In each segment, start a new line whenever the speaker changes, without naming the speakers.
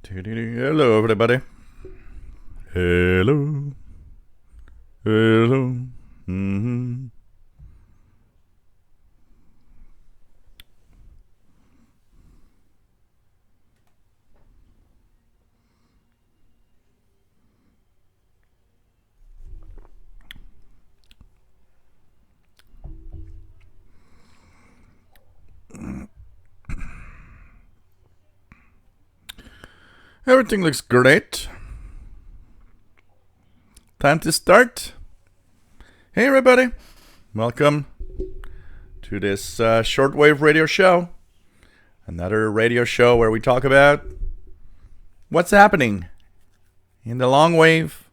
Hello, everybody. Hello. Hello. Mm-hmm. Everything looks great. Time to start. Hey, everybody. Welcome to this Shortwave radio show. Another radio show where we talk about what's happening in the long wave,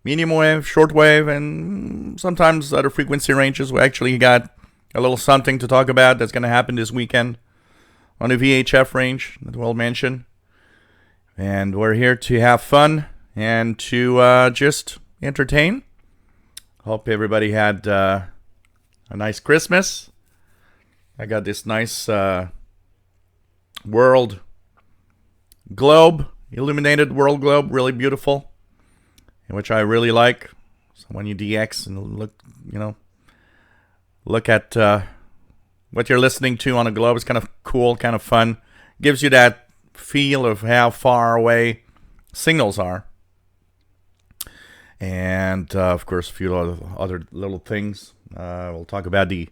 medium wave, shortwave, and sometimes other frequency ranges. We actually got a little something to talk about that's going to happen this weekend on the VHF range that we'll mention. And we're here to have fun and to just entertain. Hope everybody had a nice Christmas. I got this nice world globe, illuminated world globe, really beautiful, which I really like. So when you DX and look at what you're listening to on a globe, it's kind of cool, kind of fun. Gives you that feel of how far away signals are. And of course a few other little things. We'll talk about the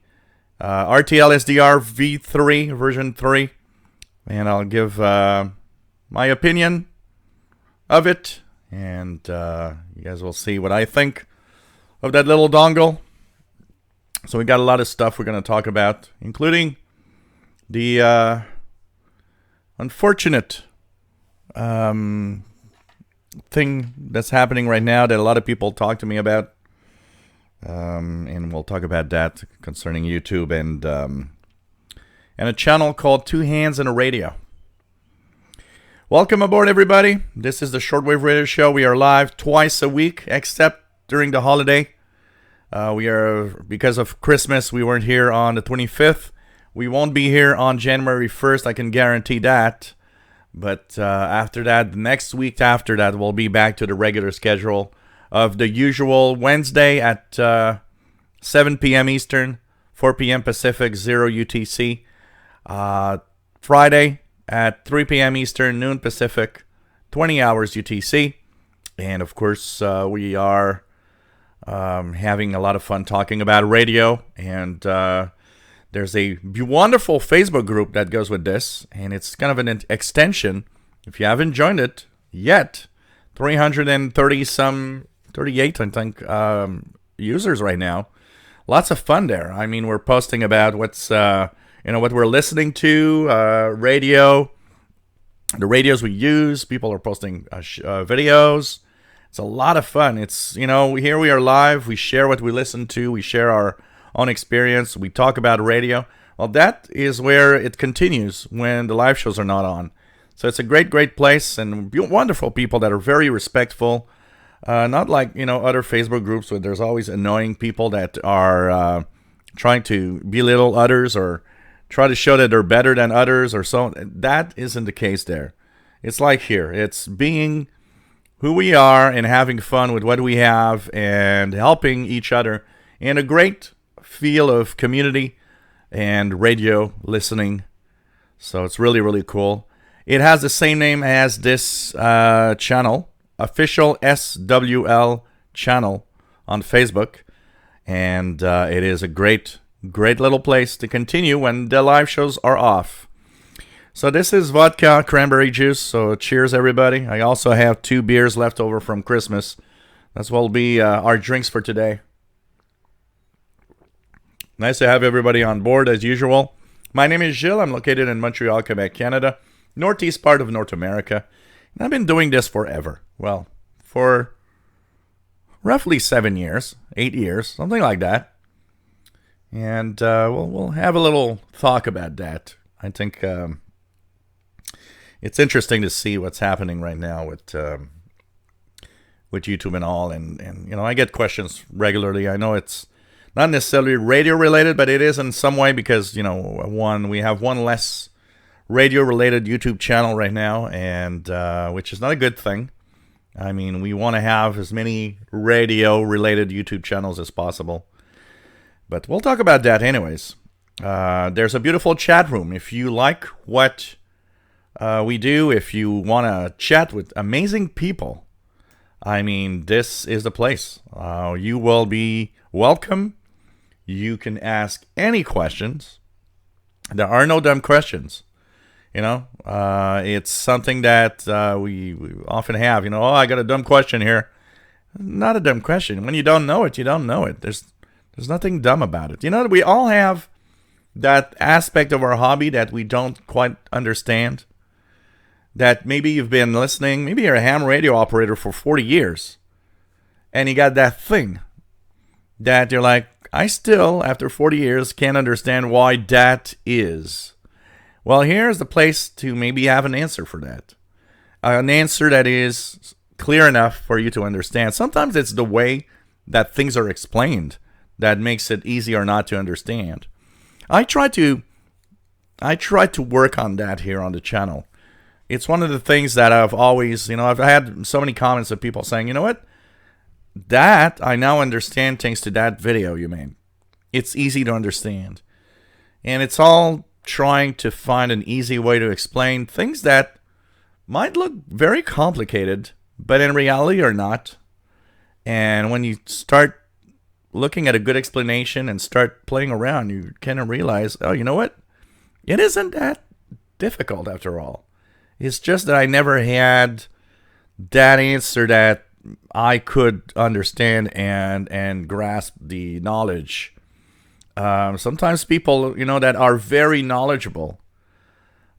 RTL SDR V3 version 3, and I'll give my opinion of it, and you guys will see what I think of that little dongle. So we got a lot of stuff we're going to talk about, including the unfortunate thing that's happening right now that a lot of people talk to me about, and we'll talk about that concerning YouTube and a channel called Two Hands and a Radio. Welcome aboard, everybody. This is the Shortwave Radio Show. We are live twice a week, except during the holiday. Because of Christmas, we weren't here on the 25th. We won't be here on January 1st, I can guarantee that. But after that, the next week after that, we'll be back to the regular schedule of the usual Wednesday at 7 p.m. Eastern, 4 p.m. Pacific, 0 UTC. Friday at 3 p.m. Eastern, noon Pacific, 20 hours UTC. And of course, we are having a lot of fun talking about radio, and there's a wonderful Facebook group that goes with this, and it's kind of an extension. If you haven't joined it yet, 38, I think, users right now. Lots of fun there. I mean, we're posting about what's, what we're listening to, radio, the radios we use. People are posting videos. It's a lot of fun. It's, here we are live. We share what we listen to. We share our own experience. We talk about radio. Well, that is where it continues when the live shows are not on. So it's a great, great place, and wonderful people that are very respectful. Not like, other Facebook groups where there's always annoying people that are trying to belittle others or try to show that they're better than others or so. That isn't the case there. It's like here. It's being who we are and having fun with what we have and helping each other in a great feel of community and radio listening. So it's really, really cool. It has the same name as this channel, official SWL channel on Facebook. And it is a great, great little place to continue when the live shows are off. So this is vodka cranberry juice. So cheers, everybody. I also have 2 beers left over from Christmas. That's what will be our drinks for today. Nice to have everybody on board as usual. My name is Gilles. I'm located in Montreal, Quebec, Canada, northeast part of North America. And I've been doing this forever. Well, for roughly 7 years, 8 years, something like that. And we'll have a little talk about that. I think it's interesting to see what's happening right now with YouTube and all. And I get questions regularly. I know it's not necessarily radio related, but it is in some way because, we have one less radio-related YouTube channel right now, and which is not a good thing. I mean, we want to have as many radio-related YouTube channels as possible. But we'll talk about that anyways. There's a beautiful chat room. If you like what we do, if you want to chat with amazing people, I mean, this is the place. You will be welcome. You can ask any questions. There are no dumb questions. You know, it's something that we often have. You know, oh, I got a dumb question here. Not a dumb question. When you don't know it, you don't know it. There's nothing dumb about it. You know, we all have that aspect of our hobby that we don't quite understand. That maybe you've been listening, maybe you're a ham radio operator for 40 years, and you got that thing that you're like, I still, after 40 years, can't understand why that is. Well, here's the place to maybe have an answer for that. An answer that is clear enough for you to understand. Sometimes it's the way that things are explained that makes it easy or not to understand. I try to work on that here on the channel. It's one of the things that I've always, I've had so many comments of people saying, you know what? That I now understand thanks to that video you made. It's easy to understand. And it's all trying to find an easy way to explain things that might look very complicated, but in reality are not. And when you start looking at a good explanation and start playing around, you kind of realize, oh, you know what? It isn't that difficult after all. It's just that I never had that answer that I could understand and grasp the knowledge. Sometimes people, that are very knowledgeable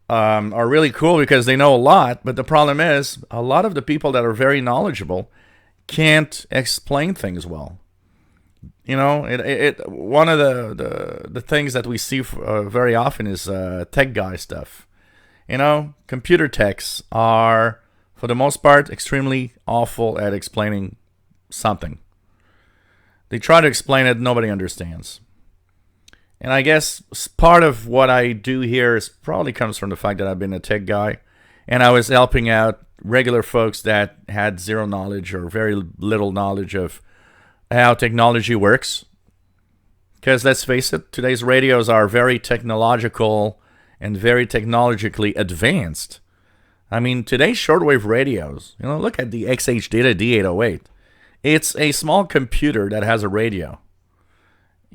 are really cool because they know a lot. But the problem is, a lot of the people that are very knowledgeable can't explain things well. One of the things that we see very often is tech guy stuff. Computer techs are, for the most part, extremely awful at explaining something. They try to explain it, nobody understands. And I guess part of what I do here probably comes from the fact that I've been a tech guy, and I was helping out regular folks that had zero knowledge or very little knowledge of how technology works. Because let's face it, today's radios are very technological and very technologically advanced. I mean, today's shortwave radios, look at the XH Data D808. It's a small computer that has a radio.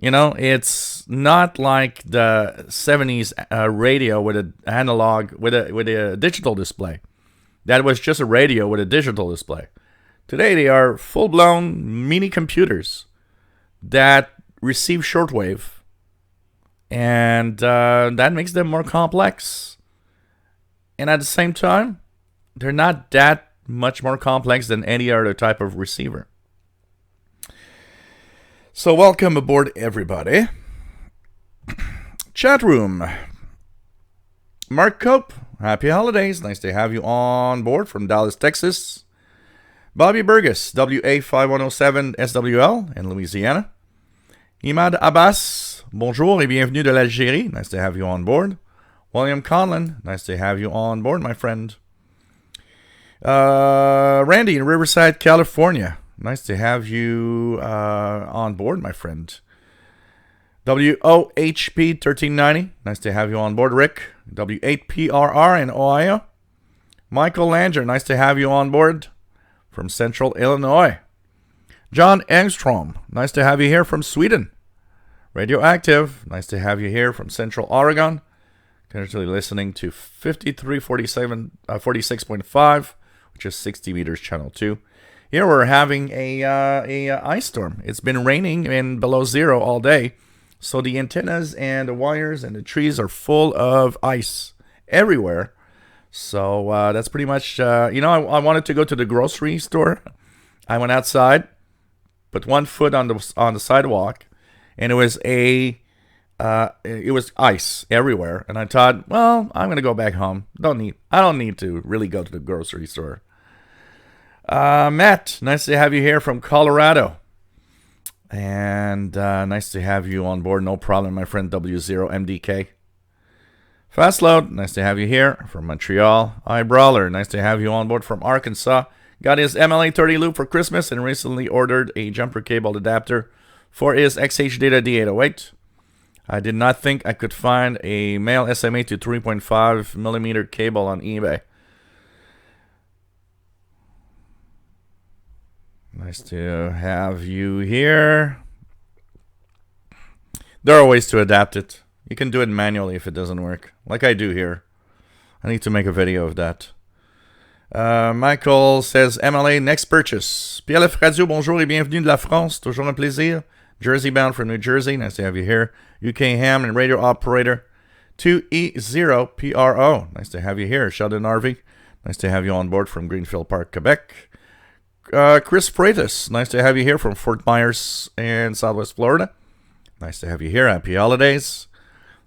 It's not like the 70s radio with an analog, with a digital display. That was just a radio with a digital display. Today, they are full-blown mini computers that receive shortwave. And that makes them more complex. And at the same time, they're not that much more complex than any other type of receiver. So welcome aboard, everybody. Chat room. Mark Cope, happy holidays. Nice to have you on board from Dallas, Texas. Bobby Burgess, WA5107 SWL in Louisiana. Imad Abbas, bonjour et bienvenue de l'Algérie. Nice to have you on board. William Conlon, nice to have you on board, my friend. Randy in Riverside, California. Nice to have you on board, my friend. WOHP1390, nice to have you on board, Rick. W8PRR in Ohio. Michael Langer, nice to have you on board from Central Illinois. John Engstrom, nice to have you here from Sweden. Radioactive, nice to have you here from Central Oregon. Currently listening to 46.5, which is 60 meters, channel 2. Here we're having a ice storm. It's been raining and below zero all day, so the antennas and the wires and the trees are full of ice everywhere. So that's pretty much, I wanted to go to the grocery store. I went outside, put one foot on the sidewalk, and it was ice everywhere. And I thought, well, I'm gonna go back home. I don't need to really go to the grocery store. Matt, nice to have you here from Colorado. And nice to have you on board. No problem, my friend W0MDK. Fast Load, nice to have you here from Montreal. iBrawler, nice to have you on board from Arkansas. Got his MLA 30 loop for Christmas and recently ordered a jumper cable adapter for his XH Data D808. I did not think I could find a male SMA to 3.5 millimeter cable on eBay. Nice to have you here. There are ways to adapt it. You can do it manually if it doesn't work, like I do here. I need to make a video of that. Michael says, MLA, next purchase. PLF Radio, bonjour et bienvenue de la France. Toujours un plaisir. Jersey bound from New Jersey. Nice to have you here. UK ham and radio operator 2E0PRO. Nice to have you here. Sheldon RV. Nice to have you on board from Greenfield Park, Quebec. Chris Freitas. Nice to have you here from Fort Myers and Southwest Florida. Nice to have you here. Happy holidays.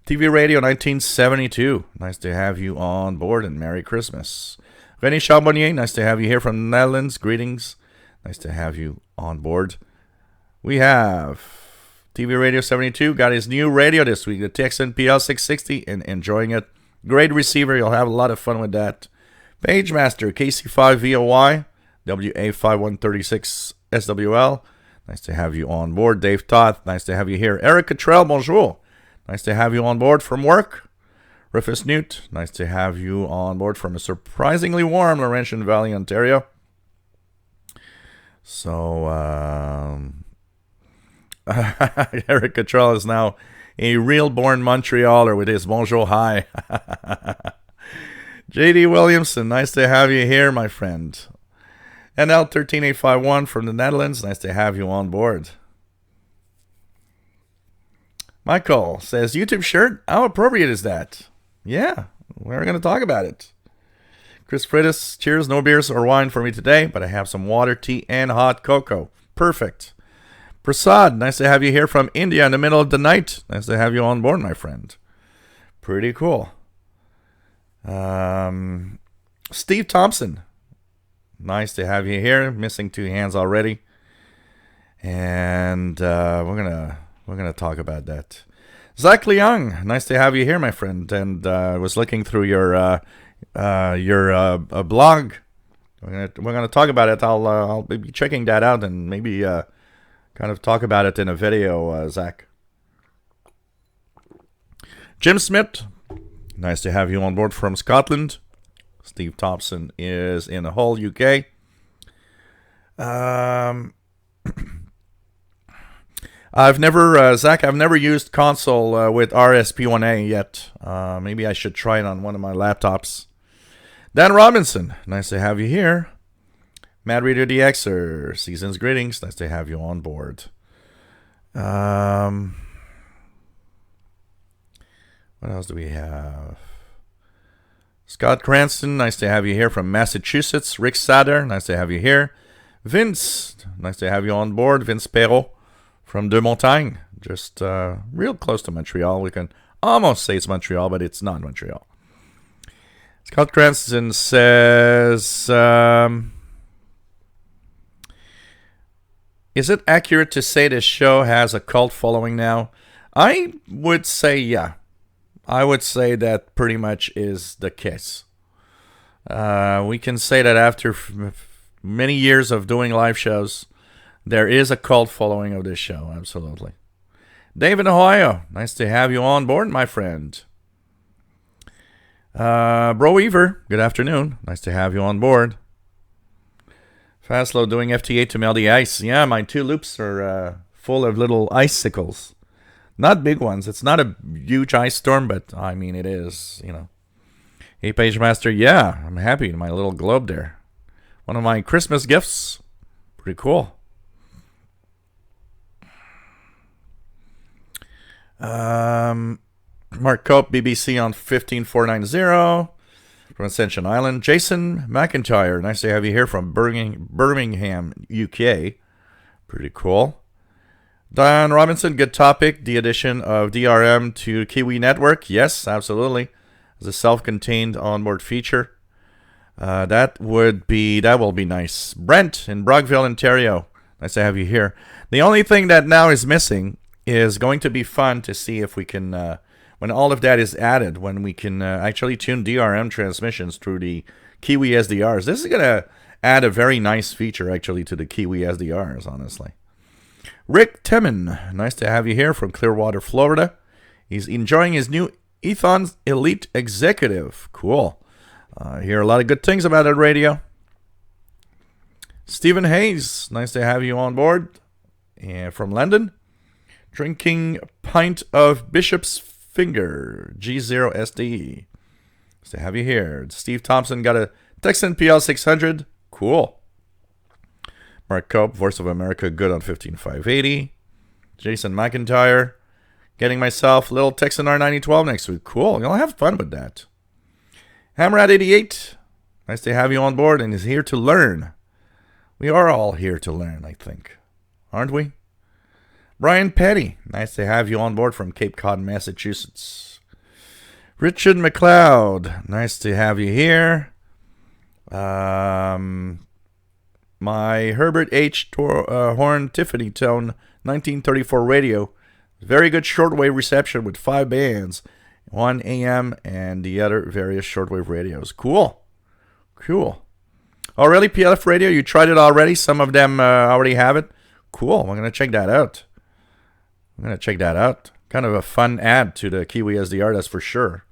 TV Radio 1972. Nice to have you on board and Merry Christmas. René Charbonnier. Nice to have you here from the Netherlands. Greetings. Nice to have you on board. We have TV Radio 72. Got his new radio this week. The Texan PL660 and enjoying it. Great receiver. You'll have a lot of fun with that. PageMaster KC5VOY. WA5136 SWL. Nice to have you on board. Dave Toth. Nice to have you here. Eric Cottrell. Bonjour. Nice to have you on board from work. Rufus Newt. Nice to have you on board from a surprisingly warm Laurentian Valley, Ontario. So, Eric Cottrell is now a real-born Montrealer with his bonjour hi. JD Williamson. Nice to have you here, my friend. NL13851 from the Netherlands. Nice to have you on board. Michael says, YouTube shirt? How appropriate is that? Yeah, we're going to talk about it. Chris Freitas, cheers. No beers or wine for me today, but I have some water, tea, and hot cocoa. Perfect. Prasad, nice to have you here from India in the middle of the night. Nice to have you on board, my friend. Pretty cool. Steve Thompson. Nice to have you here. Missing 2 hands already. And we're gonna talk about that. Zach Leung, nice to have you here, my friend. And I was looking through your blog. We're gonna talk about it. I'll be checking that out and maybe kind of talk about it in a video, Zach. Jim Smith, nice to have you on board from Scotland. Steve Thompson is in the Hull, UK. I've never used console with RSP1A yet. Maybe I should try it on one of my laptops. Dan Robinson, nice to have you here. Mad Reader DXer, season's greetings. Nice to have you on board. What else do we have? Scott Cranston, nice to have you here from Massachusetts. Rick Sader, nice to have you here. Vince, nice to have you on board. Vince Perrault from De Montagne, just real close to Montreal. We can almost say it's Montreal, but it's not Montreal. Scott Cranston says, is it accurate to say this show has a cult following now? I would say yeah. I would say that pretty much is the case. We can say that after many years of doing live shows, there is a cult following of this show, absolutely. David Ohio, nice to have you on board, my friend. Bro Weaver, good afternoon. Nice to have you on board. Fastlow doing FT8 to melt the ice. Yeah, my 2 loops are full of little icicles. Not big ones. It's not a huge ice storm, but I mean, it is, you know. Hey, PageMaster, yeah, I'm happy in my little globe there. One of my Christmas gifts. Pretty cool. Mark Cope, BBC on 15490 from Ascension Island. Jason McIntyre, nice to have you here from Birmingham, UK. Pretty cool. Diane Robinson, good topic. The addition of DRM to Kiwi Network. Yes, absolutely. As a self-contained onboard feature. That will be nice. Brent in Brockville, Ontario. Nice to have you here. The only thing that now is missing is going to be fun to see if we can when all of that is added, when we can actually tune DRM transmissions through the Kiwi SDRs, this is going to add a very nice feature actually to the Kiwi SDRs, honestly. Rick Timon, nice to have you here from Clearwater, Florida. He's enjoying his new Ethon Elite Executive. Cool. I hear a lot of good things about it, radio. Stephen Hayes, nice to have you on board. And from London, drinking a pint of Bishop's Finger G0SD. Nice to have you here. Steve Thompson got a Texan PL600. Cool. Mark Cope, Voice of America, good on 15580. Jason McIntyre, getting myself a little Texan R9012 next week. Cool. You'll have fun with that. Hammerad88, nice to have you on board and is here to learn. We are all here to learn, I think. Aren't we? Brian Petty, nice to have you on board from Cape Cod, Massachusetts. Richard McLeod, nice to have you here. My Herbert H. Horn Tiffany Tone 1934 radio. Very good shortwave reception with 5 bands. 1 AM and the other various shortwave radios. Cool. Cool. Oh, really? PLF radio? You tried it already? Some of them already have it? Cool. I'm going to check that out. Kind of a fun add to the Kiwi SDR, that's for sure.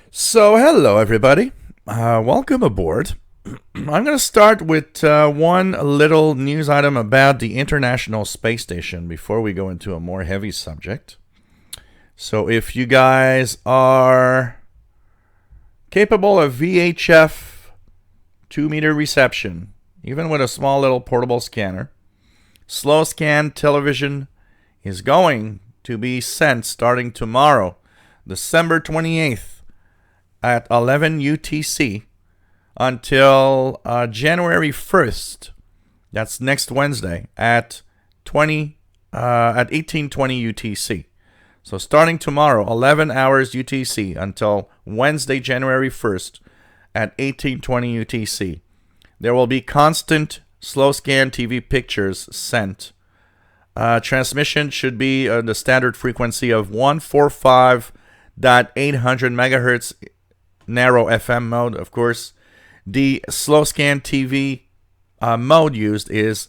So, hello, everybody. Welcome aboard. I'm going to start with one little news item about the International Space Station before we go into a more heavy subject. So if you guys are capable of VHF 2-meter reception, even with a small little portable scanner, slow scan television is going to be sent starting tomorrow, December 28th at 11 UTC. Until January 1st, that's next Wednesday, at 1820 UTC. So starting tomorrow, 11 hours UTC, until Wednesday, January 1st, at 1820 UTC. There will be constant slow scan TV pictures sent. Transmission should be the standard frequency of 145.800 megahertz narrow FM mode, of course. The slow scan TV mode used is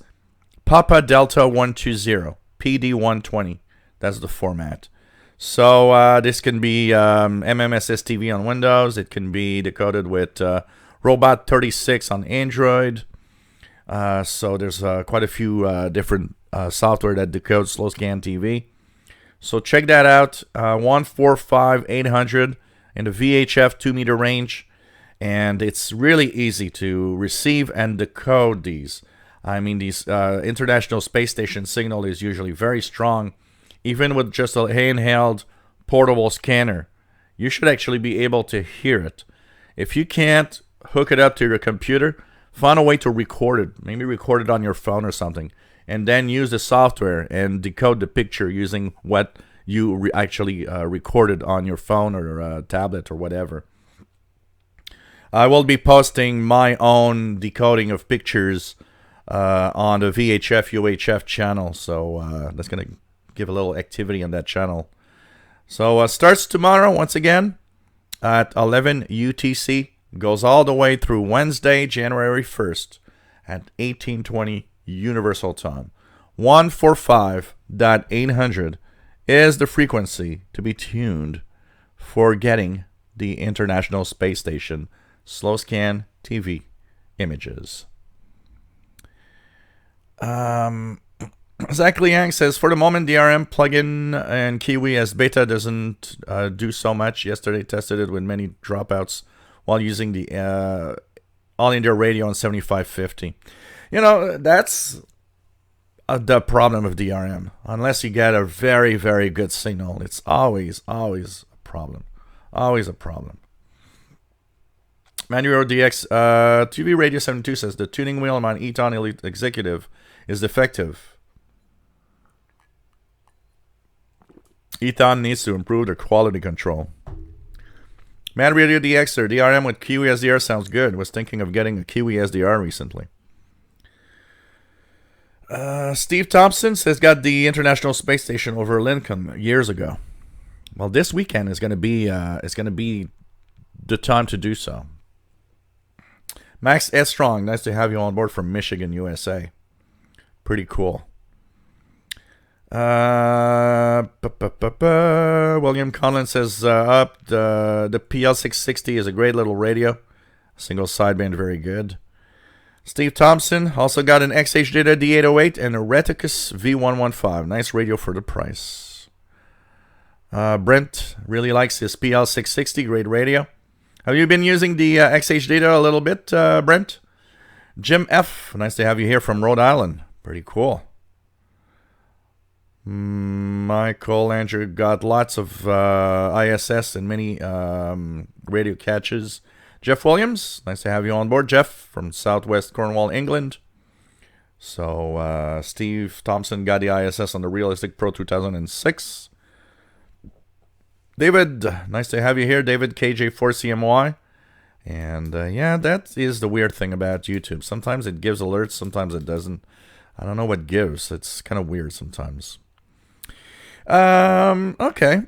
Papa Delta 120, PD120. That's the format. So this can be MMSS TV on Windows. It can be decoded with Robot 36 on Android. So there's quite a few different software that decodes slow scan TV. So check that out. 145.800 in the VHF 2-meter range. And it's really easy to receive and decode these. I mean, these International Space Station signal is usually very strong. Even with just a handheld portable scanner, you should actually be able to hear it. If you can't hook it up to your computer, find a way to record it. Maybe record it on your phone or something. And then use the software and decode the picture using what you actually recorded on your phone or tablet or whatever. I will be posting my own decoding of pictures on the VHF UHF channel, so that's going to give a little activity on that channel. So starts tomorrow once again at 11 UTC, goes all the way through Wednesday, January 1st at 1820 Universal Time. 145.800 is the frequency to be tuned for getting the International Space Station slow scan TV images. Zach Liang says, for the moment, DRM plugin and Kiwi as beta doesn't do so much. Yesterday tested it with many dropouts while using the All India radio on 7550. You know, that's the problem of DRM. Unless you get a very, very good signal, it's always a problem. Always a problem. Manuel DX, TV Radio 72 says, the tuning wheel on my Eton Elite Executive is defective. Eton needs to improve their quality control. Man Radio DX, or DRM with Kiwi SDR sounds good. Was thinking of getting a Kiwi SDR recently. Steve Thompson says got the International Space Station over Lincoln years ago. Well, this weekend is going to be the time to do so. Max S. Strong, nice to have you on board from Michigan, USA. Pretty cool. William Collins says up the PL660 is a great little radio. Single sideband, very good. Steve Thompson also got an XH Data D808 and a Reticus V115. Nice radio for the price. Brent really likes his PL660. Great radio. Have you been using the XH Data a little bit, Brent? Jim F. Nice to have you here from Rhode Island. Pretty cool. Michael Andrew got lots of ISS and many radio catches. Jeff Williams, nice to have you on board, Jeff, from Southwest Cornwall, England. So Steve Thompson got the ISS on the Realistic Pro 2006. David, nice to have you here, David KJ4CMY. And yeah, that is the weird thing about YouTube. Sometimes it gives alerts, sometimes it doesn't. I don't know what gives. It's kind of weird sometimes. Okay.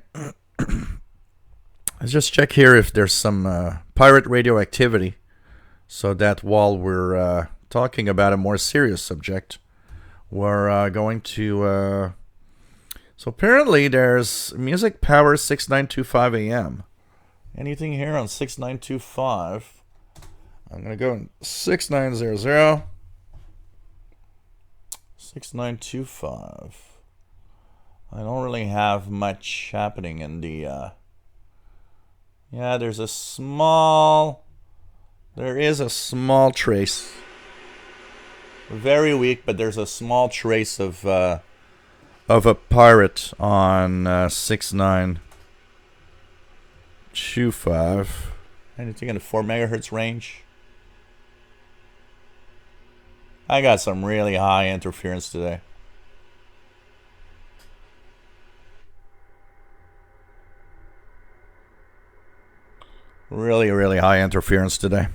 Let's just check here if there's some pirate radio activity, so that while we're talking about a more serious subject, we're going to... So apparently there's Music Power 6925 AM. Anything here on 6925? I'm going to go in 6900. 6925. I don't really have much happening in the... Yeah, there is a small trace. Very weak, but there's a small trace of a pirate on 6925. Anything in the 4 megahertz range? I got some really high interference today. Really, really high interference today.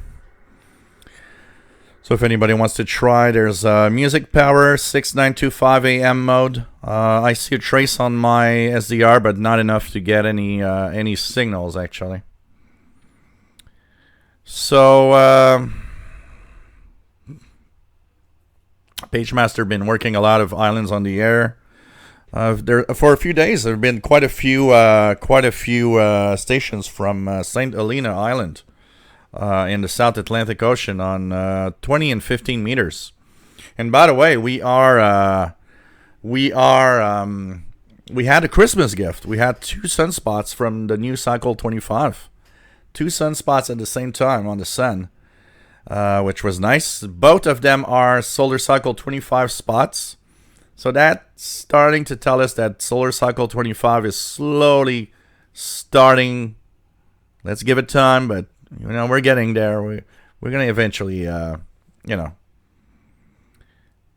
So if anybody wants to try, there's Music Power 6925 AM mode. I see a trace on my SDR, but not enough to get any signals, actually. So PageMaster been working a lot of islands on the air. There for a few days, there have been quite a few stations from St. Helena Island in the South Atlantic Ocean on 20 and 15 meters. And by the way, we had a Christmas gift. We had 2 sunspots from the new Cycle 25, 2 sunspots at the same time on the sun, which was nice. Both of them are Solar Cycle 25 spots. So that's starting to tell us that Solar Cycle 25 is slowly starting. Let's give it time, but we're getting there. We're gonna eventually,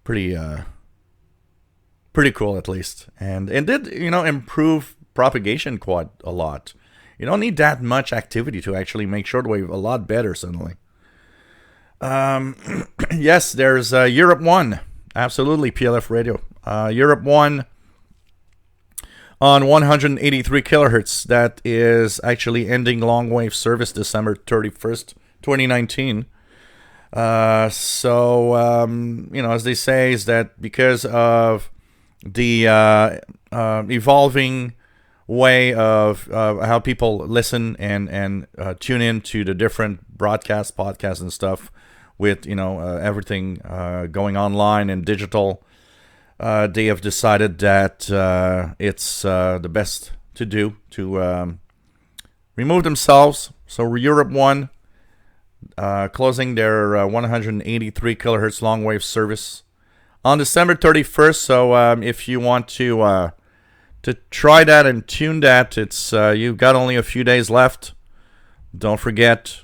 pretty cool at least, and it did improve propagation quite a lot. You don't need that much activity to actually make shortwave a lot better suddenly. Yes, there's Europe 1. Absolutely, PLF radio. Europe 1 on 183 kilohertz. That is actually ending long wave service December 31st, 2019. As they say, is that because of the evolving way of how people listen and tune in to the different broadcasts, podcasts, and stuff, with everything going online and digital, they have decided that it's the best to do to remove themselves. So Europe 1 closing their 183 kilohertz long wave service on December 31st. So if you want to try that and tune that, it's you've got only a few days left. Don't forget,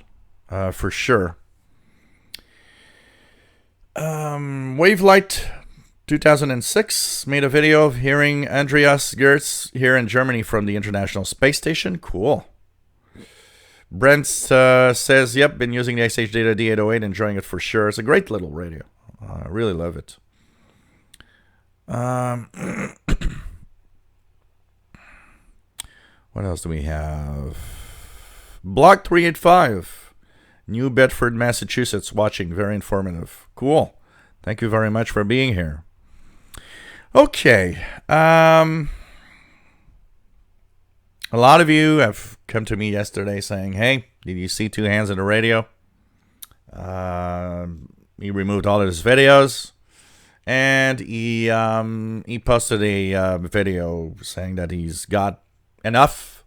for sure. Wavelight 2006 made a video of hearing Andreas Gertz here in Germany from the International Space Station. Cool. Brent says, yep, been using the XH Data D808, enjoying it for sure. It's a great little radio. I really love it. Um, what else do we have? Block 385, New Bedford, Massachusetts, watching. Very informative. Cool. Thank you very much for being here. Okay. A lot of you have come to me yesterday saying, hey, did you see Two Hands in the Radio? He removed all of his videos, and he posted a video saying that he's got enough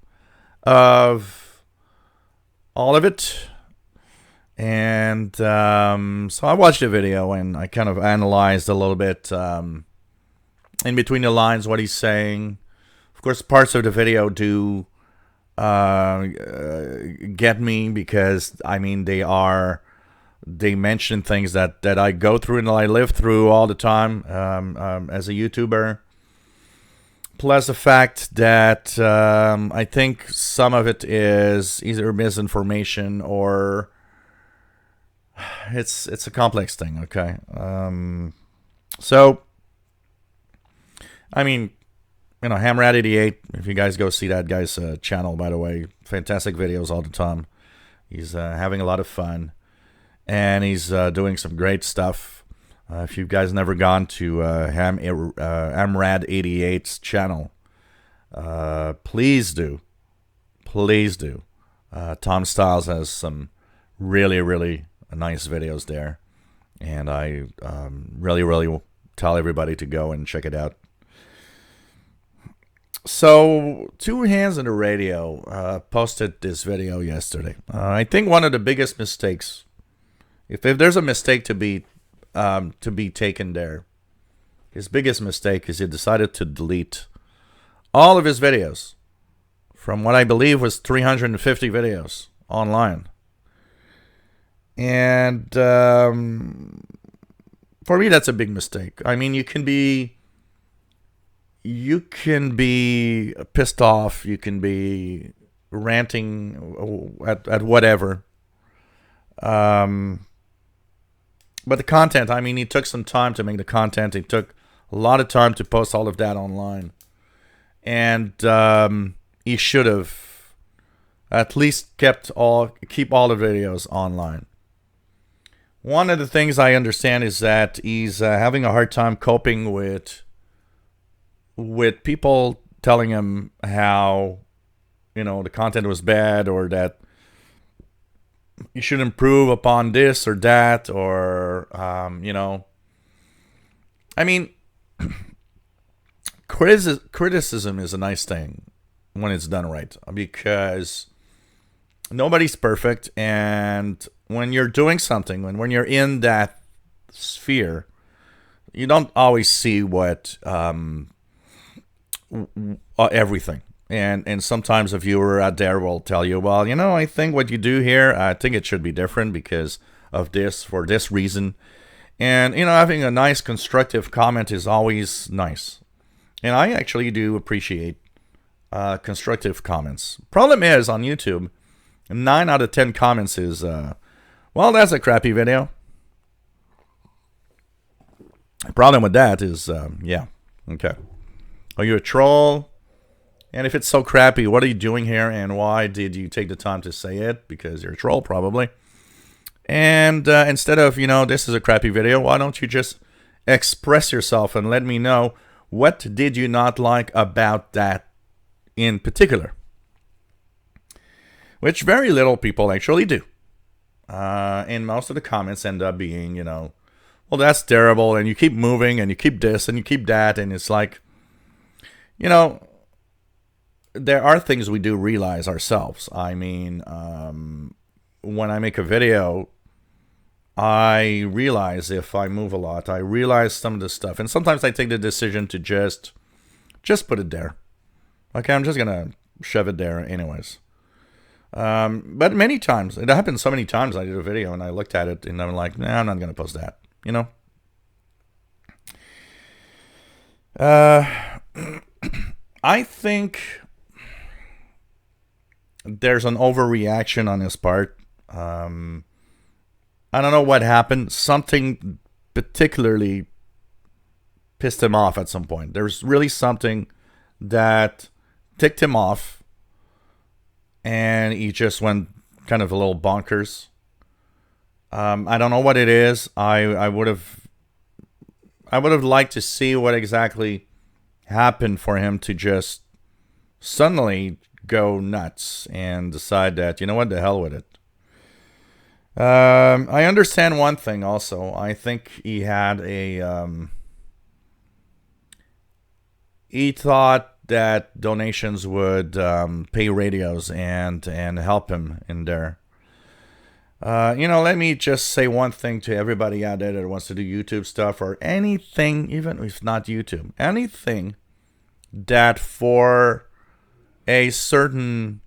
of all of it. And so I watched the video and I kind of analyzed a little bit in between the lines what he's saying. Of course, parts of the video do get me because, I mean, they mention things that I go through and that I live through all the time as a YouTuber. Plus the fact that I think some of it is either misinformation or it's a complex thing, okay? So, I mean, you know, Hamrad88, if you guys go see that guy's channel, by the way, fantastic videos all the time. He's having a lot of fun, and he's doing some great stuff. If you guys never gone to Hamrad88's channel, please do. Please do. Tom Styles has some really, really nice videos there, and I really, really tell everybody to go and check it out. So, Two Hands in the Radio posted this video yesterday. I think one of the biggest mistakes, if there's a mistake to be taken there, his biggest mistake is he decided to delete all of his videos from what I believe was 350 videos online. And for me, that's a big mistake. I mean, you can be pissed off, you can be ranting at whatever. But the content, I mean, he took some time to make the content. He took a lot of time to post all of that online. And he should have at least keep all the videos online. One of the things I understand is that he's having a hard time coping with people telling him how, you know, the content was bad, or that you should improve upon this or that, or, you know, I mean, criticism is a nice thing when it's done right, because nobody's perfect, and when you're doing something, when you're in that sphere, you don't always see what everything. And sometimes a viewer out there will tell you, well, you know, I think what you do here, I think it should be different because of this, for this reason. And, you know, having a nice constructive comment is always nice. And I actually do appreciate constructive comments. Problem is, on YouTube, 9 out of 10 comments is, well, that's a crappy video. The problem with that is, yeah, okay. Are you a troll? And if it's so crappy, what are you doing here? And why did you take the time to say it? Because you're a troll, probably. And instead of, you know, this is a crappy video, why don't you just express yourself and let me know what did you not like about that in particular? Which very little people actually do. And most of the comments end up being, you know, well, that's terrible, and you keep moving, and you keep this, and you keep that, and it's like, you know, there are things we do realize ourselves. I mean, when I make a video, I realize if I move a lot, I realize some of the stuff, and sometimes I take the decision to just put it there. Okay, I'm just gonna shove it there anyways. But many times, it happened so many times, I did a video and I looked at it and I'm like, nah, I'm not gonna post that, you know? I think there's an overreaction on his part. I don't know what happened. Something particularly pissed him off at some point. There's really something that ticked him off, and he just went kind of a little bonkers. I don't know what it is. I would have liked to see what exactly happened for him to just suddenly go nuts and decide that, you know what, the hell with it. I understand one thing also. I think he had he thought that donations would pay radios and help him in there. Let me just say one thing to everybody out there that wants to do YouTube stuff or anything, even if not YouTube, anything that for a certain,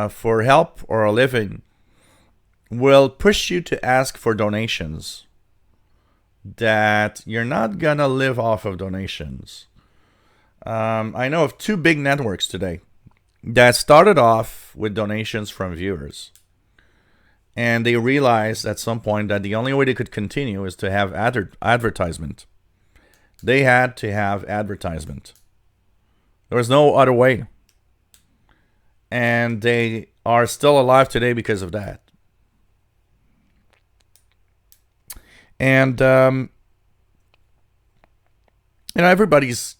for help or a living will push you to ask for donations, that you're not gonna live off of donations. I know of two big networks today that started off with donations from viewers. And they realized at some point that the only way they could continue is to have advertisement. They had to have advertisement. There was no other way. And they are still alive today because of that. And, everybody's...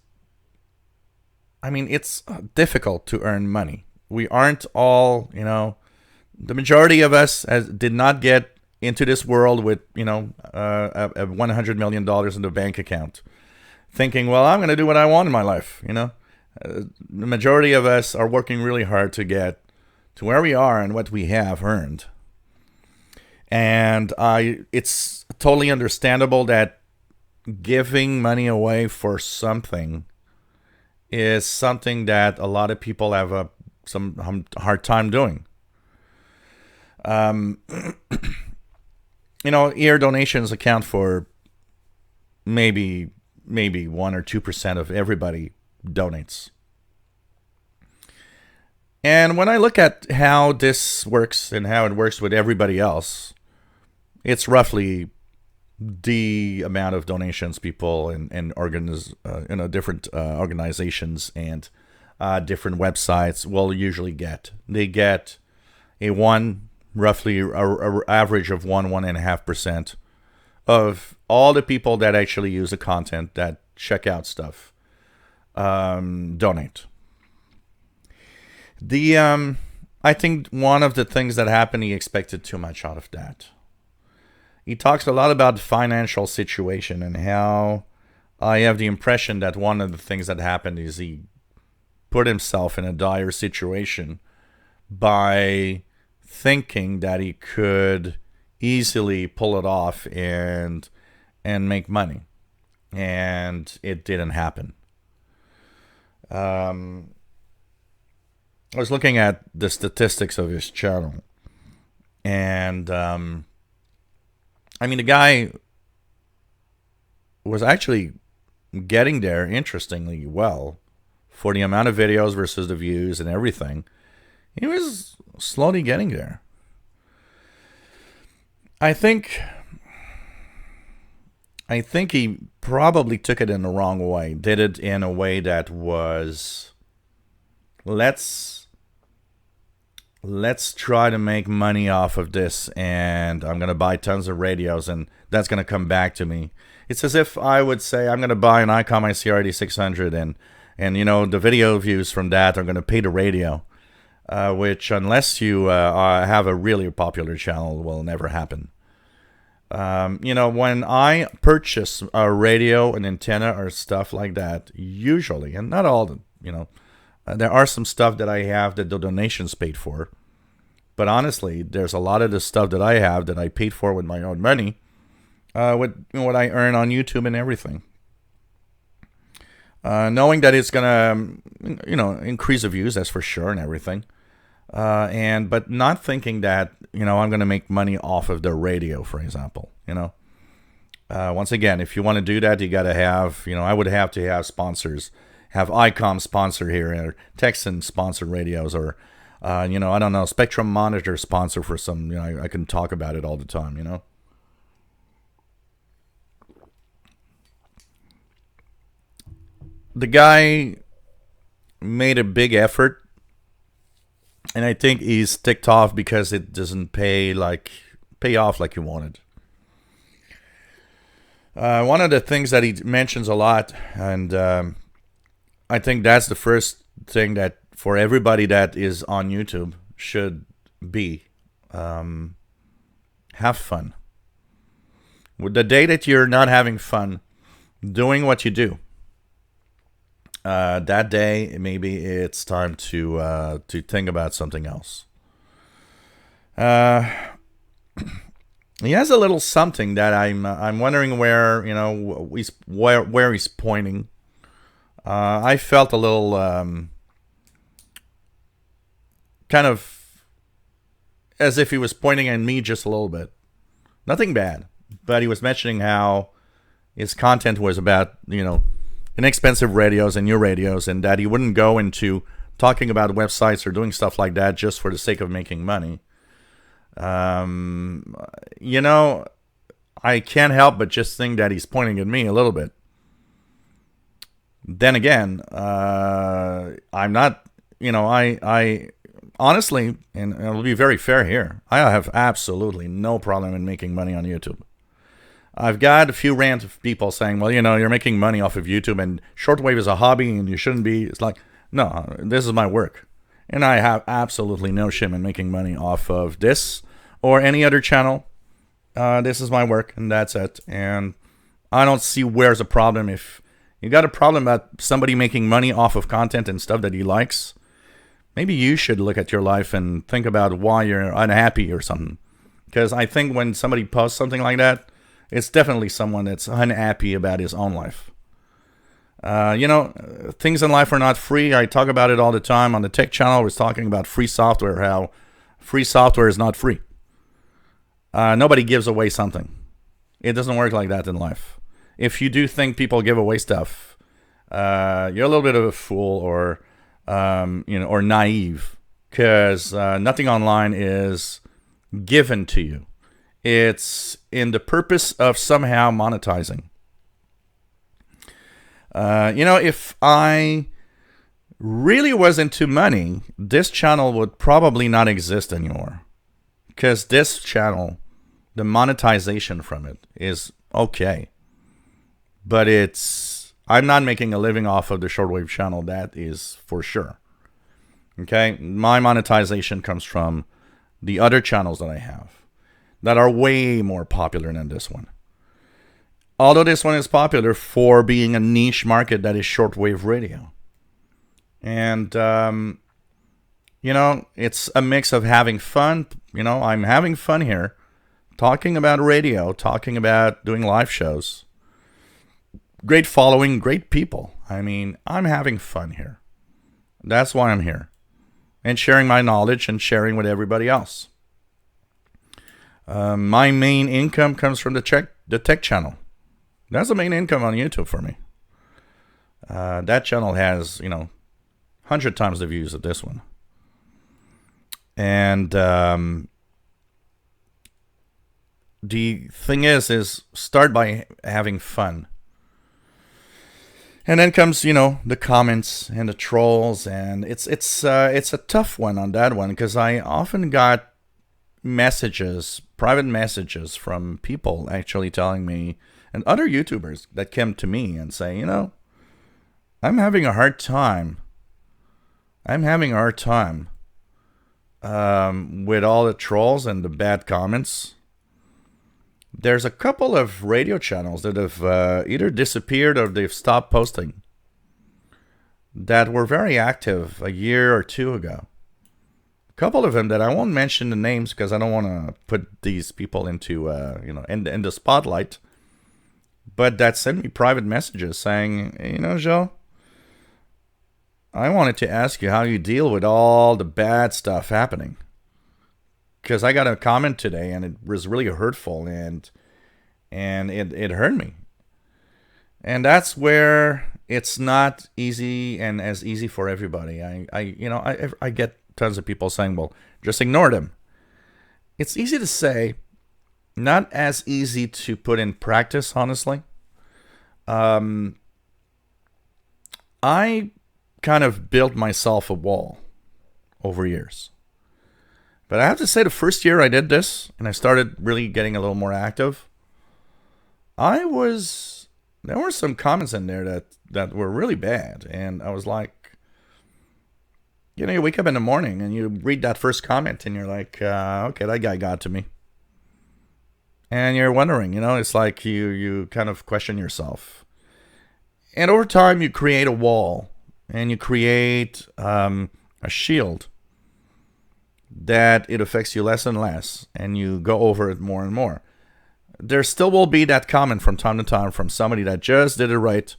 I mean, it's difficult to earn money. We aren't all, the majority of us did not get into this world with, a $100 million in the bank account, thinking, well, I'm going to do what I want in my life. The majority of us are working really hard to get to where we are and what we have earned. And it's totally understandable that giving money away for something is something that a lot of people have some hard time doing. Here donations account for maybe 1 or 2% of everybody donates. And when I look at how this works and how it works with everybody else, it's roughly the amount of donations people and different organizations and different websites will usually get. They get roughly a average of 1.5% of all the people that actually use the content, that check out stuff, donate. I think one of the things that happened, he expected too much out of that. He talks a lot about the financial situation and how I have the impression that one of the things that happened is he put himself in a dire situation by thinking that he could easily pull it off and make money. And it didn't happen. I was looking at the statistics of his channel. And the guy was actually getting there interestingly well for the amount of videos versus the views and everything. He was slowly getting there. I think he probably took it in the wrong way. Did it in a way that was, let's try to make money off of this, and I'm going to buy tons of radios, and that's going to come back to me. It's as if I would say I'm going to buy an Icom ICR 8600, and the video views from that are going to pay the radio, which unless you have a really popular channel will never happen. When I purchase a radio, an antenna, or stuff like that, usually, and not all, there are some stuff that I have that the donations paid for. But honestly, there's a lot of the stuff that I have that I paid for with my own money, with what I earn on YouTube and everything. Knowing that it's going to, increase the views, that's for sure, and everything. But not thinking that, I'm going to make money off of the radio, for example, Once again, if you want to do that, you got to have, I would have to have sponsors. Have ICOM sponsor here, or Texan sponsor radios, or I don't know, Spectrum Monitor sponsor for some. I can talk about it all the time. the guy made a big effort, and I think he's ticked off because it doesn't pay off like he wanted. One of the things that he mentions a lot, and I think that's the first thing that for everybody that is on YouTube should be, have fun. With the day that you're not having fun doing what you do, that day maybe it's time to think about something else. He has a little something that I'm wondering where where he's pointing. I felt a little kind of as if he was pointing at me just a little bit. Nothing bad, but he was mentioning how his content was about inexpensive radios and new radios, and that he wouldn't go into talking about websites or doing stuff like that just for the sake of making money. I can't help but just think that he's pointing at me a little bit. Then again, I'm not, I honestly, and I'll be very fair here, I have absolutely no problem in making money on YouTube. I've got a few rants of people saying, well, you're making money off of YouTube and Shortwave is a hobby and you shouldn't be. It's like, no, this is my work. And I have absolutely no shame in making money off of this or any other channel. This is my work, and that's it. And I don't see where's a problem. If you got a problem about somebody making money off of content and stuff that he likes, maybe you should look at your life and think about why you're unhappy or something. Because I think when somebody posts something like that, it's definitely someone that's unhappy about his own life. Things in life are not free. I talk about it all the time on the tech channel. I was talking about free software, how free software is not free. Nobody gives away something. It doesn't work like that in life. If you do think people give away stuff, you're a little bit of a fool or naive, because nothing online is given to you. It's in the purpose of somehow monetizing. If I really was into money, this channel would probably not exist anymore. Because this channel, the monetization from it is okay. But I'm not making a living off of the Shortwave channel, that is for sure. Okay? My monetization comes from the other channels that I have that are way more popular than this one. Although this one is popular for being a niche market that is shortwave radio. And, it's a mix of having fun. I'm having fun here, talking about radio, talking about doing live shows. Great following, great people. I'm having fun here. That's why I'm here. And sharing my knowledge and sharing with everybody else. My main income comes from the tech channel. That's the main income on YouTube for me. That channel has, 100 times the views of this one. And the thing is start by having fun. And then comes, the comments and the trolls, and it's a tough one on that one, because I often got private messages from people actually telling me, and other YouTubers that came to me and say, I'm having a hard time. With all the trolls and the bad comments. There's a couple of radio channels that have either disappeared or they've stopped posting that were very active a year or two ago. A couple of them that I won't mention the names because I don't want to put these people into, in the spotlight. But that sent me private messages saying, Joe, I wanted to ask you how you deal with all the bad stuff happening. Because I got a comment today and it was really hurtful and it hurt me. And that's where it's not easy and as easy for everybody. I get tons of people saying, well, just ignore them. It's easy to say, not as easy to put in practice, honestly. I kind of built myself a wall over years. But I have to say, the first year I did this and I started really getting a little more active, there were some comments in there that were really bad. And I was like, you wake up in the morning and you read that first comment and you're like, okay, that guy got to me. And you're wondering, it's like you kind of question yourself. And over time, you create a wall and you create a shield that it affects you less and less, and you go over it more and more. There still will be that comment from time to time from somebody that just did it right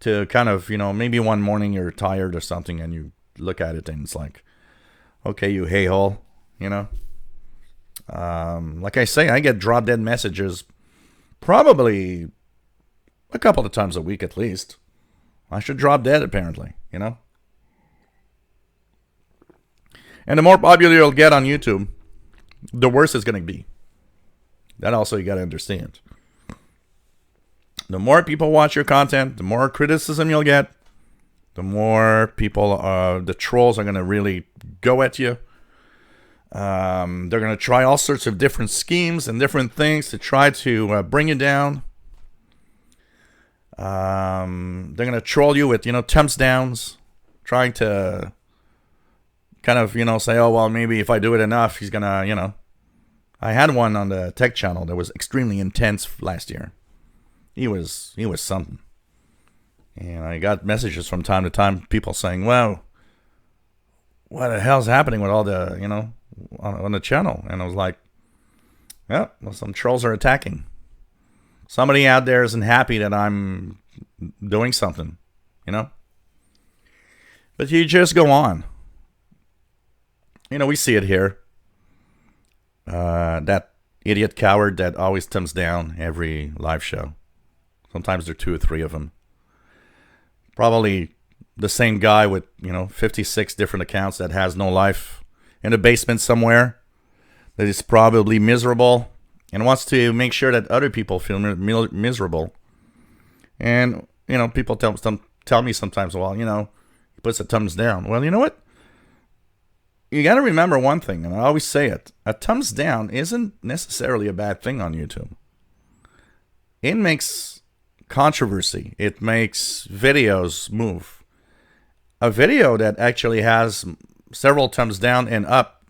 to kind of, maybe one morning you're tired or something and you look at it and it's like, okay, you hey-hole, like I say, I get drop dead messages probably a couple of times a week at least. I should drop dead, apparently, And the more popular you'll get on YouTube, the worse it's going to be. That also you got to understand. The more people watch your content, the more criticism you'll get, the more people, the trolls are going to really go at you. They're going to try all sorts of different schemes and different things to try to bring you down. They're going to troll you with, thumbs downs, trying to kind of, say, oh, well, maybe if I do it enough, he's going to, I had one on the tech channel that was extremely intense last year. He was something. And I got messages from time to time, people saying, well, what the hell's happening with all the, on the channel? And I was like, well, some trolls are attacking. Somebody out there isn't happy that I'm doing something, But you just go on. We see it here. That idiot coward that always thumbs down every live show. Sometimes there are 2 or 3 of them. Probably the same guy with, 56 different accounts that has no life in a basement somewhere. That is probably miserable and wants to make sure that other people feel miserable. And, people tell me sometimes, well, he puts the thumbs down. Well, you know what? You got to remember one thing, and I always say it. A thumbs down isn't necessarily a bad thing on YouTube. It makes controversy. It makes videos move. A video that actually has several thumbs down and up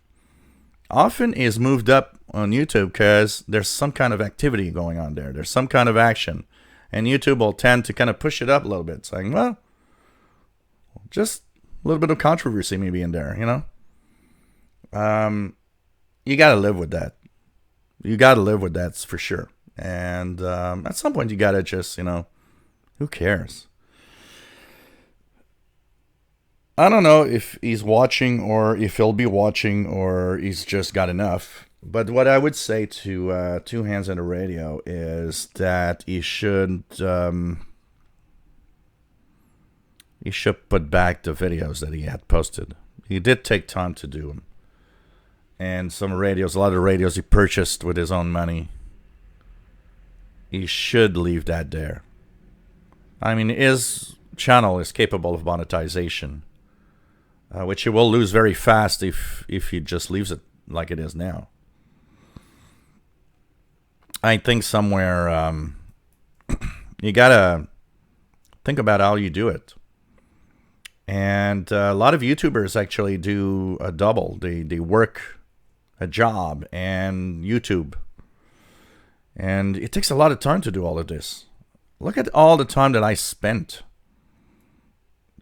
often is moved up on YouTube because there's some kind of activity going on there. There's some kind of action. And YouTube will tend to kind of push it up a little bit, saying, well, just a little bit of controversy maybe in there, You got to live with that. You got to live with that for sure. And at some point you got to just, who cares? I don't know if he's watching or if he'll be watching or he's just got enough. But what I would say to Two Hands on the Radio is that he should put back the videos that he had posted. He did take time to do them. And a lot of radios he purchased with his own money. He should leave that there. I mean, his channel is capable of monetization, which he will lose very fast if he just leaves it like it is now. I think somewhere you gotta think about how you do it. And a lot of YouTubers actually do a double. They work a job and YouTube. And it takes a lot of time to do all of this. Look at all the time that I spent,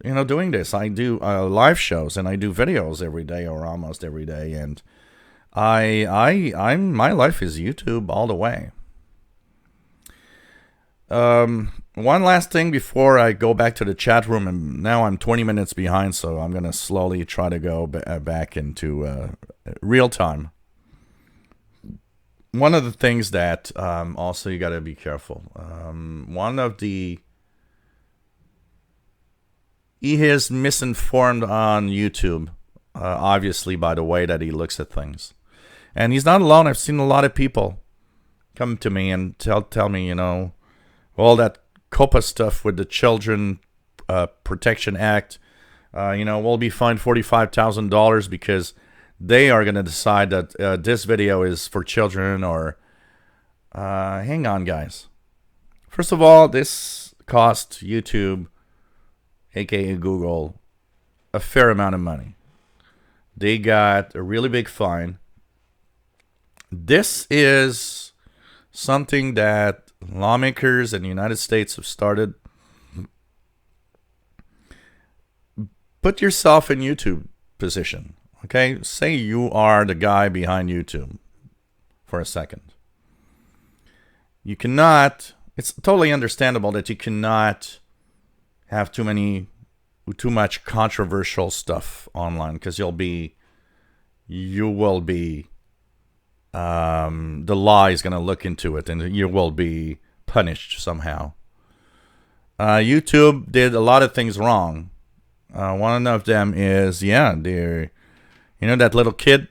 doing this. I do live shows and I do videos every day or almost every day. And my life is YouTube all the way. One last thing before I go back to the chat room, and now I'm 20 minutes behind, so I'm going to slowly try to go back into real time. One of the things that also you got to be careful. He is misinformed on YouTube, obviously, by the way that he looks at things. And he's not alone. I've seen a lot of people come to me and tell me, all that COPPA stuff with the children Protection Act, will be fined $45,000 because they are going to decide that this video is for children. Or hang on, guys. First of all, this cost YouTube, aka Google, a fair amount of money. They got a really big fine. This is something that lawmakers in the United States have started. Put yourself in YouTube position, okay? Say you are the guy behind YouTube for a second. You cannot, it's totally understandable that you cannot have too much controversial stuff online, because the law is going to look into it and you will be punished somehow. YouTube did a lot of things wrong. One of them is, that little kid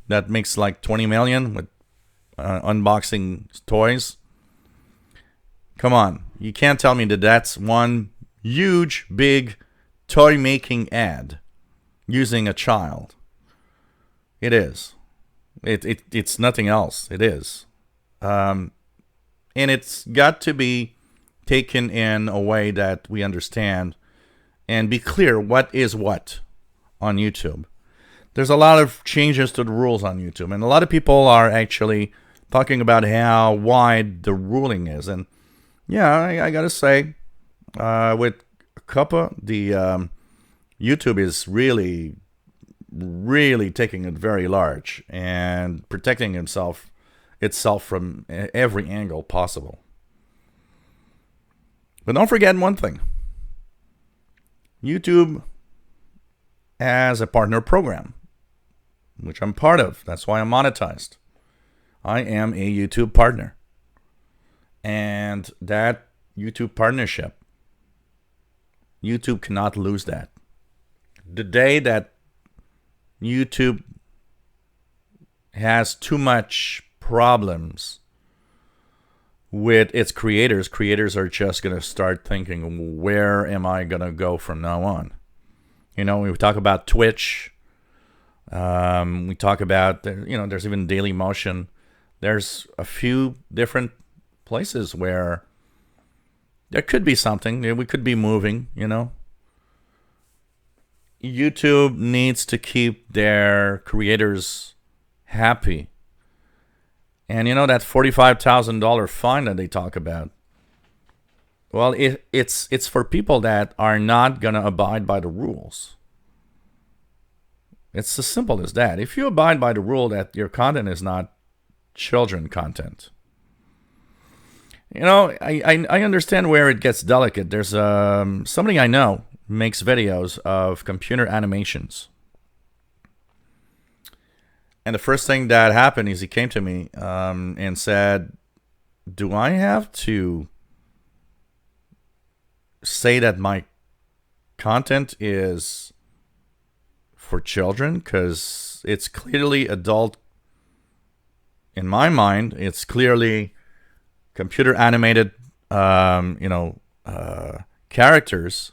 that makes like 20 million with unboxing toys. Come on, you can't tell me that that's one huge, big toy making ad using a child. It is. It's nothing else. It is. And it's got to be taken in a way that we understand and be clear what is what on YouTube. There's a lot of changes to the rules on YouTube, and a lot of people are actually talking about how wide the ruling is. And I gotta say, with COPPA, the YouTube is really, really taking it very large and protecting itself from every angle possible. But don't forget one thing. YouTube has a partner program, which I'm part of. That's why I'm monetized. I am a YouTube partner. And that YouTube partnership, YouTube cannot lose that. The day that YouTube has too much problems with its creators are just going to start thinking, where am I going to go from now on? We talk about Twitch. We talk about, there's even Daily Motion. There's a few different places where there could be something. We could be moving, YouTube needs to keep their creators happy. And that $45,000 fine that they talk about, well, it's for people that are not going to abide by the rules. It's as simple as that. If you abide by the rule that your content is not children content, I understand where it gets delicate. There's somebody I know makes videos of computer animations. And the first thing that happened is he came to me and said, do I have to say that my content is for children? Because it's clearly adult. In my mind, it's clearly computer animated, characters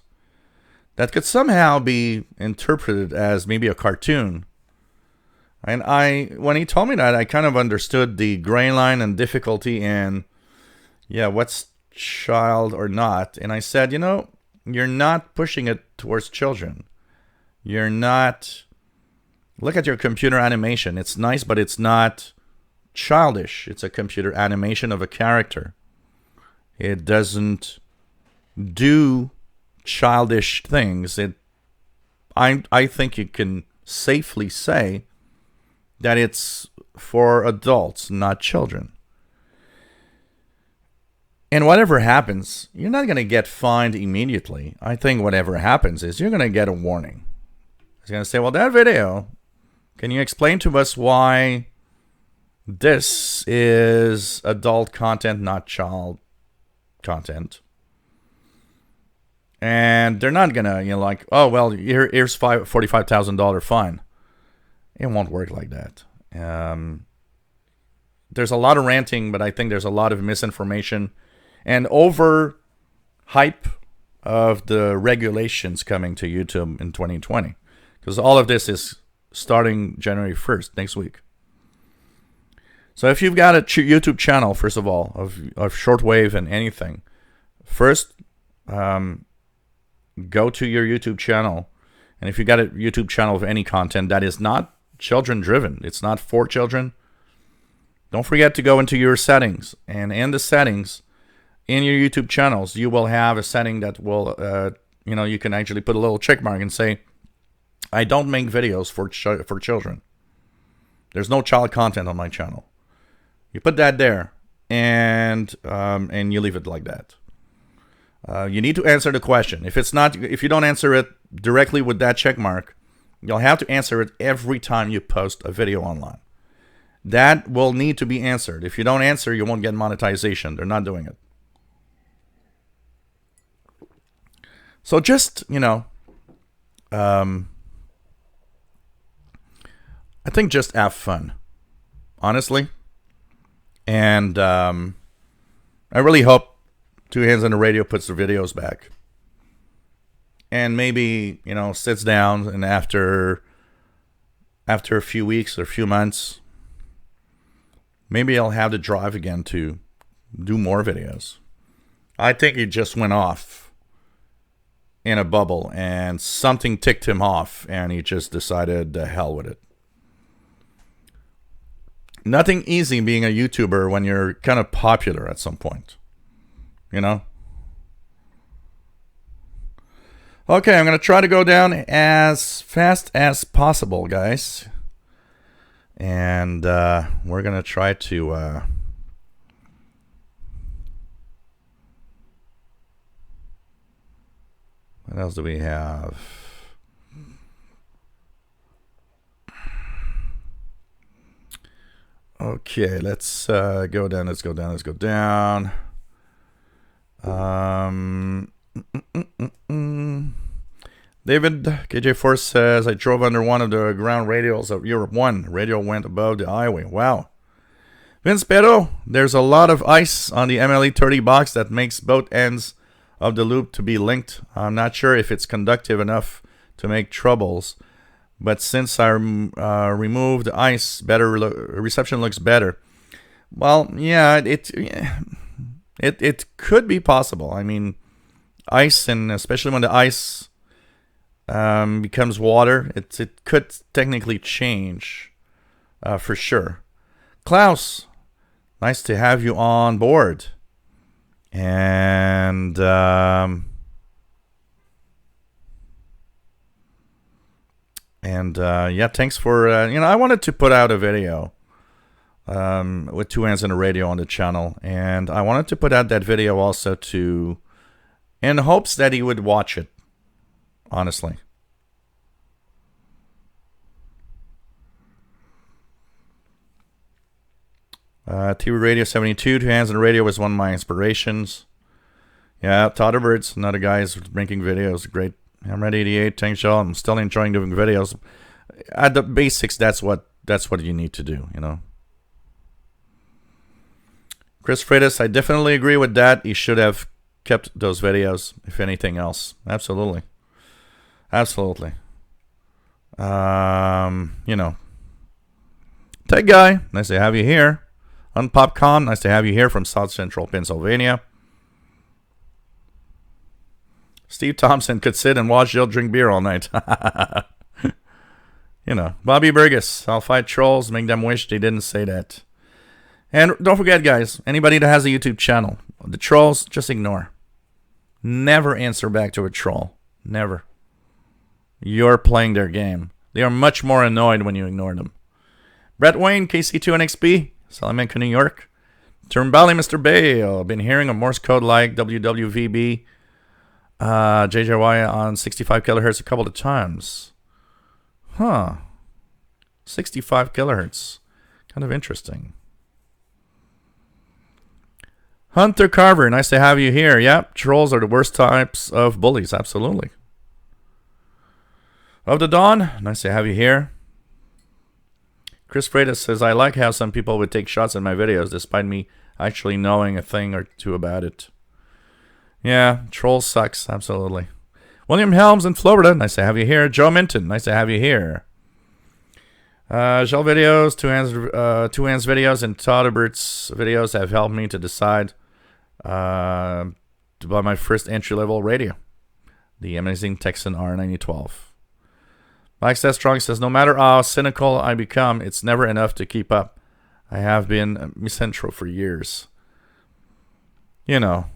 that could somehow be interpreted as maybe a cartoon. And when he told me that, I kind of understood the gray line and difficulty in, what's child or not. And I said, you're not pushing it towards children. You're not. Look at your computer animation. It's nice, but it's not childish. It's a computer animation of a character. It doesn't do childish things. I think you can safely say that it's for adults, not children. And whatever happens, you're not going to get fined immediately. I think whatever happens is you're going to get a warning. It's going to say, well, that video, can you explain to us why this is adult content, not child content? And they're not going to, oh, well, here's $45,000 fine. It won't work like that. There's a lot of ranting, but I think there's a lot of misinformation and over hype of the regulations coming to YouTube in 2020, because all of this is starting January 1st, next week. So if you've got a YouTube channel, first of all, of Shortwave and anything, first go to your YouTube channel. And if you got a YouTube channel of any content that is not children driven, it's not for children, don't forget to go into your settings. And in the settings, in your YouTube channels, you will have a setting that will, you can actually put a little check mark and say, I don't make videos for children. There's no child content on my channel. You put that there, and you leave it like that. You need to answer the question. If you don't answer it directly with that check mark, you'll have to answer it every time you post a video online. That will need to be answered. If you don't answer, you won't get monetization. They're not doing it. So just, I think just have fun, honestly. And I really hope Two Hands on the Radio puts the videos back. And maybe, sits down and after a few weeks or a few months, maybe I'll have the drive again to do more videos. I think he just went off in a bubble and something ticked him off and he just decided the hell with it. Nothing easy being a YouTuber when you're kind of popular at some point. Okay, I'm going to try to go down as fast as possible, guys. And we're going to try to... what else do we have? Okay, let's go down. Let's go down. David KJ4 says, I drove under one of the ground radials of Europe 1. Radio went above the highway. Wow. Vince Pero, there's a lot of ice on the MLE 30 box that makes both ends of the loop to be linked. I'm not sure if it's conductive enough to make troubles, but since I removed the ice, reception looks better. Well, yeah, it could be possible. I mean, ice, and especially when the ice becomes water, it could technically change for sure. Klaus, nice to have you on board. And yeah, thanks for I wanted to put out a video with Two Hands on the Radio on the channel, and I wanted to put out that video also in hopes that he would watch it, honestly. TV Radio 72, Two Hands on the Radio was one of my inspirations. Yeah, Todd Birds, another guy who's making videos. Great. I'm Red 88, thanks y'all. I'm still enjoying doing videos. At the basics, that's what you need to do, Chris Freitas, I definitely agree with that. He should have kept those videos, if anything else. Absolutely. Tech Guy, nice to have you here. Unpopcom, nice to have you here from South Central Pennsylvania. Steve Thompson could sit and watch Jill drink beer all night. Bobby Burgess, I'll fight trolls, make them wish they didn't say that. And don't forget, guys, anybody that has a YouTube channel, the trolls, just ignore. Never answer back to a troll. Never. You're playing their game. They are much more annoyed when you ignore them. Brett Wayne, KC2NXP, Salamanca, New York. Turnbally, Mr. Bale. Been hearing a Morse code like WWVB, JJY on 65 kilohertz a couple of times. 65 kilohertz. Kind of interesting. Hunter Carver, nice to have you here. Yep, trolls are the worst types of bullies. Absolutely. Of the Dawn, nice to have you here. Chris Freitas says, I like how some people would take shots at my videos despite me actually knowing a thing or two about it. Yeah, Trolls sucks. Absolutely. William Helms in Florida. Nice to have you here. Joe Minton. Nice to have you here. Gel videos, two hands videos, and Todd Abert's videos have helped me to decide to buy my first entry level radio, the amazing Texan R9012. Mike says Strong says, no matter how cynical I become, it's never enough to keep up. I have been a misanthrope for years. You know.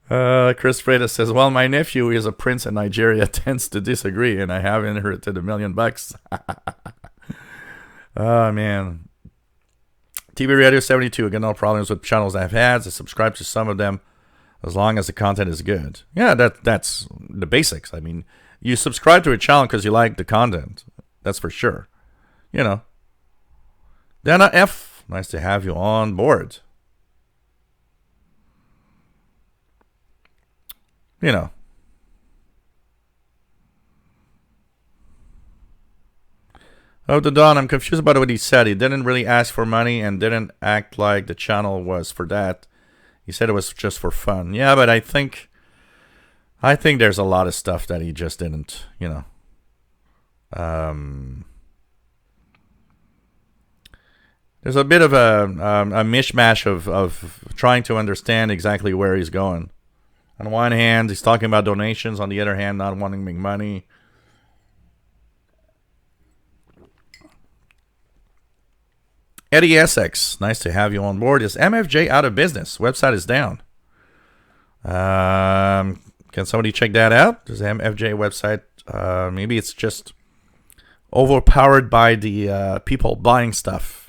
Chris Freitas says, well, my nephew is a prince in Nigeria, tends to disagree, and I have inherited $1 million. Oh, man. TV Radio 72, again, no problems with channels I've had. I subscribe to some of them as long as the content is good. Yeah, that's the basics. I mean, you subscribe to a channel because you like the content. That's for sure. You know. Dana F, nice to have you on board. You know. Oh, the Don, I'm confused about what he said. He didn't really ask for money and didn't act like the channel was for that. He said it was just for fun. Yeah, but I think there's a lot of stuff that he just didn't, you know. There's a bit of a mishmash of trying to understand exactly where he's going. On one hand, he's talking about donations. On the other hand, not wanting to make money. Eddie Essex, nice to have you on board. Is MFJ out of business? Website is down. Can somebody check that out? Does the MFJ website, maybe it's just overpowered by the people buying stuff.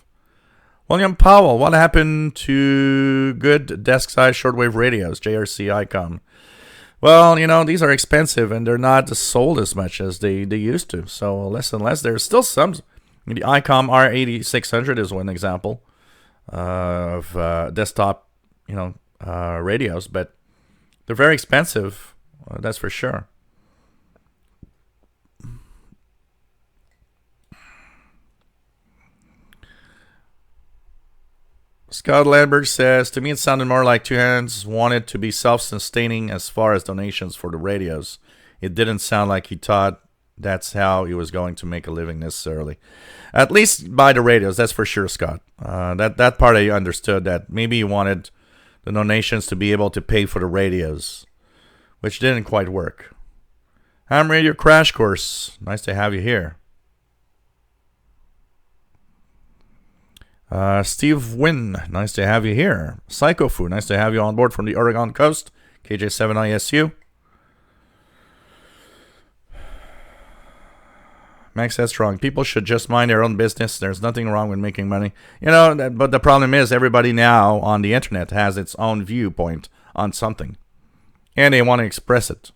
William Powell, what happened to good desk-size shortwave radios, JRC ICOM? Well, you know, these are expensive and they're not sold as much as they used to. So less and less. There's still some. The ICOM R8600 is one example of desktop, you know, radios, but they're very expensive. That's for sure. Scott Landberg says, to me it sounded more like Two Hands wanted to be self-sustaining as far as donations for the radios. It didn't sound like he thought that's how he was going to make a living necessarily. At least by the radios, that's for sure, Scott. That part I understood, that maybe he wanted the donations to be able to pay for the radios, which didn't quite work. Ham Radio Crash Course, nice to have you here. Steve Wynn, nice to have you here. Psychofu, nice to have you on board from the Oregon coast. KJ7ISU. Max Headstrong, people should just mind their own business. There's nothing wrong with making money. You know, but the problem is everybody now on the internet has its own viewpoint on something. And they want to express it.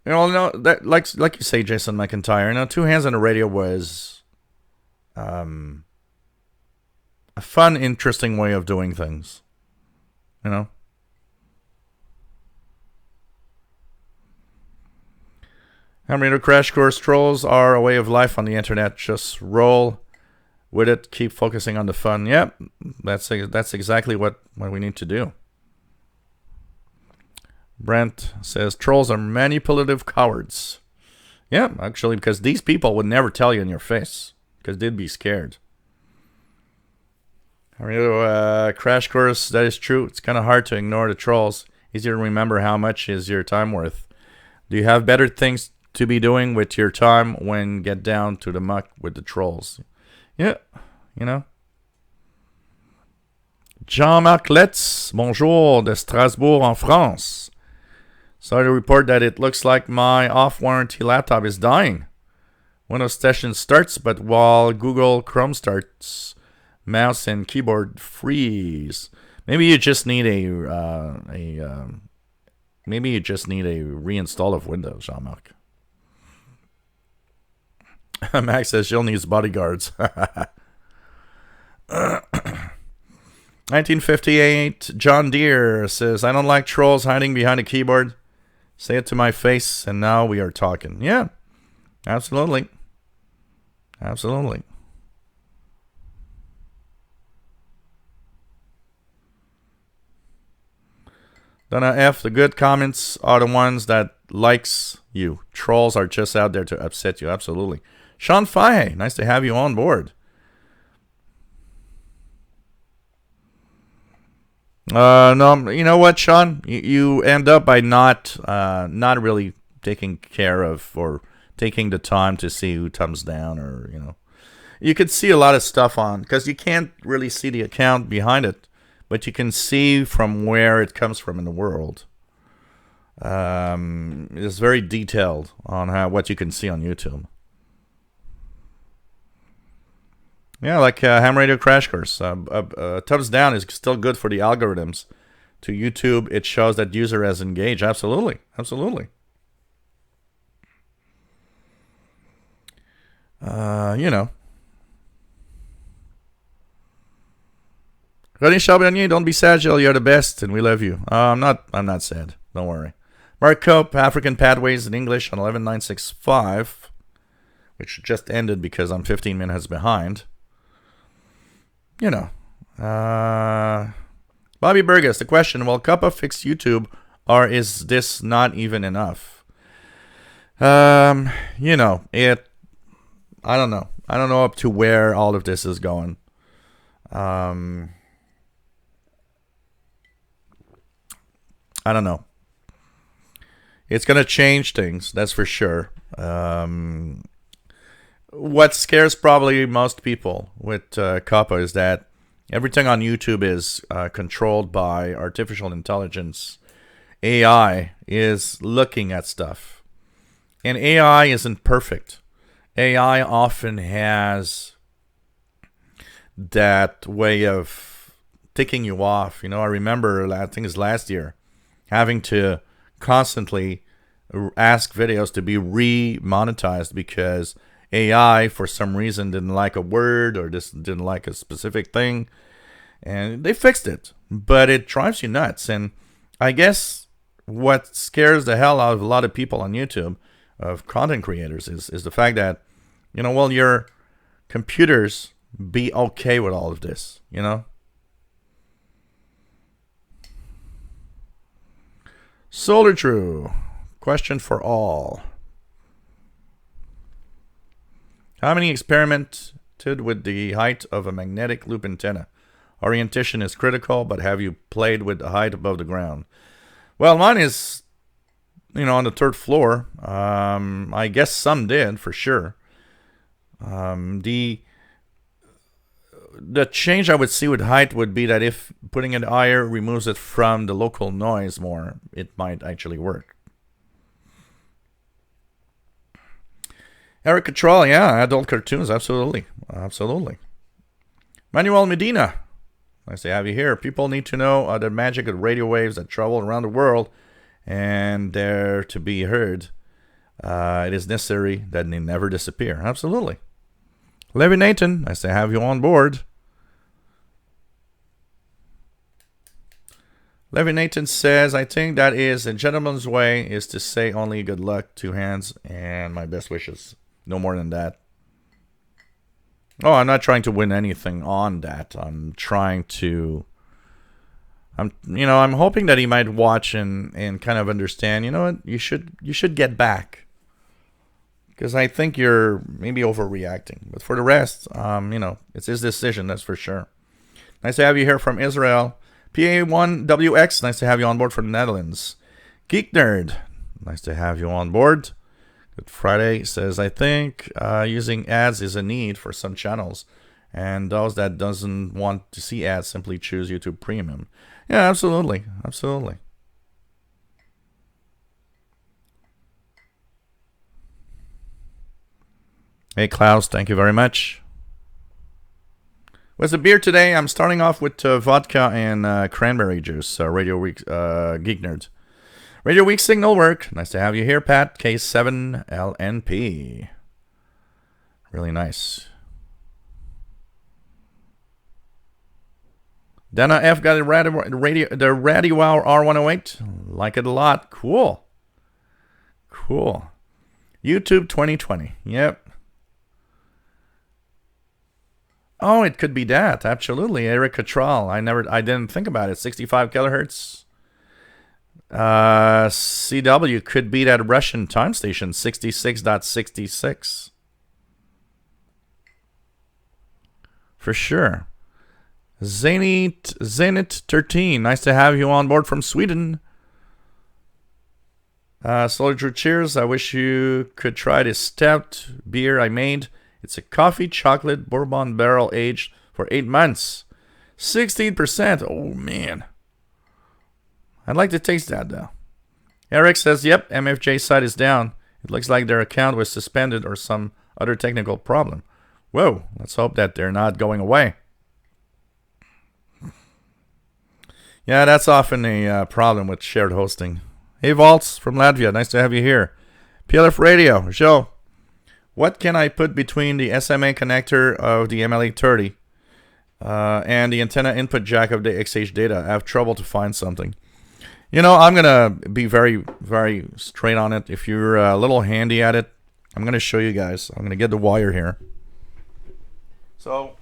You know, that like you say, Jason McIntyre, you know, Two Hands on the Radio was a fun, interesting way of doing things. You know? Hammer Crash Course, trolls are a way of life on the internet. Just roll with it. Keep focusing on the fun. Yep, that's exactly what we need to do. Brent says, trolls are manipulative cowards. Yeah, actually, because these people would never tell you in your face, because they'd be scared. Crash Course, that is true. It's kind of hard to ignore the trolls. Easier to remember how much is your time worth. Do you have better things to be doing with your time when get down to the muck with the trolls? Yeah, you know. Jean-Marc Letz, bonjour de Strasbourg en France. Sorry to report that it looks like my off-warranty laptop is dying. Windows session starts, but while Google Chrome starts, mouse and keyboard freeze. Maybe you just need a reinstall of Windows, Jean-Marc. Max says she'll need bodyguards. 1958, John Deere says, I don't like trolls hiding behind a keyboard. Say it to my face, and now we are talking. Yeah, absolutely. Absolutely. Donna F, the good comments are the ones that likes you. Trolls are just out there to upset you. Absolutely. Sean Faye, nice to have you on board. No, you know what, Sean? You end up by not really taking care of or taking the time to see who thumbs down, or you could see a lot of stuff on, because you can't really see the account behind it, but you can see from where it comes from in the world. It's very detailed on what you can see on YouTube. Yeah, like Ham Radio Crash Course. Thumbs down is still good for the algorithms. To YouTube, it shows that user has engaged. Absolutely. Absolutely. René Charbonnier, don't be sad, Jill. You're the best, and we love you. I'm not sad. Don't worry. Mark Cope, African Pathways in English on 11965, which just ended because I'm 15 minutes behind. Bobby Burgess, the question, will COPPA fix YouTube, or is this not even enough? It, I don't know. I don't know up to where all of this is going. I don't know. It's going to change things, that's for sure. What scares probably most people with COPPA is that everything on YouTube is controlled by artificial intelligence. AI is looking at stuff. And AI isn't perfect. AI often has that way of ticking you off. I remember, I think it was last year, having to constantly ask videos to be re-monetized because AI, for some reason, didn't like a word or just didn't like a specific thing. And they fixed it. But it drives you nuts. And I guess what scares the hell out of a lot of people on YouTube, of content creators, is the fact that, will your computers be okay with all of this, Solar True. Question for all. How many experimented with the height of a magnetic loop antenna? Orientation is critical, but have you played with the height above the ground? Well, mine is, on the third floor. I guess some did, for sure. The change I would see with height would be that if putting it higher removes it from the local noise more, it might actually work. Eric Cottrell, yeah, adult cartoons, absolutely. Manuel Medina, nice to have you here. People need to know the magic of radio waves that travel around the world and they're to be heard. It is necessary that they never disappear. Absolutely. Levy Nathan, nice to have you on board. Levy Nathan says, I think that is a gentleman's way is to say only good luck, 2 hands, and my best wishes. No more than that. Oh, I'm not trying to win anything on that. I'm hoping that he might watch and kind of understand, what, you should get back. Because I think you're maybe overreacting. But for the rest, it's his decision, that's for sure. Nice to have you here from Israel. PA1WX, nice to have you on board from the Netherlands. Geek Nerd, nice to have you on board. Good Friday says, I think using ads is a need for some channels. And those that doesn't want to see ads simply choose YouTube Premium. Yeah, absolutely. Hey, Klaus, thank you very much. What's the beer today? I'm starting off with vodka and cranberry juice. Radio Week, Geek Nerd. Radio Week signal work. Nice to have you here, Pat. K7LNP. Really nice. Dana F got the Radio Wow R108. Like it a lot. Cool. YouTube 2020. Yep. Oh, it could be that. Absolutely. Eric Cattrall. I didn't think about it. 65 kilohertz. CW could be that Russian time station, 66.66. For sure. Zenit 13. Nice to have you on board from Sweden. Soldier cheers. I wish you could try this stout beer I made. It's a coffee chocolate bourbon barrel aged for 8 months. 16%. Oh, man. I'd like to taste that, though. Eric says, yep, MFJ site is down. It looks like their account was suspended or some other technical problem. Whoa, let's hope that they're not going away. Yeah, that's often a problem with shared hosting. Hey, Valtz from Latvia, nice to have you here. PLF Radio, show. What can I put between the SMA connector of the MLA30 and the antenna input jack of the XH data? I have trouble to find something. You know, I'm going to be very, very straight on it. If you're a little handy at it, I'm going to show you guys. I'm going to get the wire here. So,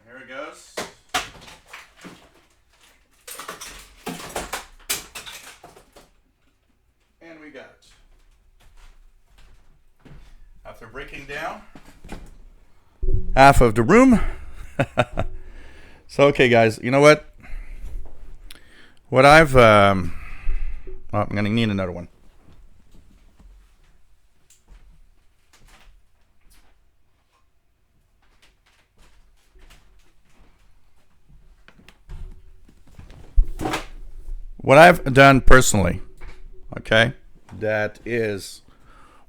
here it goes. And we got it. After breaking down half of the room. So, okay, guys, you know what? What I've... I'm going to need another one. What I've done personally, okay, that is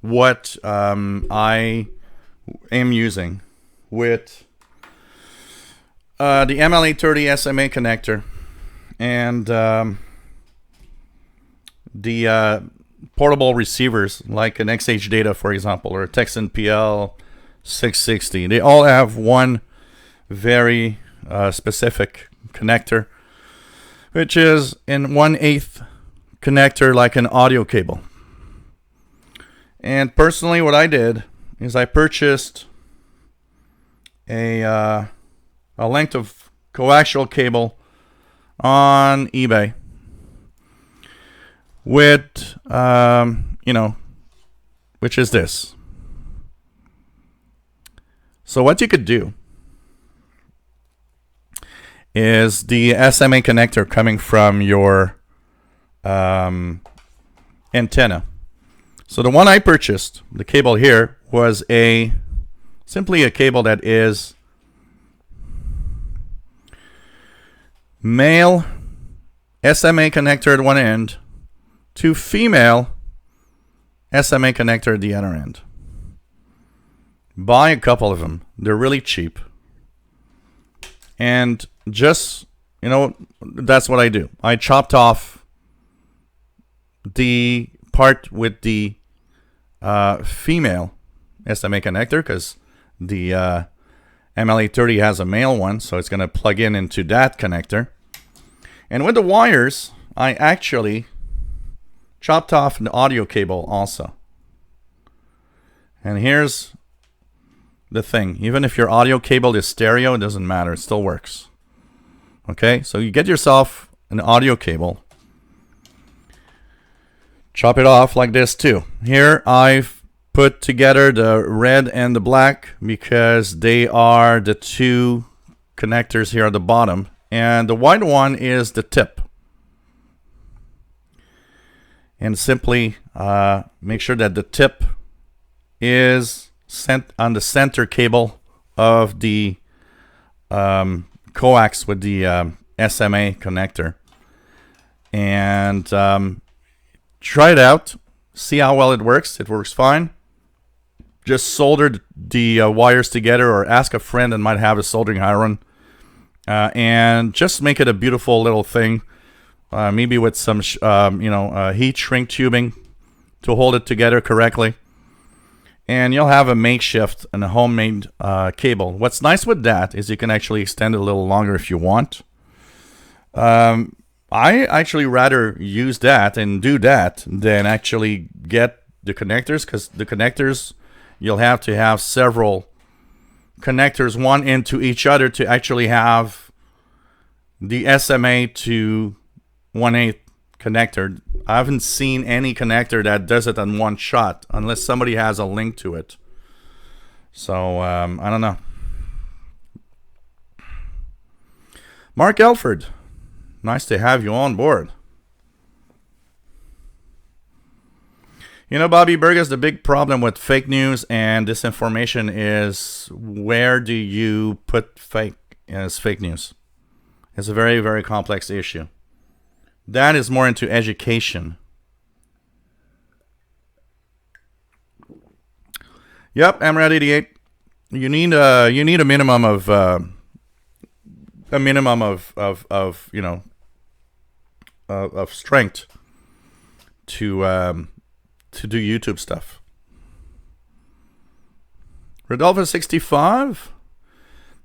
what I am using with the MLA30 SMA connector and the portable receivers like an XH Data, for example, or a Texan PL 660. They all have one very specific connector, which is in 1/8 connector like an audio cable. And personally, what I did is I purchased a length of coaxial cable on eBay with, which is this. So what you could do is the SMA connector coming from your antenna. So the one I purchased, the cable here, was simply a cable that is male SMA connector at one end to female SMA connector at the other end. Buy a couple of them. They're really cheap. And just, that's what I do. I chopped off the part with the female SMA connector because the MLA30 has a male one, so it's going to plug into that connector. And with the wires, I actually chopped off the audio cable also. And here's the thing. Even if your audio cable is stereo, it doesn't matter. It still works. Okay, so you get yourself an audio cable. Chop it off like this too. Here I've put together the red and the black because they are the two connectors here at the bottom. And the white one is the tip. And simply make sure that the tip is sent on the center cable of the coax with the SMA connector. And try it out. See how well it works. It works fine. Just solder the wires together or ask a friend that might have a soldering iron. And just make it a beautiful little thing maybe with some heat shrink tubing to hold it together correctly. And you'll have a makeshift and a homemade cable. What's nice with that is you can actually extend it a little longer if you want. I actually rather use that and do that than actually get the connectors, because the connectors, you'll have to have several connectors, one into each other, to actually have the SMA to 1/8 connector. I haven't seen any connector that does it on one shot, unless somebody has a link to it. So, I don't know. Mark Elford, nice to have you on board. You know, Bobby Burgess, the big problem with fake news and disinformation is, where do you put fake as fake news? It's a very, very complex issue. That is more into education. Yep, Amrad88. You need a minimum of of strength to do YouTube stuff. Rodolfo65,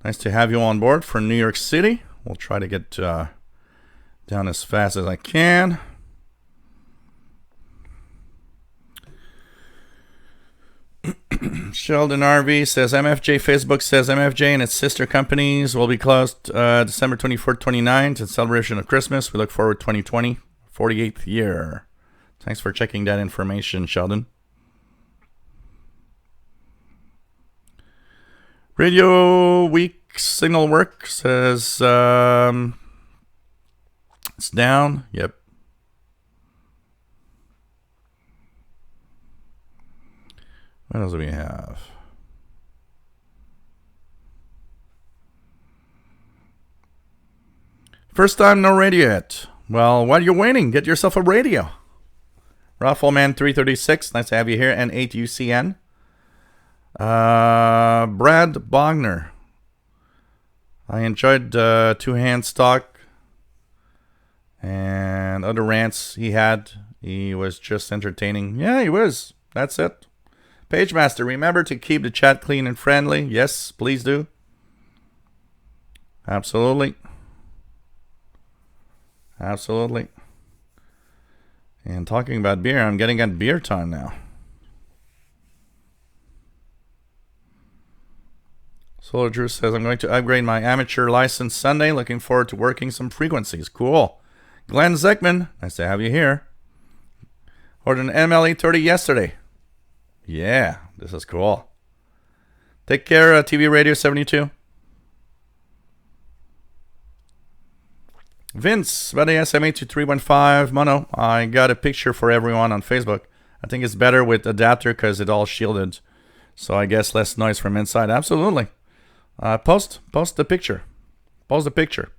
nice to have you on board for New York City. We'll try to get down as fast as I can. Sheldon RV says MFJ Facebook says MFJ and its sister companies will be closed December 24th, 29th in celebration of Christmas. We look forward to 2020, 48th year. Thanks for checking that information, Sheldon. Radio Week Signal Work says it's down. Yep. What else do we have? First time no radio yet. Well, while you're waiting, get yourself a radio. Raffleman 336, nice to have you here. And 8UCN. Brad Bogner. I enjoyed Two Hands Talk and other rants he had. He was just entertaining. Yeah, he was. That's it. Pagemaster, remember to keep the chat clean and friendly. Yes, please do. Absolutely. Absolutely. And talking about beer, I'm getting at beer time now. Solar Drew says, I'm going to upgrade my amateur license Sunday. Looking forward to working some frequencies. Cool. Glenn Zeckman, nice to have you here. Ordered an ML830 yesterday. Yeah, this is cool. Take care, TV Radio 72. Vince, about the SMA to 315 mono. I got a picture for everyone on Facebook. I think it's better with adapter because it's all shielded. So I guess less noise from inside. Absolutely. Post the picture. Post the picture.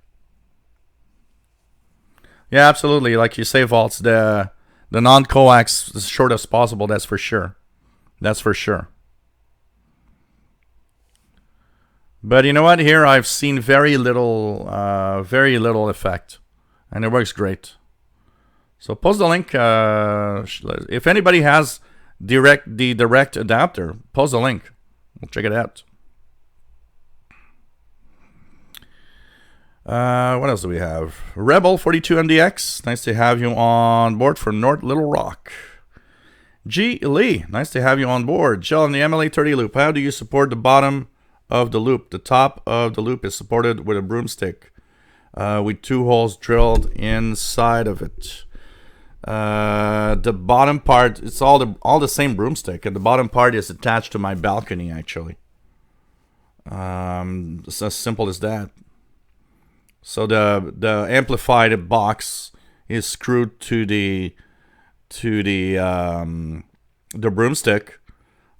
Yeah, absolutely. Like you say, Vaults, the non-coax as short as possible. That's for sure. That's for sure. But you know what? Here I've seen very little effect, and it works great. So post the link. If anybody has the direct adapter, post the link. We'll check it out. What else do we have? Rebel 42 MDX. Nice to have you on board from North Little Rock. G. Lee, nice to have you on board. Jill, on the MLA30 loop, how do you support the bottom of the loop? The top of the loop is supported with a broomstick with 2 holes drilled inside of it. The bottom part, it's all the same broomstick, and the bottom part is attached to my balcony, actually. It's as simple as that. So the amplified box is screwed to the broomstick.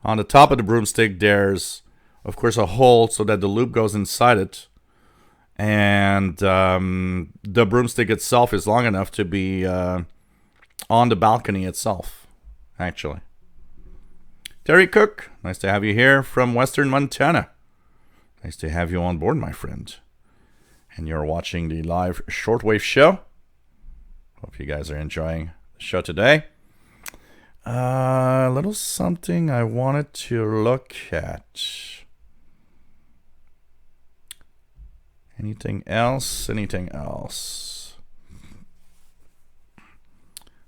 On the top of the broomstick, there's of course a hole so that the loop goes inside it, and the broomstick itself is long enough to be on the balcony itself, actually. Terry Cook, nice to have you here from Western Montana. Nice to have you on board, my friend. And you're watching the live Shortwave show. Hope you guys are enjoying the show today. A little something I wanted to look at. Anything else? Anything else?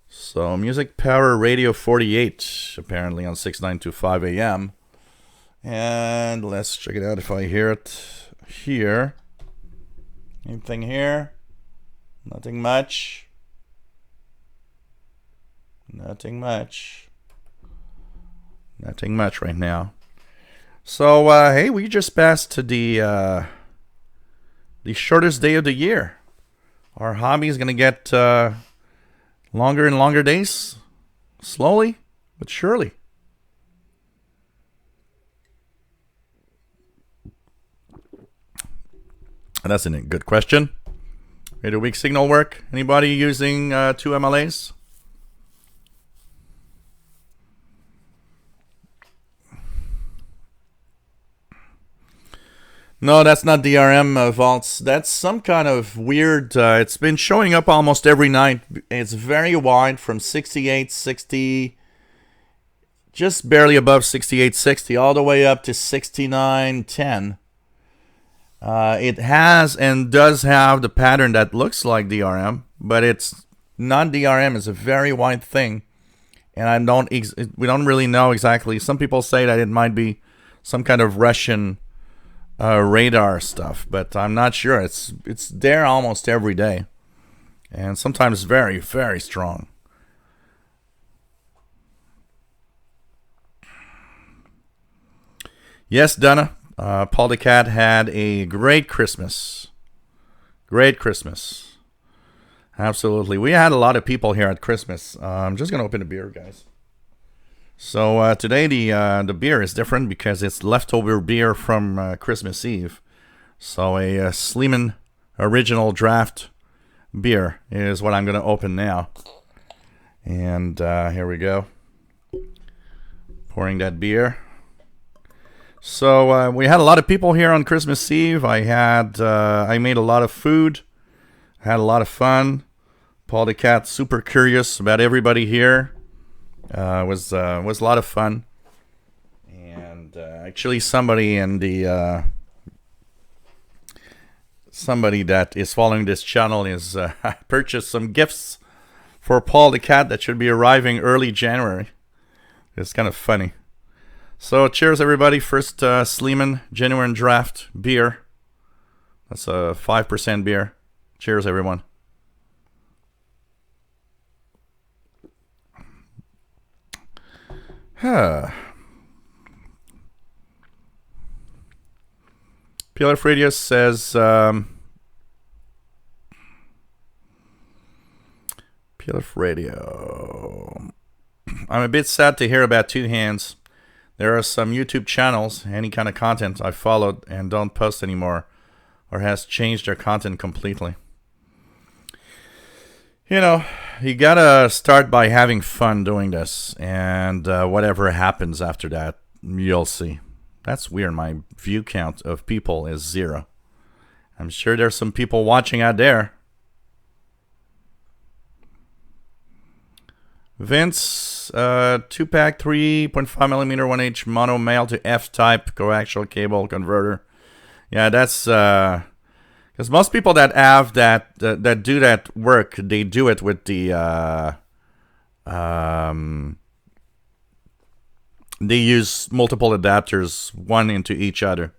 So, Music Power Radio 48, apparently on 6925 AM. And let's check it out if I hear it here. Anything here? Nothing much. Nothing much. Nothing much right now. So, hey, we just passed to the shortest day of the year. Our hobby is going to get longer and longer days. Slowly, but surely. That's a good question. Radio weak signal work? Anybody using 2 MLAs? No, that's not DRM vaults. That's some kind of weird... it's been showing up almost every night. It's very wide from 6860, just barely above 6860, all the way up to 6910. It has and does have the pattern that looks like DRM, but it's not DRM. It's a very wide thing, and we don't really know exactly. Some people say that it might be some kind of Russian radar stuff, but I'm not sure. It's there almost every day, and sometimes very, very strong. Yes, Donna. Paul the Cat had a great Christmas. Great Christmas. Absolutely. We had a lot of people here at Christmas. I'm just going to open a beer, guys. So today the beer is different because it's leftover beer from Christmas Eve. So a Sleeman Original Draft beer is what I'm going to open now. And here we go. Pouring that beer. So we had a lot of people here on Christmas Eve. I made a lot of food, had a lot of fun. Paul the Cat super curious about everybody here. Was a lot of fun. And actually, somebody that is following this channel is purchased some gifts for Paul the Cat that should be arriving early January. It's kind of funny. So, cheers, everybody. First, Sleeman Genuine Draft beer. That's a 5% beer. Cheers, everyone. PLF Radio says... PLF Radio... I'm a bit sad to hear about Two Hands. There are some YouTube channels, any kind of content I've followed and don't post anymore, or has changed their content completely. You know, you gotta start by having fun doing this, and whatever happens after that, you'll see. That's weird. My view count of people is 0. I'm sure there's some people watching out there. Vince, 2-pack, 3.5mm 1H mono male to F-type coaxial cable converter. Yeah, that's because most people that have that do that work, they do it with the they use multiple adapters, one into each other.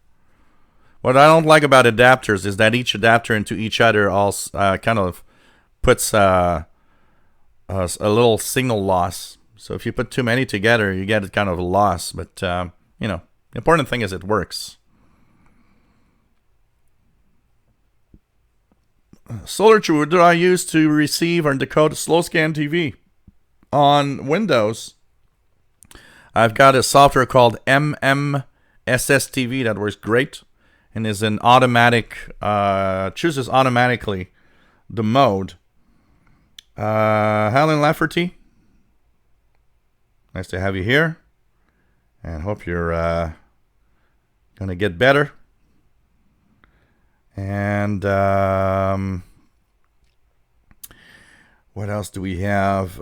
What I don't like about adapters is that each adapter into each other also kind of puts a little signal loss. So if you put too many together, you get kind of a loss. But, you know, the important thing is it works. Solar True, do I use to receive or decode slow scan TV? On Windows, I've got a software called MMSS TV that works great and is an automatic, chooses automatically the mode. Helen Lafferty, nice to have you here, and hope you're gonna get better. And What else do we have?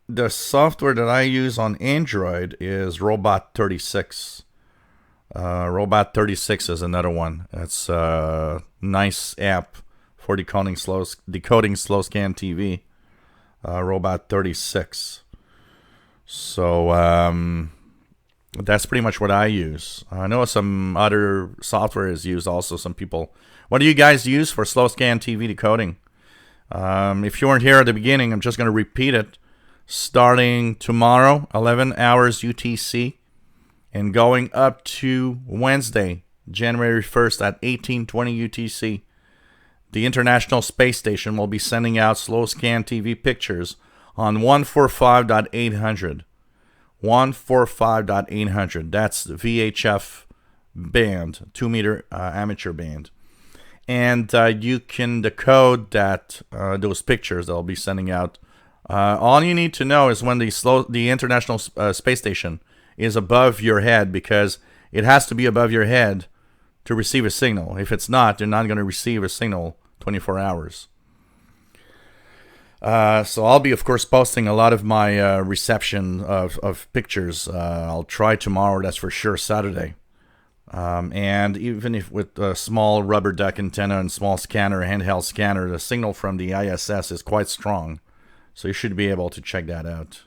The software that I use on Android is Robot 36. Robot 36 is another one. It's a nice app for decoding slow scan TV. Robot 36. So that's pretty much what I use. I know some other software is used also. Some people. What do you guys use for slow scan TV decoding? If you weren't here at the beginning, I'm just going to repeat it. Starting tomorrow, 11 hours UTC, and going up to Wednesday, January 1st at 1820 UTC, the International Space Station will be sending out slow scan TV pictures on 145.800. 145.800. That's the VHF band, 2-meter amateur band. And you can decode that those pictures they'll be sending out. All you need to know is when the International Space Station is above your head, because it has to be above your head to receive a signal. If it's not, you're not going to receive a signal 24 hours. So I'll be, of course, posting a lot of my reception of pictures. I'll try tomorrow, that's for sure, Saturday. And even if with a small rubber duck antenna and small scanner, handheld scanner, the signal from the ISS is quite strong. So you should be able to check that out.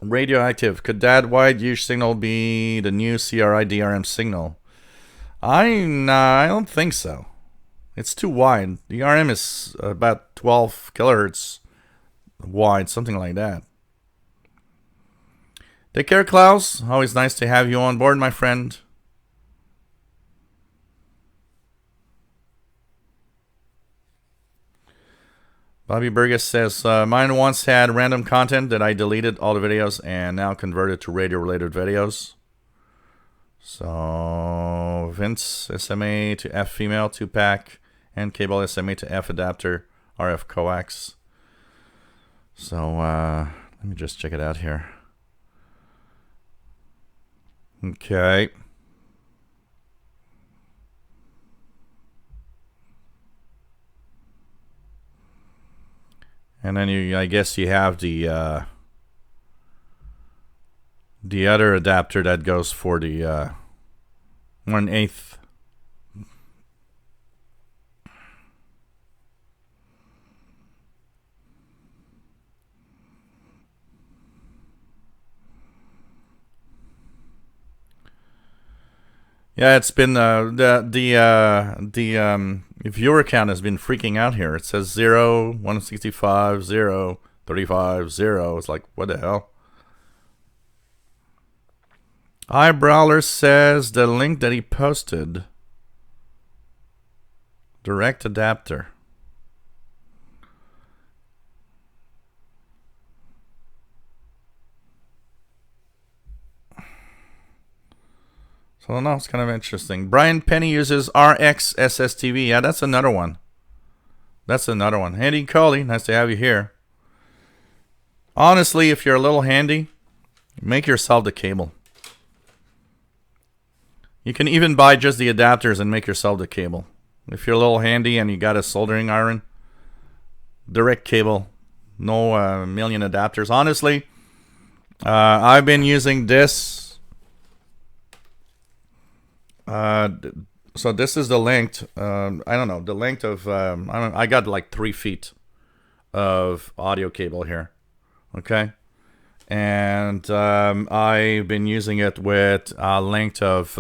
Radioactive. Could that wide use signal be the new CRI DRM signal? I don't think so. It's too wide. The RM is about 12 kilohertz wide, something like that. Take care, Klaus. Always nice to have you on board, my friend. Bobby Burgess says, mine once had random content that I deleted all the videos and now converted to radio-related videos. So, Vince, SMA to F female, 2-pack, and cable SMA to F adapter, RF coax. So, let me just check it out here. Okay. And then I guess you have the other adapter that goes for the 1/8. Yeah, it's been the viewer count has been freaking out here. It says 0, 165, 0, 35, 0. It's like, what the hell? Eyebrawler says the link that he posted, direct adapter. So I don't know, it's kind of interesting. Brian Penny uses RX SSTV. Yeah, that's another one. That's another one. Andy Coley, nice to have you here. Honestly, if you're a little handy, make yourself the cable. You can even buy just the adapters and make yourself the cable. If you're a little handy and you got a soldering iron, direct cable. No million adapters. Honestly, I've been using this. So this is the length. I don't know the length of. I got like 3 feet of audio cable here. Okay, and I've been using it with a length of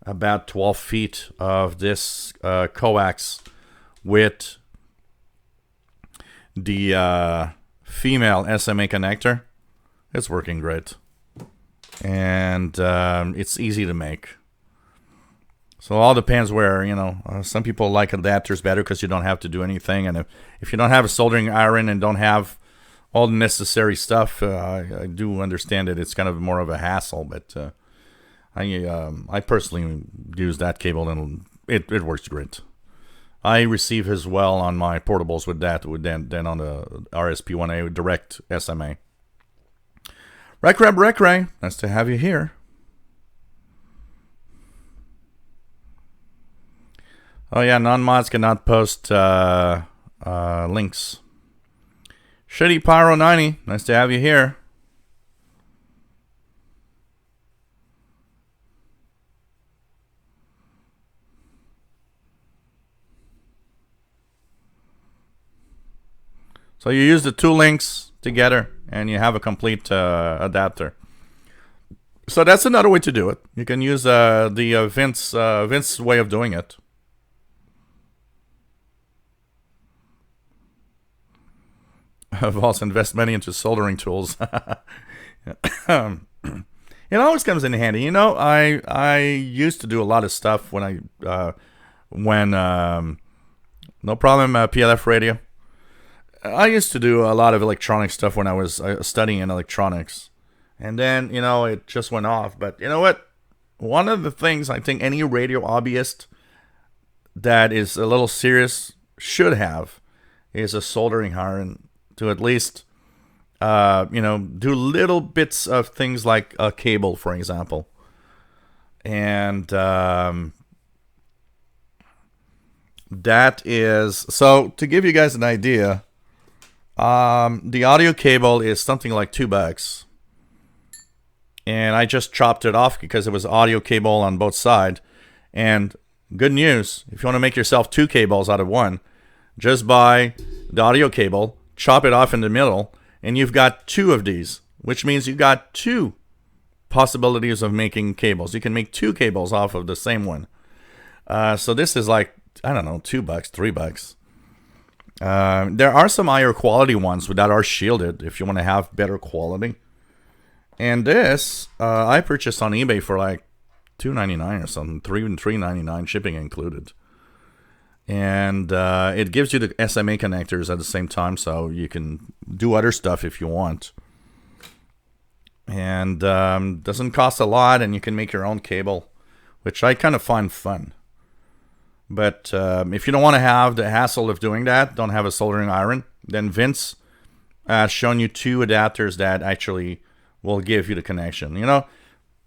about 12 feet of this coax with the female SMA connector. It's working great, and it's easy to make. So it all depends where, some people like adapters better because you don't have to do anything. And if you don't have a soldering iron and don't have all the necessary stuff, I do understand that it's kind of more of a hassle. But I personally use that cable and it works great. I receive as well on my portables with that than on the RSP1A direct SMA. Recray, nice to have you here. Oh yeah, non-mods cannot post links. Shitty Pyro 90, nice to have you here. So you use the two links together and you have a complete adapter. So that's another way to do it. You can use the Vince way of doing it. I've also invested money into soldering tools. It always comes in handy. You know, I used to do a lot of stuff when no problem, PLF radio. I used to do a lot of electronic stuff when I was studying in electronics. And then, you know, it just went off. But you know what? One of the things I think any radio hobbyist that is a little serious should have is a soldering iron to at least, do little bits of things like a cable, for example. And that is... So, to give you guys an idea, the audio cable is something like $2. And I just chopped it off because it was audio cable on both sides. And good news, if you want to make yourself two cables out of one, just buy the audio cable, chop it off in the middle, and you've got two of these, which means you've got two possibilities of making cables. You can make two cables off of the same one. So this is like, I don't know, $2, $3. There are some higher quality ones that are shielded if you want to have better quality. And this, I purchased on eBay for like $2.99 or something, $3.99 shipping included. And it gives you the SMA connectors at the same time, so you can do other stuff if you want. And doesn't cost a lot, and you can make your own cable, which I kind of find fun. But if you don't want to have the hassle of doing that, don't have a soldering iron, then Vince has shown you two adapters that actually will give you the connection. You know,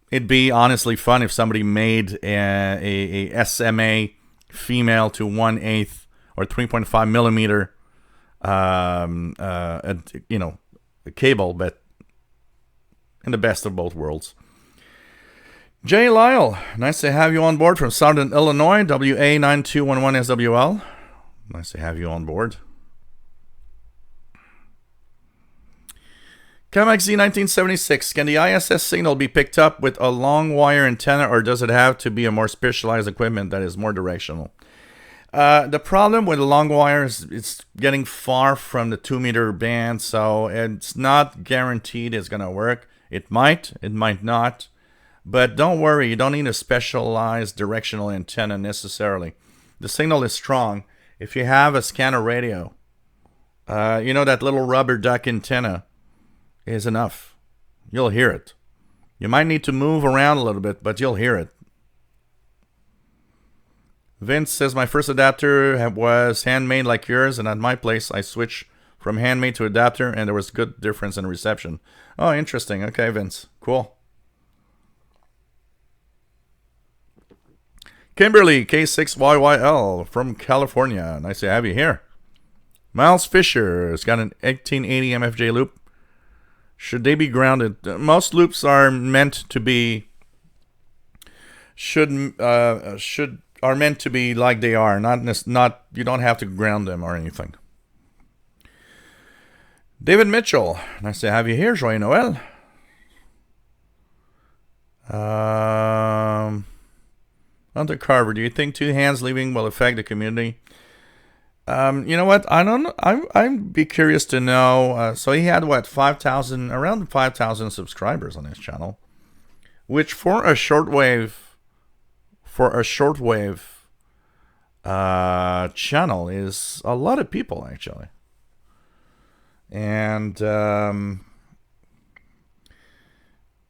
it'd be honestly fun if somebody made a SMA female to 1/8 or 3.5 millimeter, a cable, but in the best of both worlds. Jay Lyle, nice to have you on board from Southern Illinois, WA9211SWL. Nice to have you on board. COMAX Z1976, can the ISS signal be picked up with a long wire antenna, or does it have to be a more specialized equipment that is more directional? The problem with the long wire is it's getting far from the 2-meter band, so it's not guaranteed it's going to work. It might not. But don't worry, you don't need a specialized directional antenna necessarily. The signal is strong. If you have a scanner radio, that little rubber duck antenna is enough. You'll hear it. You might need to move around a little bit, but you'll hear it. Vince says, my first adapter was handmade like yours, and at my place I switched from handmade to adapter, and there was good difference in reception. Oh, interesting. Okay, Vince. Cool. Kimberly, K6YYL from California. Nice to have you here. Miles Fisher has got an 1880 MFJ loop. Should they be grounded? Most loops are meant to be are meant to be like they are. Not you don't have to ground them or anything. David Mitchell, nice to have you here. Joyeux Noël. Hunter Carver, do you think two hands leaving will affect the community? You know what? I don't know. I'd be curious to know. So he had around 5,000 subscribers on his channel, which for a shortwave channel is a lot of people actually. And I